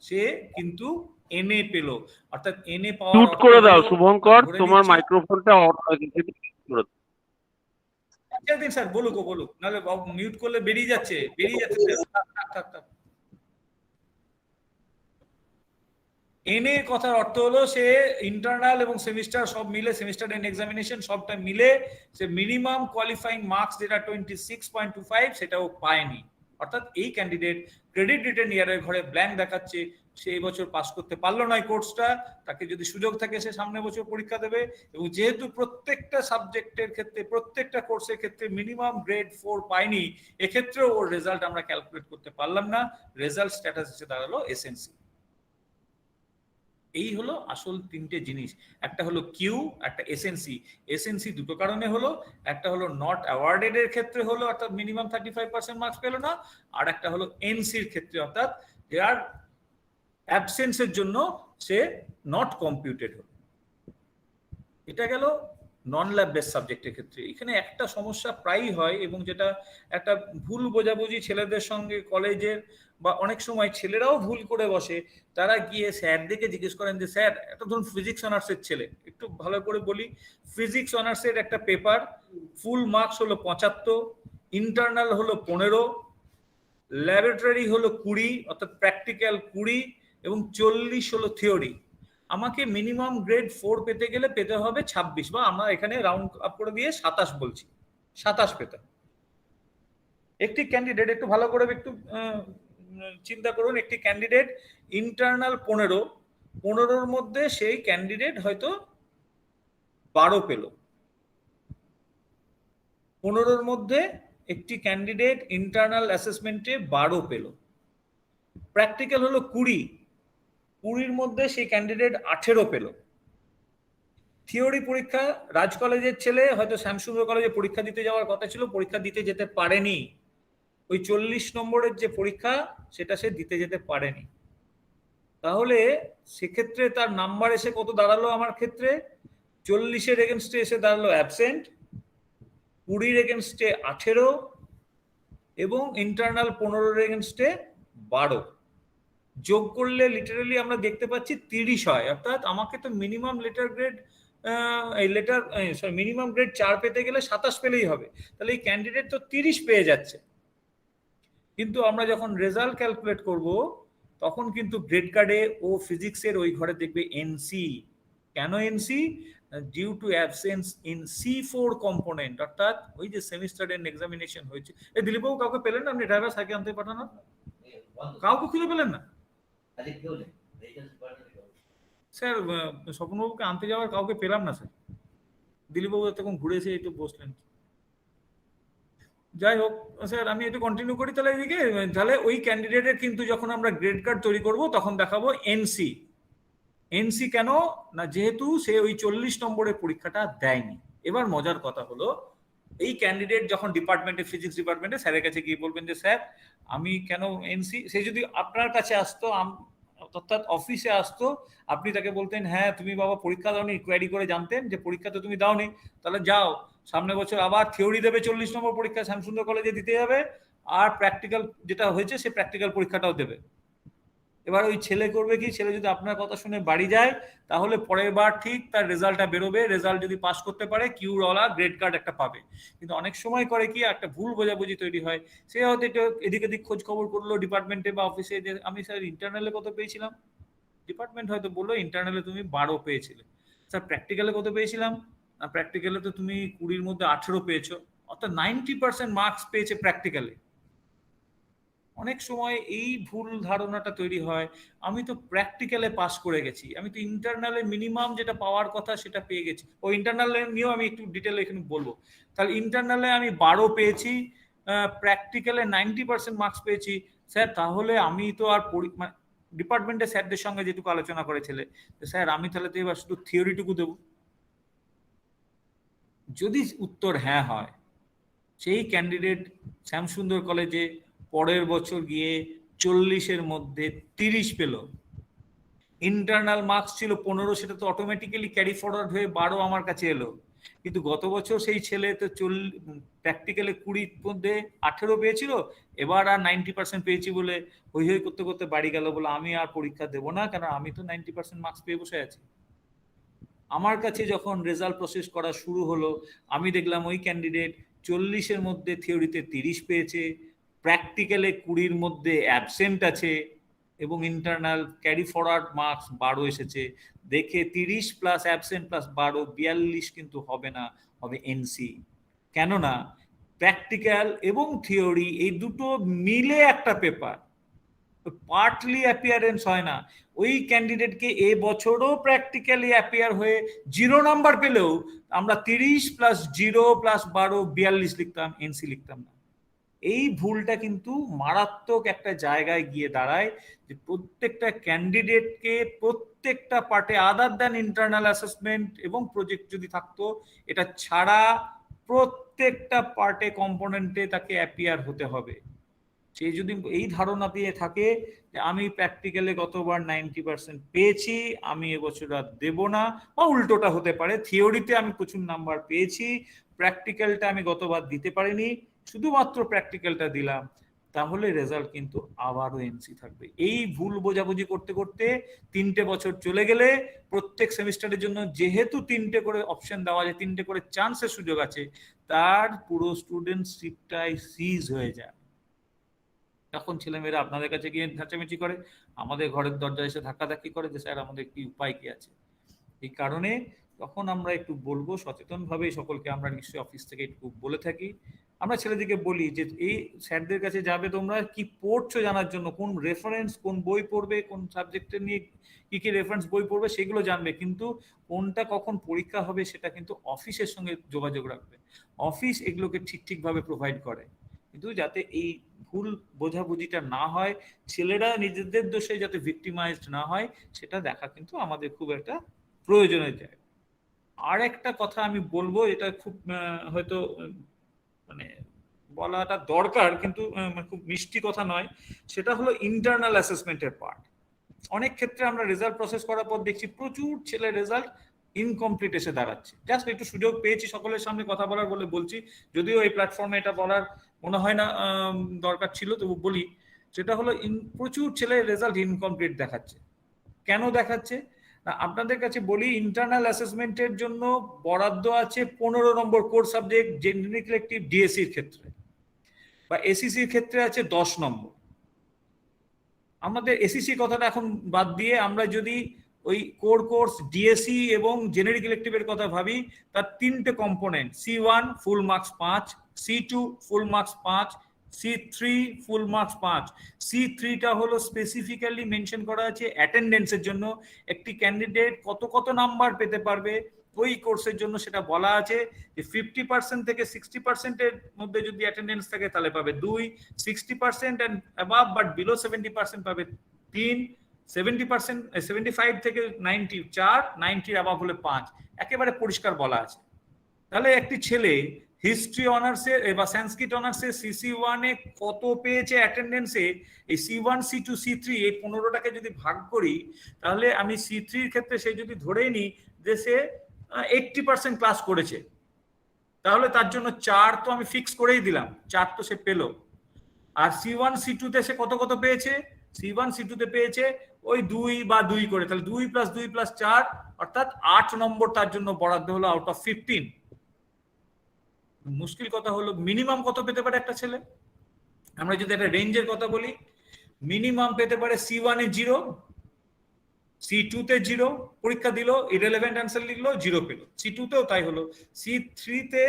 সে কিন্তু NA পেল। অর্থাৎ NA পাওয়ার মিউট করে দাও শুভঙ্কর, তোমার মাইক্রোফোনটা অন হয়ে গেছে। দিন স্যার, বলুক নাহলে মিউট করলে বেরিয়ে যাচ্ছে। থাক। NA কথার অর্থ হলো সে ইন্টারনাল এবং সেমিস্টার সব মিলে, সেমিস্টার এন্ড এক্সামিনেশন সবটা মিলে সে মিনিমাম কোয়ালিফাইং মার্কস যেটা 26.25 সেটাও পায়নি। অর্থাৎ এই ক্যান্ডিডেট ক্রেডিট রিটেন ইয়ারের ঘরে ব্ল্যাঙ্ক দেখাচ্ছে, সে এই বছর পাস করতে পারলো না এই কোর্সটা, তাকে যদি সুযোগ থাকে সে সামনের বছর পরীক্ষা দেবে। এবং যেহেতু প্রত্যেকটা সাবজেক্টের ক্ষেত্রে, প্রত্যেকটা কোর্সের ক্ষেত্রে মিনিমাম গ্রেড 4 পায়নি, এক্ষেত্রেও ওর রেজাল্ট আমরা ক্যালকুলেট করতে পারলাম না, রেজাল্ট স্ট্যাটাস এসে দাঁড়ালো SNC। এই হলো আসল তিনটে জিনিস, একটা হলো কিউ, একটা SNC দুটো কারণে হলো, একটা হলো নট অ্যাওয়ার্ডেড এর ক্ষেত্রে হলো অর্থাৎ মিনিমাম 35% মার্কস পেল না, আর একটা হলো এনসির ক্ষেত্রে অর্থাৎ দেয়ার অ্যাবসেন্সের জন্য সে নট কম্পিউটেড হলো। এটা গেল নন ল্যাব বেস সাবজেক্টের ক্ষেত্রে। এখানে একটা সমস্যা প্রায়ই হয় এবং যেটা একটা ভুল বোঝাবুঝি ছেলেদের সঙ্গে কলেজের, বা অনেক সময় ছেলেরাও ভুল করে বসে, তারা গিয়ে স্যারদেরকে জিজ্ঞেস করেন যে স্যার, একটা ধরুন ফিজিক্স অনার্সের ছেলে, একটু ভালো করে বলি, ফিজিক্স অনার্সের একটা পেপার ফুল মার্কস হলো 75, ইন্টারনাল হলো 15, ল্যাবরেটরি হলো 20 অর্থাৎ প্র্যাকটিক্যাল 20 এবং 40 হলো থিওরি। আমাকে মিনিমাম গ্রেড 4 পেতে গেলে পেতে হবে 26, বা আমরা এখানে রাউন্ড আপ করে দিয়ে 27 বলছি, 27 পেতে। একটি ক্যান্ডিডেট, একটু ভালো করে একটু চিন্তা করুন, একটি ক্যান্ডিডেট ইন্টারনাল 15-র মধ্যে সেই ক্যান্ডিডেট হয়তো 12 পেল, 15-র মধ্যে একটি ক্যান্ডিডেট ইন্টারনাল অ্যাসেসমেন্টে 12 পেল, প্র্যাকটিক্যাল হলো 20-র মধ্যে সেই ক্যান্ডিডেট 18 পেল। থিওরি পরীক্ষা রাজ কলেজের ছেলে হয়তো শ্যামসুন্দর কলেজে পরীক্ষা দিতে যাওয়ার কথা ছিল, পরীক্ষা দিতে যেতে পারেনি, ওই 40 নম্বরের যে পরীক্ষা সেটা সে দিতে যেতে পারেনি। তাহলে সেক্ষেত্রে তার নাম্বার এসে কত দাঁড়ালো? আমার ক্ষেত্রে 40-এর এগেনস্টে এসে দাঁড়ালো অ্যাবসেন্ট, 20-র এগেনস্টে 18 এবং ইন্টারনাল 15-এর এগেনস্টে 12। যোগ করলে লিটারালি আমরা দেখতে পাচ্ছি 30 হয়। অর্থাৎ আমাকে তো মিনিমাম মিনিমাম গ্রেড 4 পেতে গেলে 27 পেলেই হবে, তাহলে এই ক্যান্ডিডেট তো 30 পেয়ে যাচ্ছে। কিন্তু আমরা যখন রেজাল্ট ক্যালকুলেট করব তখন কিন্তু গ্রেড কার্ডে ও ফিজিক্সের ওই ঘরে দেখবে এনসি। কেন NC? Due to absence in C4 component, অর্থাৎ ওই যে সেমিস্টার এন্ড এক্সামিনেশন হয়েছে। এই দিলীপবাবু কাউকে পেলেন না? আপনি ড্রাইভার সাইকেল আনতে পাঠানো, কাউকে খুঁজে পেলেন না? স্যার স্বপনবাবুকে আনতে যাওয়ার কাউকে পেলাম না স্যার। দিলীপবাবু তখন ঘুরে এসে একটু বসলেন। যাই হোক স্যার, আমি একটু কন্টিনিউ করি তাহলে এদিকে। তাহলে ওই ক্যান্ডিডেটের কিন্তু যখন আমরা গ্রেড কার্ড তৈরি করব তখন দেখাবো এনসি। এনসি কেন না, যেহেতু সে ওই 40 নম্বরের পরীক্ষাটা দেয়নি। এবার মজার কথা হলো, এই ক্যান্ডিডেট যখন ডিপার্টমেন্টে, ফিজিক্স ডিপার্টমেন্টে স্যারের কাছে গিয়ে বলবেন যে স্যার আমি কেন এনসি, সে যদি আপনার কাছে আসতো, অর্থাৎ অফিসে আসতো, আপনি তাকে বলতেন হ্যাঁ তুমি বাবা পরীক্ষা দাওনি, কোয়ারি করে জানতেন যে পরীক্ষা তো তুমি দাওনি, তাহলে যাও সামনে বছর আবার থিওরি দেবে 40 নম্বর পরীক্ষা শ্যামসুন্দর কলেজে দিতে যাবে, আর প্র্যাকটিক্যাল যেটা হয়েছে সে প্র্যাকটিক্যাল পরীক্ষাটাও দেবে। এবার ওই ছেলে করবে কি, ছেলে যদি আপনার কথা শুনে বাড়ি যায় তাহলে পরের বার ঠিক তার রেজাল্টটা বেরোবে, রেজাল্ট যদি পাস করতে পারে কিউরওয়ালা গ্রেড কার্ড একটা পাবে। কিন্তু অনেক সময় করে কি একটা ভুল বোঝাবুঝি তৈরি হয়, সে হয়তো একটু এদিক এদিক খোঁজ খবর করলো ডিপার্টমেন্টে বা অফিসে যে আমি স্যার ইন্টারনালে কত পেয়েছিলাম, ডিপার্টমেন্ট হয়তো বললো ইন্টারনালে তুমি 12 পেয়েছিলে, স্যার প্র্যাকটিক্যালে কত পেয়েছিলাম, প্র্যাকটিক্যালে তো তুমি 20-র মধ্যে 18 পেয়েছো, অর্থাৎ 90% মার্কস পেয়েছে প্র্যাকটিক্যালে। অনেক সময় এই ভুল ধারণাটা তৈরি হয় আমি তো প্র্যাকটিক্যালে পাস করে গেছি, আমি তো ইন্টারনালে মিনিমাম যেটা পাওয়ার কথা সেটা পেয়ে গেছি। ও ইন্টারনালে নিয়েও আমি একটু ডিটেল এখানে বলবো। তাহলে ইন্টারনালে আমি 12 পেয়েছি, প্র্যাকটিক্যালে 90% মার্কস পেয়েছি, স্যার তাহলে আমি তো আর ডিপার্টমেন্টের স্যারদের সঙ্গে যেটুকু আলোচনা করেছিলে, স্যার আমি তাহলে তো এবার শুধু থিওরিটুকু দেব। যদি উত্তর হ্যাঁ হয়, সেই ক্যান্ডিডেট শ্যামসুন্দর কলেজে পরের বছর গিয়ে 40-এর মধ্যে 30 পেল, ইন্টারনাল মার্কস ছিল 15, সেটা তো অটোমেটিক্যালি ক্যারি ফরওয়ার্ড হয়ে 12 আমার কাছে এলো। কিন্তু গত বছর সেই ছেলে তো প্র্যাকটিক্যালে 20-র মধ্যে 18 পেয়েছিল, এবার আর 90% পেয়েছি বলে হই হই করতে করতে বাড়ি গেল, বলে আমি আর পরীক্ষা দেবো না, কারণ আমি তো 90% মার্কস পেয়ে বসে আছি। আমার কাছে যখন রেজাল্ট প্রসেস করা শুরু হলো, আমি দেখলাম ওই ক্যান্ডিডেট 40-এর মধ্যে থিওরিতে 30 পেয়েছে, প্র্যাকটিক্যালে 20-র মধ্যে অ্যাবসেন্ট আছে, এবং ইন্টারনাল ক্যারি ফরওয়ার্ড মার্কস 12 এসেছে। দেখে 30 প্লাস অ্যাবসেন্ট প্লাস 12 42 কিন্তু হবে না, হবে এনসি। কেননা প্র্যাকটিক্যাল এবং থিওরি এই দুটো মিলে একটা পেপার, পার্টলি অ্যাপিয়ারেন্স হয় না। ওই ক্যান্ডিডেটকে এ বছরও প্র্যাকটিক্যালি অ্যাপিয়ার হয়ে 0 নাম্বার পেলেও আমরা 30 প্লাস 0 প্লাস 12 42 লিখতাম, এনসি লিখতাম না। এই ভুলটা কিন্তু মারাত্মক একটা জায়গায় গিয়ে দাঁড়ায়, যে প্রত্যেকটা ক্যান্ডিডেটকে প্রত্যেকটা পার্টে আদার দ্যান ইন্টারনাল অ্যাসেসমেন্ট এবং প্রজেক্ট যদি থাকতো, এটা ছাড়া প্রত্যেকটা পার্টে কম্পোনেন্টে তাকে অ্যাপিয়ার হতে হবে। সে যদি এই ধারণা দিয়ে থাকে যে আমি প্র্যাকটিক্যালে গতবার 90% পেয়েছি, আমি এবছর আর দেবো না, বা উল্টোটা হতে পারে, থিওরিতে আমি প্রচুর নাম্বার পেয়েছি, প্র্যাকটিক্যালটা আমি গতবার দিতে পারিনি, শুধুমাত্র প্র্যাকটিক্যালটা দিলাম, তাহলে রেজাল্ট কিন্তু আবারও এনসি থাকবে। এই ভুল বোঝাবুঝি করতে করতে 3টে বছর চলে গেলে প্রত্যেক সেমিস্টারের জন্য যেহেতু 3টে করে অপশন দেওয়া যায়, 3টে করে চান্সের সুযোগ আছে, তার পুরো স্টুডেন্টশিপটাই সিজ হয়ে যায়। তখন ছেলেমেয়েরা আপনাদের কাছে গিয়ে ধাঁচামেচি করে, আমাদের ঘরের দরজা এসে ধাক্কাধাক্কি করে যে স্যার আমাদের কি উপায় কি আছে। এই কারণে তখন আমরা একটু বলবো সচেতনভাবে, সকলকে আমরা নিশ্চয়ই অফিস থেকে একটু বলে থাকি, আমরা ছেলেদেরকে বলি যে এই স্যারদের কাছে যাবে তোমরা কি পড়ছো জানার জন্য, কোন রেফারেন্স, কোন বই পড়বে, কোন সাবজেক্টে নিয়ে কি কি রেফারেন্স বই পড়বে সেগুলো জানবে, কিন্তু কোনটা কখন পরীক্ষা হবে সেটা কিন্তু অফিসের সঙ্গে যোগাযোগ রাখবে। অফিস এগুলোকে ঠিকভাবে প্রোভাইড করে, কিন্তু যাতে এই ভুল বোঝাবুঝিটা না হয়, ছেলেরা নিজেদের দোষে যাতে ভিক্টিমাইজড না হয়, সেটা দেখা কিন্তু আমাদের খুব একটা প্রয়োজনীয় জায়গা। আর একটা কথা আমি বলবো, এটা খুব হয়তো মানে বলাটা দরকার, কিন্তু খুব মিষ্টি কথা নয়, সেটা হলো ইন্টারনাল অ্যাসেসমেন্টের পার্ট। অনেক ক্ষেত্রে আমরা রেজাল্ট প্রসেস করার পর দেখছি প্রচুর ছেলে রেজাল্ট ইনকমপ্লিট এসে দাঁড়াচ্ছে। জাস্ট একটু সুযোগ পেয়েছি সকলের সামনে কথা বলার বলে বলছি, যদিও এই প্ল্যাটফর্মে এটা বলার মনে হয় না দরকার ছিল, তবু বলি। সেটা হলো প্রচুর ছেলে রেজাল্ট ইনকমপ্লিট দেখাচ্ছে। কেন দেখাচ্ছে না, আপনাদের কাছে বলি, ইন্টারনাল অ্যাসেসমেন্টের জন্য বরাদ্দ আছে 15 নম্বর কোর সাবজেক্ট জেনারেল ইলেকটিভ ডিএসসির ক্ষেত্রে, বা এসিসির ক্ষেত্রে আছে 10 নম্বর। আমাদের এসিসি কথাটা এখন বাদ দিয়ে আমরা যদি ওই কোর কোর্স ডিএসসি এবং জেনারিক ইলেকটিভের কথা ভাবি, তার 3টে component, C1 full marks 5, C2 full marks 5, C3 full marks 5। C3টা হলো স্পেসিফিক্যালি মেনশন করা আছে অ্যাটেন্ডেন্সের জন্য, একটি ক্যান্ডিডেট কত কত নাম্বার পেতে পারবে ওই কোর্সের জন্য সেটা বলা আছে যে 50% থেকে 60%-এর মধ্যে যদি অ্যাটেন্ডেন্স থাকে তাহলে পাবে 2, 60% এন্ড অ্যাবাভ বাট বিলো 70% পাবে 3, 70% 75 থেকে 90 4, 90 অ্যাবাভ হলে 5। একেবারে পরিষ্কার বলা আছে। তাহলে একটি ছেলে হিস্ট্রি অনার্সে বা সংস্কৃত অনার্সে CC1 এ কত পেয়েছে অ্যাটেন্ডেন্সে, এই C1 C2 C3 এই 15টাকে যদি ভাগ করি তাহলে আমি C3 এর ক্ষেত্রে সে যদি ধরেই নিই যে সে 80% ক্লাস করেছে, তাহলে তার জন্য 4 তো আমি ফিক্স করেই দিলাম, 4 তো সে পেলো। আর C1 C2 তে সে কত কত পেয়েছে, C1 C2 তে পেয়েছে ওই 2 বা 2 করে, তাহলে 2 + 2 + 4 অর্থাৎ 8 নম্বর তার জন্য বরাদ্দ হলো আউট অফ 15। মুশকিল কথা হলো মিনিমাম কত পেতে পারে একটা ছেলে। আমরা যদি একটা রেঞ্জের কথা বলি, মিনিমাম পেতে পারে C1 এ 0, C2 তে 0, পরীক্ষা দিল ইররিলেভেন্ট অ্যান্সার লিখলো 0 পেল, C2 তেও তাই হলো, C3 তে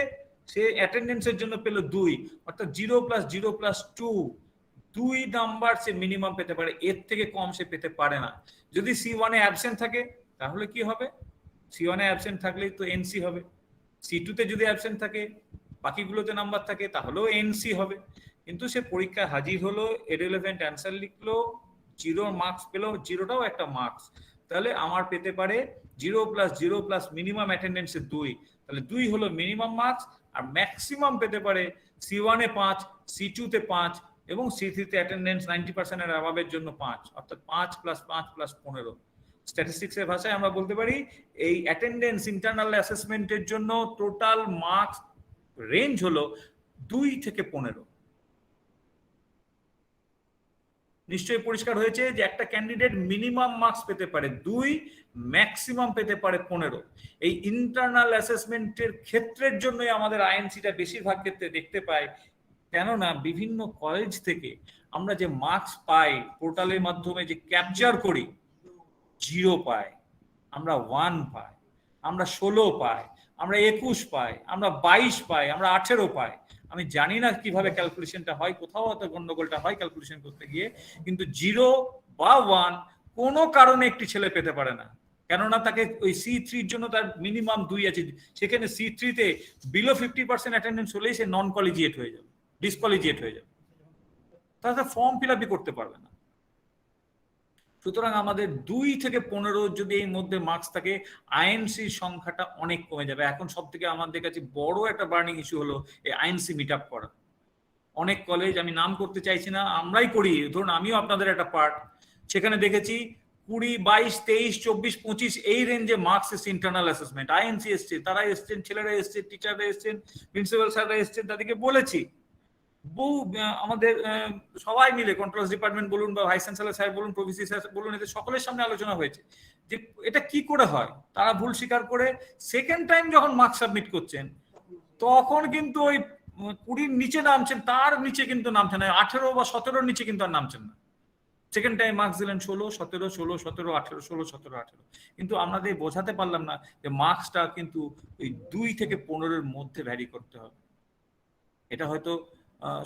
সে অ্যাটেন্ডেন্সের জন্য পেল 2, অর্থাৎ 0 + 0 + 2, 2 নাম্বার সে মিনিমাম পেতে পারে, এর থেকে কম সে পেতে পারে না। যদি C1 এ অ্যাবসেন্ট থাকে তাহলে কি হবে, C1 এ অ্যাবসেন্ট থাকলেই তো NC হবে, C2 তে যদি অ্যাবসেন্ট থাকে বাকিগুলোতে নাম্বার থাকে তাহলেও NC হবে। কিন্তু সে পরীক্ষায় হাজির হলো, ইররিলেভেন্ট অ্যান্সার লিখলো, 0 মার্কস পেলো, 0টাও একটা মার্কস, তাহলে আমার পেতে পারে 0 + 0 + মিনিমাম অ্যাটেন্ডেন্সে 2, তাহলে 2 হলো মিনিমাম মার্কস। আর ম্যাক্সিমাম পেতে পারে C1 এ 5, C2 তে 5 এবং C3 তে অ্যাটেন্ডেন্স 90% এর অ্যাবাভের জন্য 5, অর্থাৎ 5 + 5 + 15। স্ট্যাটিস্টিক্স এর ভাষায় আমরা বলতে পারি এই অ্যাটেন্ডেন্স ইন্টারনাল অ্যাসেসমেন্টের জন্য টোটাল মার্কস রেঞ্জ হলো 2 থেকে 15। নিশ্চয়ই পরিষ্কার হয়েছে যে একটা ক্যান্ডিডেট মিনিমাম মার্কস পেতে পারে 2, ম্যাক্সিমাম পেতে পারে 15। এই ইন্টারনাল অ্যাসেসমেন্টের ক্ষেত্রের জন্যই আমাদের আইএনসিটা বেশিরভাগ ক্ষেত্রে দেখতে পাই, কেননা বিভিন্ন কলেজ থেকে আমরা যে মার্কস পাই পোর্টালের মাধ্যমে যে ক্যাপচার করি, 0 পাই, আমরা 1 পাই, আমরা 16 পাই, আমরা 21 পাই, আমরা 22 পাই, আমরা 18 পাই। আমি জানি না কিভাবে ক্যালকুলেশনটা হয়, কোথাও হয়তো গন্ডগোলটা হয় ক্যালকুলেশন করতে গিয়ে, কিন্তু 0 বা 1 কোনো কারণে একটি ছেলে পেতে পারে না, কেননা তাকে ওই C3 এর জন্য তার মিনিমাম 2 আছে, সেখানে C3 তে বিলো 50% অ্যাটেন্ডেন্স হলেই সে নন কলিজিয়েট হয়ে যাবে, ডিসকলিজিয়েট হয়ে যাবে, তাহলে ফর্ম ফিল আপই করতে পারবে না। সুতরাং আমাদের 2 থেকে 15 যদি এই মধ্যে মার্কস থাকে, আইএনসির সংখ্যাটা অনেক কমে যাবে। এখন সব থেকে আমাদের কাছে বড় একটা বার্নিং ইস্যু হলো এই আইএনসি মিট আপ করা। অনেক কলেজ, আমি নাম করতে চাইছি না, আমরাই করি, ধরুন আমিও আপনাদের একটা পার্ট, সেখানে দেখেছি 20, 22, 23, 24, 25 এই রেঞ্জে মার্কস এসছে ইন্টারনাল অ্যাসেসমেন্ট, আইএনসি এসছে, তারা এসছেন, ছেলেরা এসছে, টিচাররা এসছেন, প্রিন্সিপাল স্যাররা এসছেন, তাদেরকে বলেছি, বহু আমাদের সবাই মিলে কন্ট্রোলার্স ডিপার্টমেন্ট বলুন বা ভাইস চ্যান্সেলর স্যার বলুন, প্রভিসি স্যার বলুন, এদের সকলের সামনে আলোচনা হয়েছে যে এটা কি করে হয়। তারা ভুল স্বীকার করে সেকেন্ড টাইম যখন মার্কস সাবমিট করছেন তখন কিন্তু ওই 20 নিচে নামছেন, তার নিচে কিন্তু নামছেন না, 18 বা 17 নিচে কিন্তু আর নামছেন না। সেকেন্ড টাইম মার্কস দিলেন 16, 17, 16, 17, 18, 16, 17, 18, কিন্তু আমাদের বোঝাতে পারলাম না যে মার্কসটা কিন্তু ওই 2 থেকে 15 এর মধ্যে ভ্যারি করতে হবে। এটা হয়তো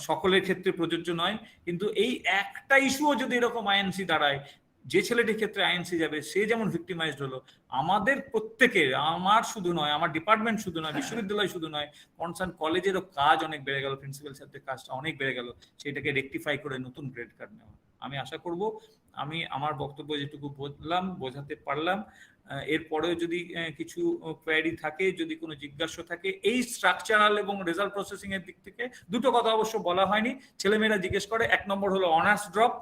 সকলের ক্ষেত্রে প্রযোজ্য নয়, কিন্তু এই একটা ইস্যুও যদি এরকম আইএনসি দাঁড়ায়, যে ছেলেটির ক্ষেত্রে আইএনসি যাবে সে যেমন ভিক্টিমাইজড হলো, আমাদের প্রত্যেকের, আমার শুধু নয়, আমার ডিপার্টমেন্ট শুধু নয়, বিশ্ববিদ্যালয় শুধু নয়, কনসার্ন কলেজেরও কাজ অনেক বেড়ে গেল, প্রিন্সিপাল স্যারদের কাজটা অনেক বেড়ে গেল, সেটাকে রেকটিফাই করে নতুন গ্রেড কার্ড নেওয়া। আমি আশা করব আমি আমার বক্তব্য যেটুকু বললাম বোঝাতে পারলাম। এরপরেও যদি কিছু কোয়েরি থাকে, যদি কোনো জিজ্ঞাসা থাকে এই স্ট্রাকচারাল এবং রেজাল্ট প্রসেসিং এর দিক থেকে, দুটো কথা অবশ্য বলা হয়নি, ছেলেমেয়েরা জিজ্ঞেস করে, এক নম্বর হলো অনার্স ড্রপ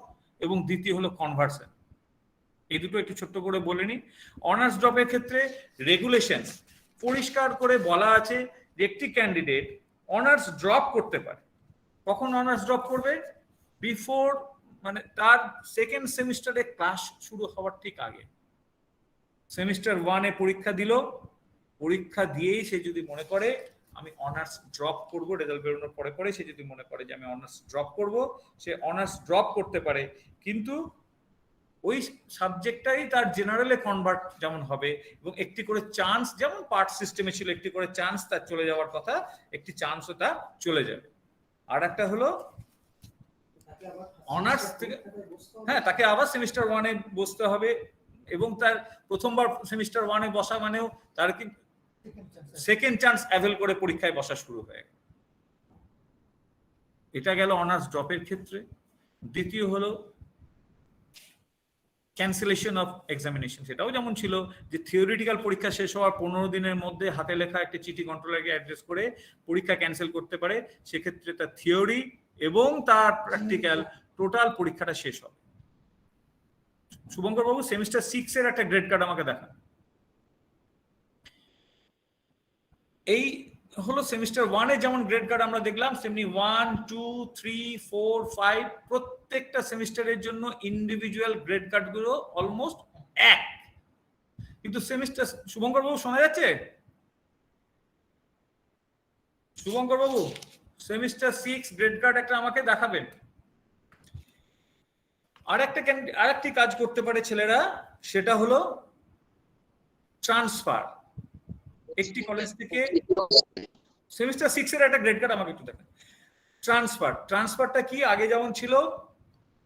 এবং দ্বিতীয় হলো কনভার্সন। এই দুটো একটু ছোট্ট করে বলে নি। অনার্স ড্রপের ক্ষেত্রে রেগুলেশন পরিষ্কার করে বলা আছে যে একটি ক্যান্ডিডেট অনার্স ড্রপ করতে পারে। কখন অনার্স ড্রপ করবে? বিফোর, মানে তার সেকেন্ড সেমিস্টারে ক্লাস শুরু হওয়ার ঠিক আগে। সেমিস্টার 1 এ পরীক্ষা দিল, পরীক্ষা দিয়েই সে যদি মনে করে আমি অনার্স ড্রপ করব, রেজাল্ট বেরোনোর পরে পরে সে যদি মনে করে যে আমি অনার্স ড্রপ করব, সে অনার্স ড্রপ করতে পারে, কিন্তু ওই সাবজেক্টটাই তার জেনারেলে কনভার্ট যেমন হবে এবং একটি করে চান্স, যেমন পার্ট সিস্টেমে ছিল একটি করে চান্স তার চলে যাওয়ার কথা, একটি চান্সও তার চলে যাবে। আর একটা হলো অনার্স থেকে, হ্যাঁ, তাকে আবার সেমিস্টার 1-এ বসতে হবে, এবং তার প্রথমবার সেমিস্টার 1-এ বসা মানেও তার কি সেকেন্ড চান্স অ্যাভেল করে পরীক্ষায় বসা শুরু হয়ে গেল। এটা গেল অনার্স ড্রপের ক্ষেত্রে। দ্বিতীয় হলো ক্যান্সেলেশন অফ এক্সামিনেশন। সেটাও যেমন ছিল যে থিওরিটিক্যাল পরীক্ষা শেষ হওয়ার 15 দিনের মধ্যে হাতে লেখা একটি চিঠি কন্ট্রোলারকে অ্যাড্রেস করে পরীক্ষা ক্যান্সেল করতে পারে, সেক্ষেত্রে তার থিওরি এবং তার প্র্যাকটিক্যাল টোটাল পরীক্ষাটা শেষ হবে। শুভঙ্কর বাবু, সেমিস্টার 6 এর একটা গ্রেড কার্ড আমাকে দেখান। এই হলো সেমিস্টার 1 এর যেমন গ্রেড কার্ড আমরা দেখলাম, তেমনি 1, 2, 3, 4, 5 প্রত্যেকটা সেমিস্টারের জন্য ইন্ডিভিজুয়াল গ্রেড কার্ড গুলো অলমোস্ট এক। কিন্তু সেমিস্টার, শুভঙ্কর বাবু শোনা যাচ্ছে? শুভঙ্কর বাবু, সেমিস্টার 6 গ্রেড কার্ড একটা আমাকে দেখাবেন। আরেকটি কাজ করতে পারে ছেলেরা, সেটা হলো ট্রান্সফার। একটি কলেজ থেকে সেমিস্টার 6 এর একটা গ্রেড কার্ড আমাকে একটু দেখান। ট্রান্সফারটা কি? আগে যেমন ছিল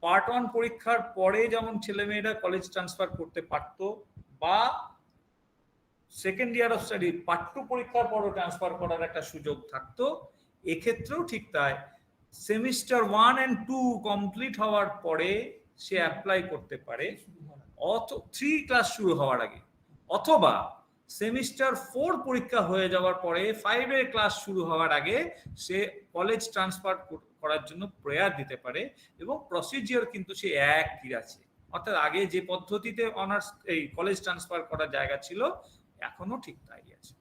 পার্ট 1 পরীক্ষার পরে যেমন ছেলেমেয়েরা কলেজ ট্রান্সফার করতে পারতো, বা second year of study part 2 পরীক্ষার পরও ট্রান্সফার করার একটা সুযোগ থাকতো, এক্ষেত্রেও ঠিক তাই। সেমিস্টার 1 and 2 কমপ্লিট হওয়ার পরে সে অ্যাপ্লাই করতে পারে 3 ক্লাস শুরু হওয়ার আগে, অথবা সেমিস্টার 4 পরীক্ষা হয়ে যাওয়ার পরে 5 এর ক্লাস শুরু হওয়ার আগে সে কলেজ ট্রান্সফার করার জন্য প্রেয়ার দিতে পারে, এবং প্রসিজিওর কিন্তু সে একই আছে। অর্থাৎ আগে যে পদ্ধতিতে অনার্স এই কলেজ ট্রান্সফার করার জায়গা ছিল, এখনো ঠিক তাই আছে।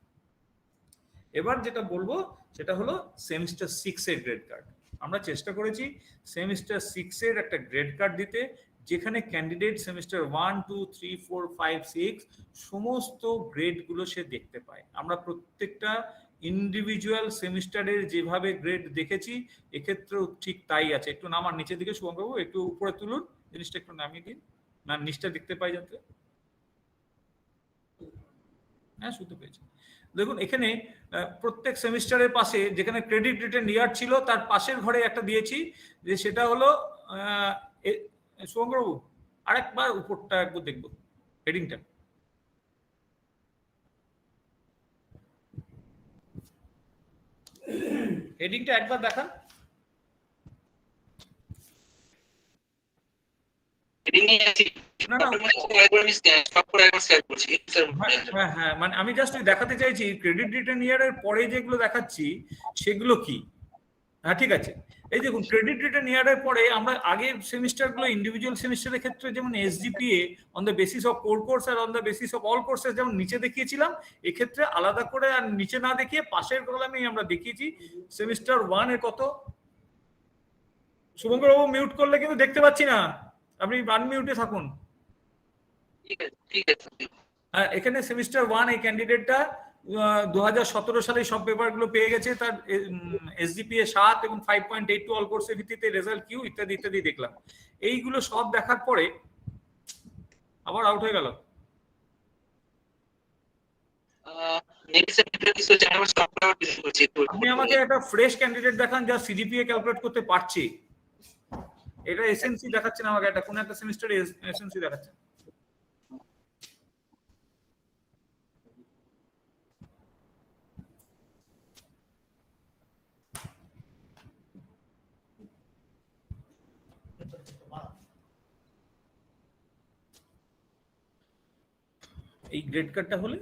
এবার যেটা বলবো সেটা হলো সেমিস্টার 6 এর গ্রেড কার্ড। আমরা চেষ্টা করেছি সেমিস্টার 6 এর একটা গ্রেড কার্ড দিতে, যেখানে ক্যান্ডিডেট সেমিস্টার 1, 2, 3, 4, 5, 6 সমস্ত গ্রেড গুলো সে দেখতে পায়। আমরা প্রত্যেকটা ইন্ডিভিজুয়াল সেমিস্টারের যেভাবে গ্রেড দেখেছি, এক্ষেত্রেও ঠিক তাই আছে। একটু নামান নিচের দিকে শুভঙ্করবাবু, একটু উপরে তুলুন, জিনিসটা একটু নামিয়ে দিন, না নিচটা দেখতে পাই যাতে। হ্যাঁ, শুনতে পেয়েছি। দেখুন এখানে প্রত্যেক সেমিস্টারের পাশে যেখানে ক্রেডিট রিটেন ইয়ার ছিল, তার পাশের ঘরে একটা দিয়েছি, যে সেটা হলো শুভঙ্করবাবু আরেকবার উপরটা একবার দেখবো, হেডিংটা। হেডিংটা একবার দেখান। হ্যাঁ, মানে আমি জাস্ট দেখাতে চাইছি ক্রেডিট রিটার্ন ইয়ারের পরে যেগুলো দেখাচ্ছি সেগুলো কি। হ্যাঁ, ঠিক আছে। এই দেখুন, ক্রেডিট রিটার্ন ইয়ারের পরে আমরা আগের সেমিস্টারগুলো ইন্ডিভিজুয়াল সেমিস্টারের ক্ষেত্রে যেমন SGPA on the basis of core course আর on the basis of all courses যেমন নিচে দেখিয়েছিলাম, এক্ষেত্রে আলাদা করে আর নিচে না দেখিয়ে পাশের কলামেই আমরা দেখিয়েছি সেমিস্টার 1 এর কত। শুভঙ্কর বাবু মিউট করলে কিন্তু দেখতে পাচ্ছি না, আপনি আনমিউটে থাকুন। হ্যাঁ, এখানে সেমিস্টার 1 এই ক্যান্ডিডেটটা 2017 সালে সব পেপারগুলো পেয়ে গেছে, তার এসজিপিএ 7 এবং 5.82 অল কোর্সের ভিত্তিতে রেজাল্ট কিউ ইত্যাদি ইত্যাদি দেখলাম। এইগুলো সব দেখার পরে আবার আউট হয়ে গেল। আপনি আমাকে একটা ফ্রেশ ক্যান্ডিডেট দেখান যা সিজিপিএ ক্যালকুলেট করতে পারছে। এটা এসএনসি দেখাচ্ছে না আমাকে, এটা কোন একটা সেমিস্টারে এসএনসি দেখাচ্ছে। এই গ্রেড কার্ডটা হলে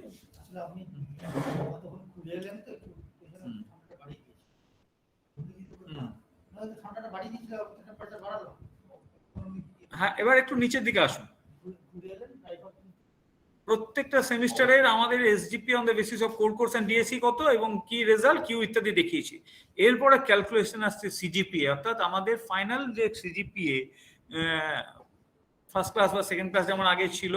হ্যাঁ, এবার একটু নিচের দিকে আসুন। প্রত্যেকটা সেমিস্টারের আমাদের SGP on the basis of core course and DSC কত এবং কি রেজাল্ট কিউ ইত্যাদি দেখিয়েছি। এরপরে ক্যালকুলেশন আসছে সিজিপিএ, অর্থাৎ আমাদের ফাইনাল যে সিজিপিএ ফার্স্ট ক্লাস বা সেকেন্ড ক্লাস যেমন আগে ছিল,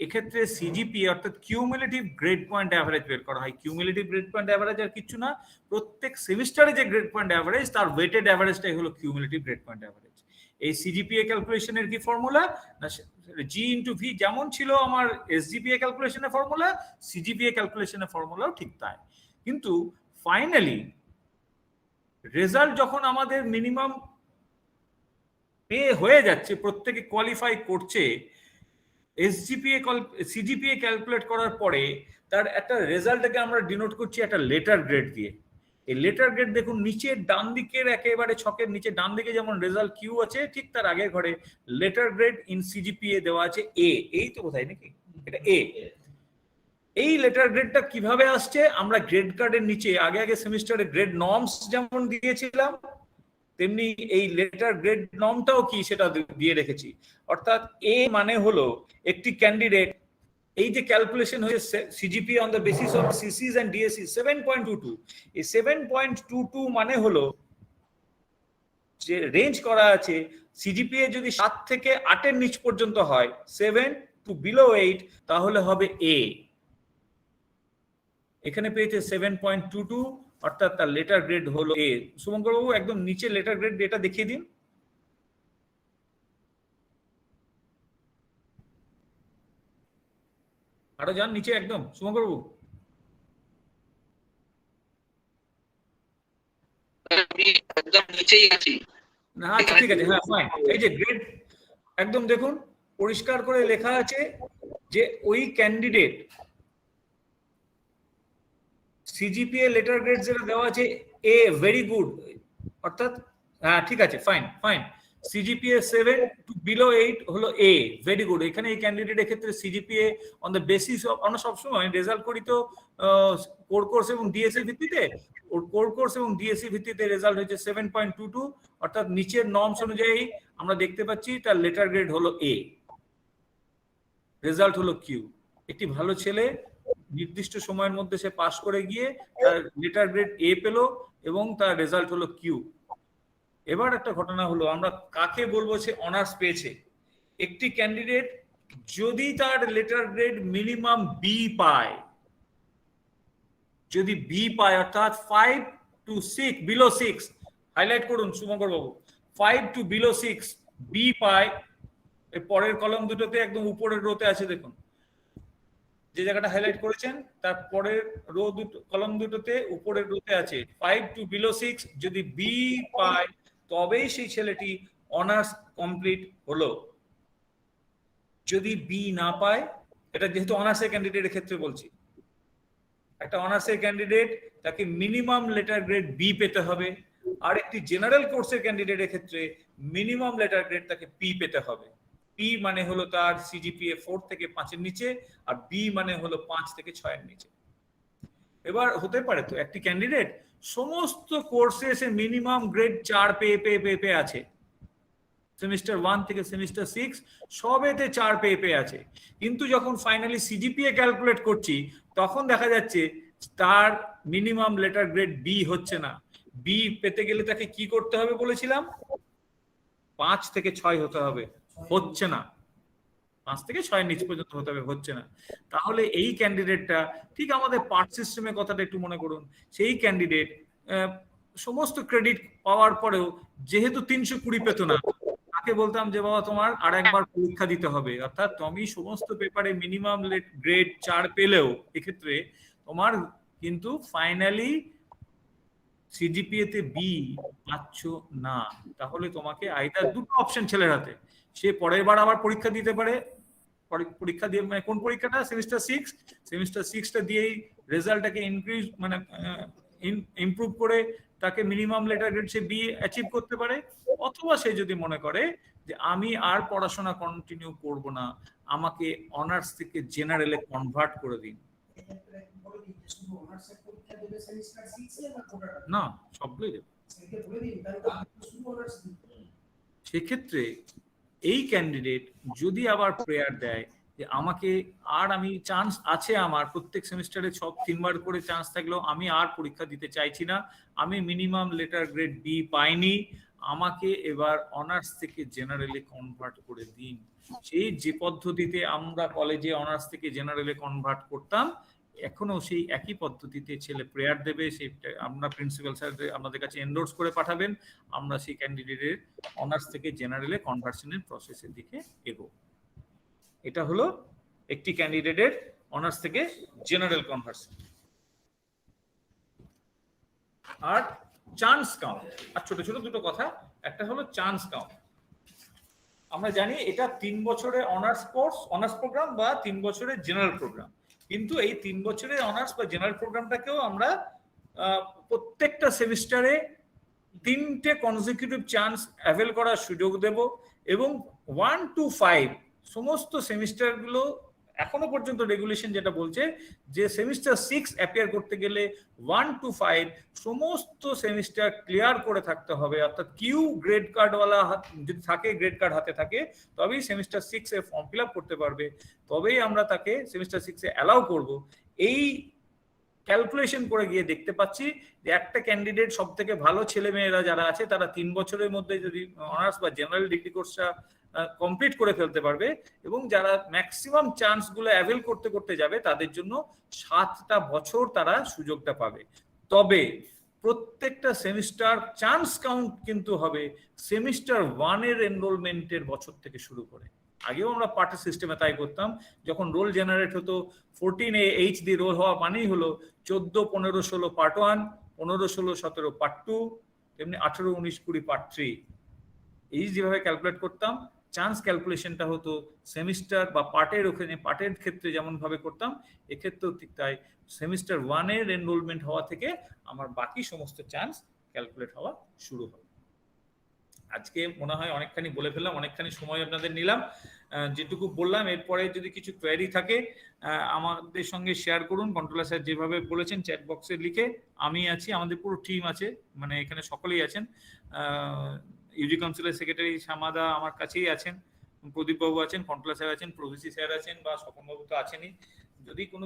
এক্ষেত্রে সিজিপিএ অর্থাৎ কিউমুলেটিভ গ্রেড পয়েন্ট অ্যাভারেজ বের করা হয়। কিউমুলেটিভ গ্রেড পয়েন্ট অ্যাভারেজ আর কিছু না, প্রত্যেক সেমিস্টারে যে গ্রেড পয়েন্ট অ্যাভারেজ তার ওয়েটেড অ্যাভারেজটাই হলো কিউমুলেটিভ গ্রেড পয়েন্ট অ্যাভারেজ। এই সিজিপিএ ক্যালকুলেশনের কি ফর্মুলা না, জি ইন্টু ভি যেমন ছিল আমার এসজিপিএ ক্যালকুলেশনের ফর্মুলা, সিজিপিএ ক্যালকুলেশনের ফর্মুলাও ঠিক তাই। কিন্তু ফাইনালি রেজাল্ট যখন আমাদের মিনিমাম হয়ে যাচ্ছে, প্রত্যেকে কোয়ালিফাই করছে, সিজিপিএ ক্যালকুলেট করার পরে তার একটা রেজাল্টটাকে আমরা ডিনোট করছি একটা লেটার গ্রেড দিয়ে। এই লেটার গ্রেড দেখুন নিচের ডান দিকের একেবারে ছকের নিচে ডান দিকে যেমন রেজাল্ট কিউ আছে, ঠিক তার আগের ঘরে লেটার গ্রেড ইন সিজিপিএ দেওয়া আছে এ। এই তো কোথায় নাকি এটা এ। এই লেটার গ্রেডটা কিভাবে আসছে, আমরা গ্রেড কার্ডের নিচে আগে সেমিস্টারে গ্রেড নর্মস যেমন দিয়েছিলাম, তেমনি এই লেটার গ্রেড নর্মটাও কি সেটা দিয়ে রেখেছি। অর্থাৎ এ মানে হলো একটি ক্যান্ডিডেট, এই যে ক্যালকুলেশন হয়েছে CGP on the basis of CCs and DSC 7.22, এই 7.22 মানে হলো যে রেঞ্জ করা আছে সিজিপিএ যদি 7 থেকে 8 এর নিচ পর্যন্ত হয়, 7 টু বিলো 8, তাহলে হবে এ। এখানে পেয়েছে 7.22, অর্থাৎ তার লেটার গ্রেড হলো এ। শুভঙ্কর বাবু একদম নিচে লেটার গ্রেড এটা দেখিয়ে দিন। আরো যান নিচে একদম শুভঙ্কর বাবু। একদম নিচেই আছি। না আচ্ছা ঠিক আছে, হ্যাঁ ফাইন। এই যে গ্রেড একদম দেখুন পরিষ্কার করে লেখা আছে যে ওই ক্যান্ডিডেট সিজিপিএ লেটার গ্রেড যেটা দেওয়া আছে এ ভেরি গুড, অর্থাৎ হ্যাঁ ঠিক আছে fine fine, CGPA 7 to below 8 হলো এ ভেরি গুড। এখানে এই ক্যান্ডিডেটের ক্ষেত্রে CGPA on the basis of, আমরা সবসময় রেজাল্ট করি তো কোর কোর্স এবং ডিএসসি ভিত্তিতে, ওর কোর কোর্স এবং ডিএসসি ভিত্তিতে রেজাল্ট হয়েছে 7.22, অর্থাৎ নিচের নর্মস অনুযায়ী আমরা দেখতে পাচ্ছি তার লেটার গ্রেড হলো এ, রেজাল্ট হলো কিউ। একটি ভালো ছেলে নির্দিষ্ট সময়ের মধ্যে সে পাস করে গিয়ে তার লেটার গ্রেড এ পেলো এবং তার রেজাল্ট হলো কিউ। এবার একটা ঘটনা হলো, আমরা কাকে বলবো সে অনার্স পেয়েছে? একটি ক্যান্ডিডেট যদি তার লেটার গ্রেড মিনিমাম বি পায়, যদি বি পায় অর্থাৎ 5 টু 6 বিলো 6, হাইলাইট করুন শুভঙ্কর বাবু, 5 টু বিলো 6 বি পায়, এর পরের কলম দুটোতে একদম উপরের রোতে আছে দেখুন, যে জায়গাটা হাইলাইট করেছেন তার পরের রো দুটো কলম দুটোতে উপরের রোতে আছে 5 টু বিলো 6, যদি বি পায় তবেই সেই ছেলেটি অনার্স কমপ্লিট হলো। যদি বি না পায়, এটা যেহেতু অনার্সের ক্যান্ডিডেটের ক্ষেত্রে বলছি, একটা অনার্সের ক্যান্ডিডেট তাকে মিনিমাম লেটার গ্রেড বি পেতে হবে, আর একটি জেনারেল কোর্সের ক্যান্ডিডেটের ক্ষেত্রে মিনিমাম লেটার গ্রেড তাকে পি পেতে হবে। পি মানে হলো তার সিজিপিএ 4 থেকে 5 এর নিচে, আর বি মানে হলো 5 থেকে 6 এর নিচে। এবার হতে পারে তো একটি ক্যান্ডিডেট সমস্ত কোর্সে এসে মিনিমাম গ্রেড 4 পেয়ে আছে, সেমিস্টার 1 থেকে সেমিস্টার 6 সবেতে 4 পেয়ে আছে, কিন্তু যখন ফাইনালি সিজিপিএ ক্যালকুলেট করছি তখন দেখা যাচ্ছে তার মিনিমাম লেটার গ্রেড বি হচ্ছে না। বি পেতে গেলে তাকে কি করতে হবে বলেছিলাম? 5 থেকে 6 হতে হবে, হচ্ছে না। 5 থেকে 6 নিচ পর্যন্ত হতে হবে, হচ্ছে না। তাহলে এই ক্যান্ডিডেটটা ঠিক আমাদের পার্ট সিস্টেমের কথাটা একটু মনে করুন, সেই ক্যান্ডিডেট সমস্ত ক্রেডিট পাওয়ার পরেও যেহেতু 320 পেত না, তাকে বলতাম যে বাবা তোমার আর একবার পরীক্ষা দিতে হবে, অর্থাৎ তুমি সমস্ত পেপারে মিনিমাম গ্রেড 4 পেলেও এক্ষেত্রে তোমার কিন্তু ফাইনালি সিজিপিএ তে বি পাচ্ছ না। তাহলে তোমাকে আইদার দুটো অপশন ছেলের হাতে, সে পরের বার আবার পরীক্ষা দিতে পারে, পরীক্ষা দিয়ে মানে কোন পরীক্ষাটা? সেমিস্টার 6টা দিয়েই রেজাল্টটাকে ইনক্রিজ মানে ইমপ্রুভ করে তাকে মিনিমাম লেটার গ্রেড সে বি অ্যাচিভ করতে পারে, অথবা সে যদি মনে করে যে আমি আর পড়াশোনা কন্টিনিউ করব না, আমাকে অনার্স থেকে জেনারেলে কনভার্ট করে দিন। না, সবগুলোই দেবে। সেক্ষেত্রে এই ক্যান্ডিডেট যদি আবার প্রেয়ার দেয় যে আমাকে আর আমি চান্স আছে, আমার প্রত্যেক সেমিস্টারে 3বার করে চান্স থাকলেও আমি আর পরীক্ষা দিতে চাইছি না, আমি মিনিমাম লেটার গ্রেড বি পাইনি, আমাকে এবার অনার্স থেকে জেনারেলে কনভার্ট করে দিন। সেই যে পদ্ধতিতে আমরা কলেজে অনার্স থেকে জেনারেলে কনভার্ট করতাম, এখনো সেই একই পদ্ধতিতে ছেলে প্রেয়ার দেবে, সেটা আমরা প্রিন্সিপাল স্যার আমাদের কাছে এন্ডোর্স করে পাঠাবেন, আমরা সেই ক্যান্ডিডেটের অনার্স থেকে জেনারেলে কনভার্সনের প্রসেসের দিকে এগোবো। এটা হলো একটি ক্যান্ডিডেটের অনার্স থেকে জেনারেল কনভার্সন। আর চান্স কাউন্ট, আর ছোট ছোট দুটো কথা, একটা হলো চান্স কাউন্ট। আমরা জানি এটা 3 বছরের অনার্স কোর্স, অনার্স প্রোগ্রাম বা 3 বছরের জেনারেল প্রোগ্রাম। কিন্তু এই 3 বছরের অনার্স বা জেনারেল প্রোগ্রামটাকেও আমরা প্রত্যেকটা সেমিস্টারে 3টে কনজিকিউটিভ চান্স অ্যাভেল করার সুযোগ দেব এবং 1 to 5 সমস্ত সেমিস্টারগুলো এখনো পর্যন্ত রেগুলেশন যেটা বলছে যে সেমিস্টার 6 অ্যাপিয়ার করতে গেলে 1 to 5 সমস্ত সেমিস্টার ক্লিয়ার করে থাকতে হবে, অর্থাৎ কিউ গ্রেড কার্ডওয়ালা যদি থাকে, গ্রেড কার্ড হাতে থাকে, তবেই সেমিস্টার 6 এ ফর্ম ফিল আপ করতে পারবে, তবেই আমরা তাকে সেমিস্টার 6 এ অ্যালাউ করব। এই ক্যালকুলেশন করে গিয়ে দেখতে পাচ্ছি যে একটা ক্যান্ডিডেট সব থেকে ভালো ছেলে মেয়েরা যারা আছে তারা 3 বছরের মধ্যে যদি অনার্স বা জেনারেল ডিগ্রি কোর্সটা কমপ্লিট করে ফেলতে পারবে এবং যারা ম্যাক্সিমাম চান্স গুলো অ্যাভেল করতে করতে যাবে তাদের জন্য 7টা বছর তারা সুযোগটা পাবে। তবে প্রত্যেকটা সেমিস্টার চান্স কাউন্ট কিন্তু হবে সেমিস্টার 1 এর এনরোলমেন্টের বছর থেকে শুরু করে। আগেও আমরা পার্টের সিস্টেমে তাই করতাম, যখন রোল জেনারেট হতো 14H দিয়ে রোল হওয়া মানেই হলো 14, 15, 16 পার্ট 1, 15, 16, 17 পার্ট 2, তেমনি 18, 19, 20 পার্ট 3। এই যেভাবে ক্যালকুলেট করতাম, চান্স ক্যালকুলেশনটা হতো সেমিস্টার বা পার্টের ওখানে, পার্টের ক্ষেত্রে যেমন ভাবে করতাম এক্ষেত্রেও ঠিক তাই, সেমিস্টার 1 এর এনরোলমেন্ট হওয়া থেকে আমার বাকি সমস্ত চান্স ক্যালকুলেট হওয়া শুরু হবে। আজকে মনে হয় অনেকখানি বলে ফেললাম, অনেকখানি সময় আপনাদের নিলাম। যেটুকু বললাম এরপরে যদি কিছু কোয়েরি থাকে আমাদের সঙ্গে শেয়ার করুন। কন্ট্রোলার স্যার যেভাবে বলেছেন চ্যাট বক্সে লিখে, আমি আছি, আমাদের পুরো টিম আছে, মানে এখানে সকলেই আছেন। ইউজি কাউন্সিলের সেক্রেটারি শ্যামাদা আমার কাছেই আছেন, প্রদীপ বাবু আছেন, কন্ট্রোলার স্যার আছেন, প্রভিসি স্যার আছেন, বা স্বপন বাবু তো আছেনই। যদি কোনো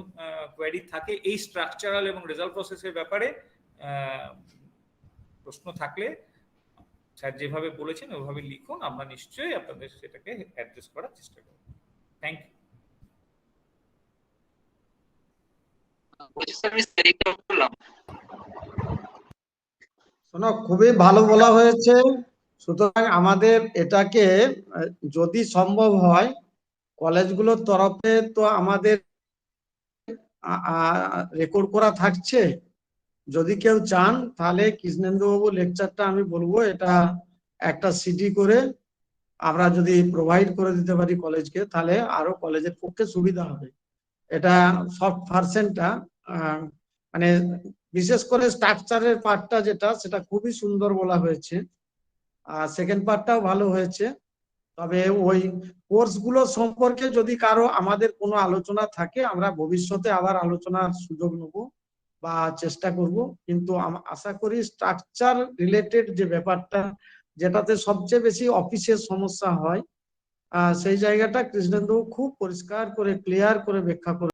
কোয়েরি থাকে এই স্ট্রাকচারাল এবং রেজাল্ট প্রসেসের ব্যাপারে প্রশ্ন থাকলে স্যার যেভাবে বলেছেন ওইভাবে লিখুন, আমরা নিশ্চয়ই আপনাদের সেটাকে অ্যাড্রেস করার চেষ্টা করব। Thank you. শোনো, খুবই ভালো বলা হয়েছে। সুতরাং আমাদের এটাকে যদি সম্ভব হয় কলেজগুলোর তরফে তো আমাদের রেকর্ড করা থাকছে, যদি কেউ চান তাহলে কৃষ্ণেন্দু বাবু লেকচারটা আমি বলবো এটা একটা সিডি করে আমরা যদি প্রোভাইড করে দিতে পারি কলেজকে, তাহলে আরো কলেজের পক্ষে সুবিধা হবে। এটা সফট ভার্সনটা মানে বিশেষ করে স্ট্রাকচারের পার্টটা যেটা, সেটা খুবই সুন্দর বলা হয়েছে, আর সেকেন্ড পার্টটাও ভালো হয়েছে। তবে ওই কোর্সগুলো সম্পর্কে যদি কারো আমাদের কোনো আলোচনা থাকে, আমরা ভবিষ্যতে আবার আলোচনার সুযোগ নেব বা চেষ্টা করব। কিন্তু আশা করি স্ট্রাকচার রিলেটেড যে ব্যাপারটা, যেটাতে সবচেয়ে বেশি অফিসের সমস্যা হয়, সেই জায়গাটা কৃষ্ণেন্দু খুব পরিষ্কার করে ক্লিয়ার করে ব্যাখ্যা করে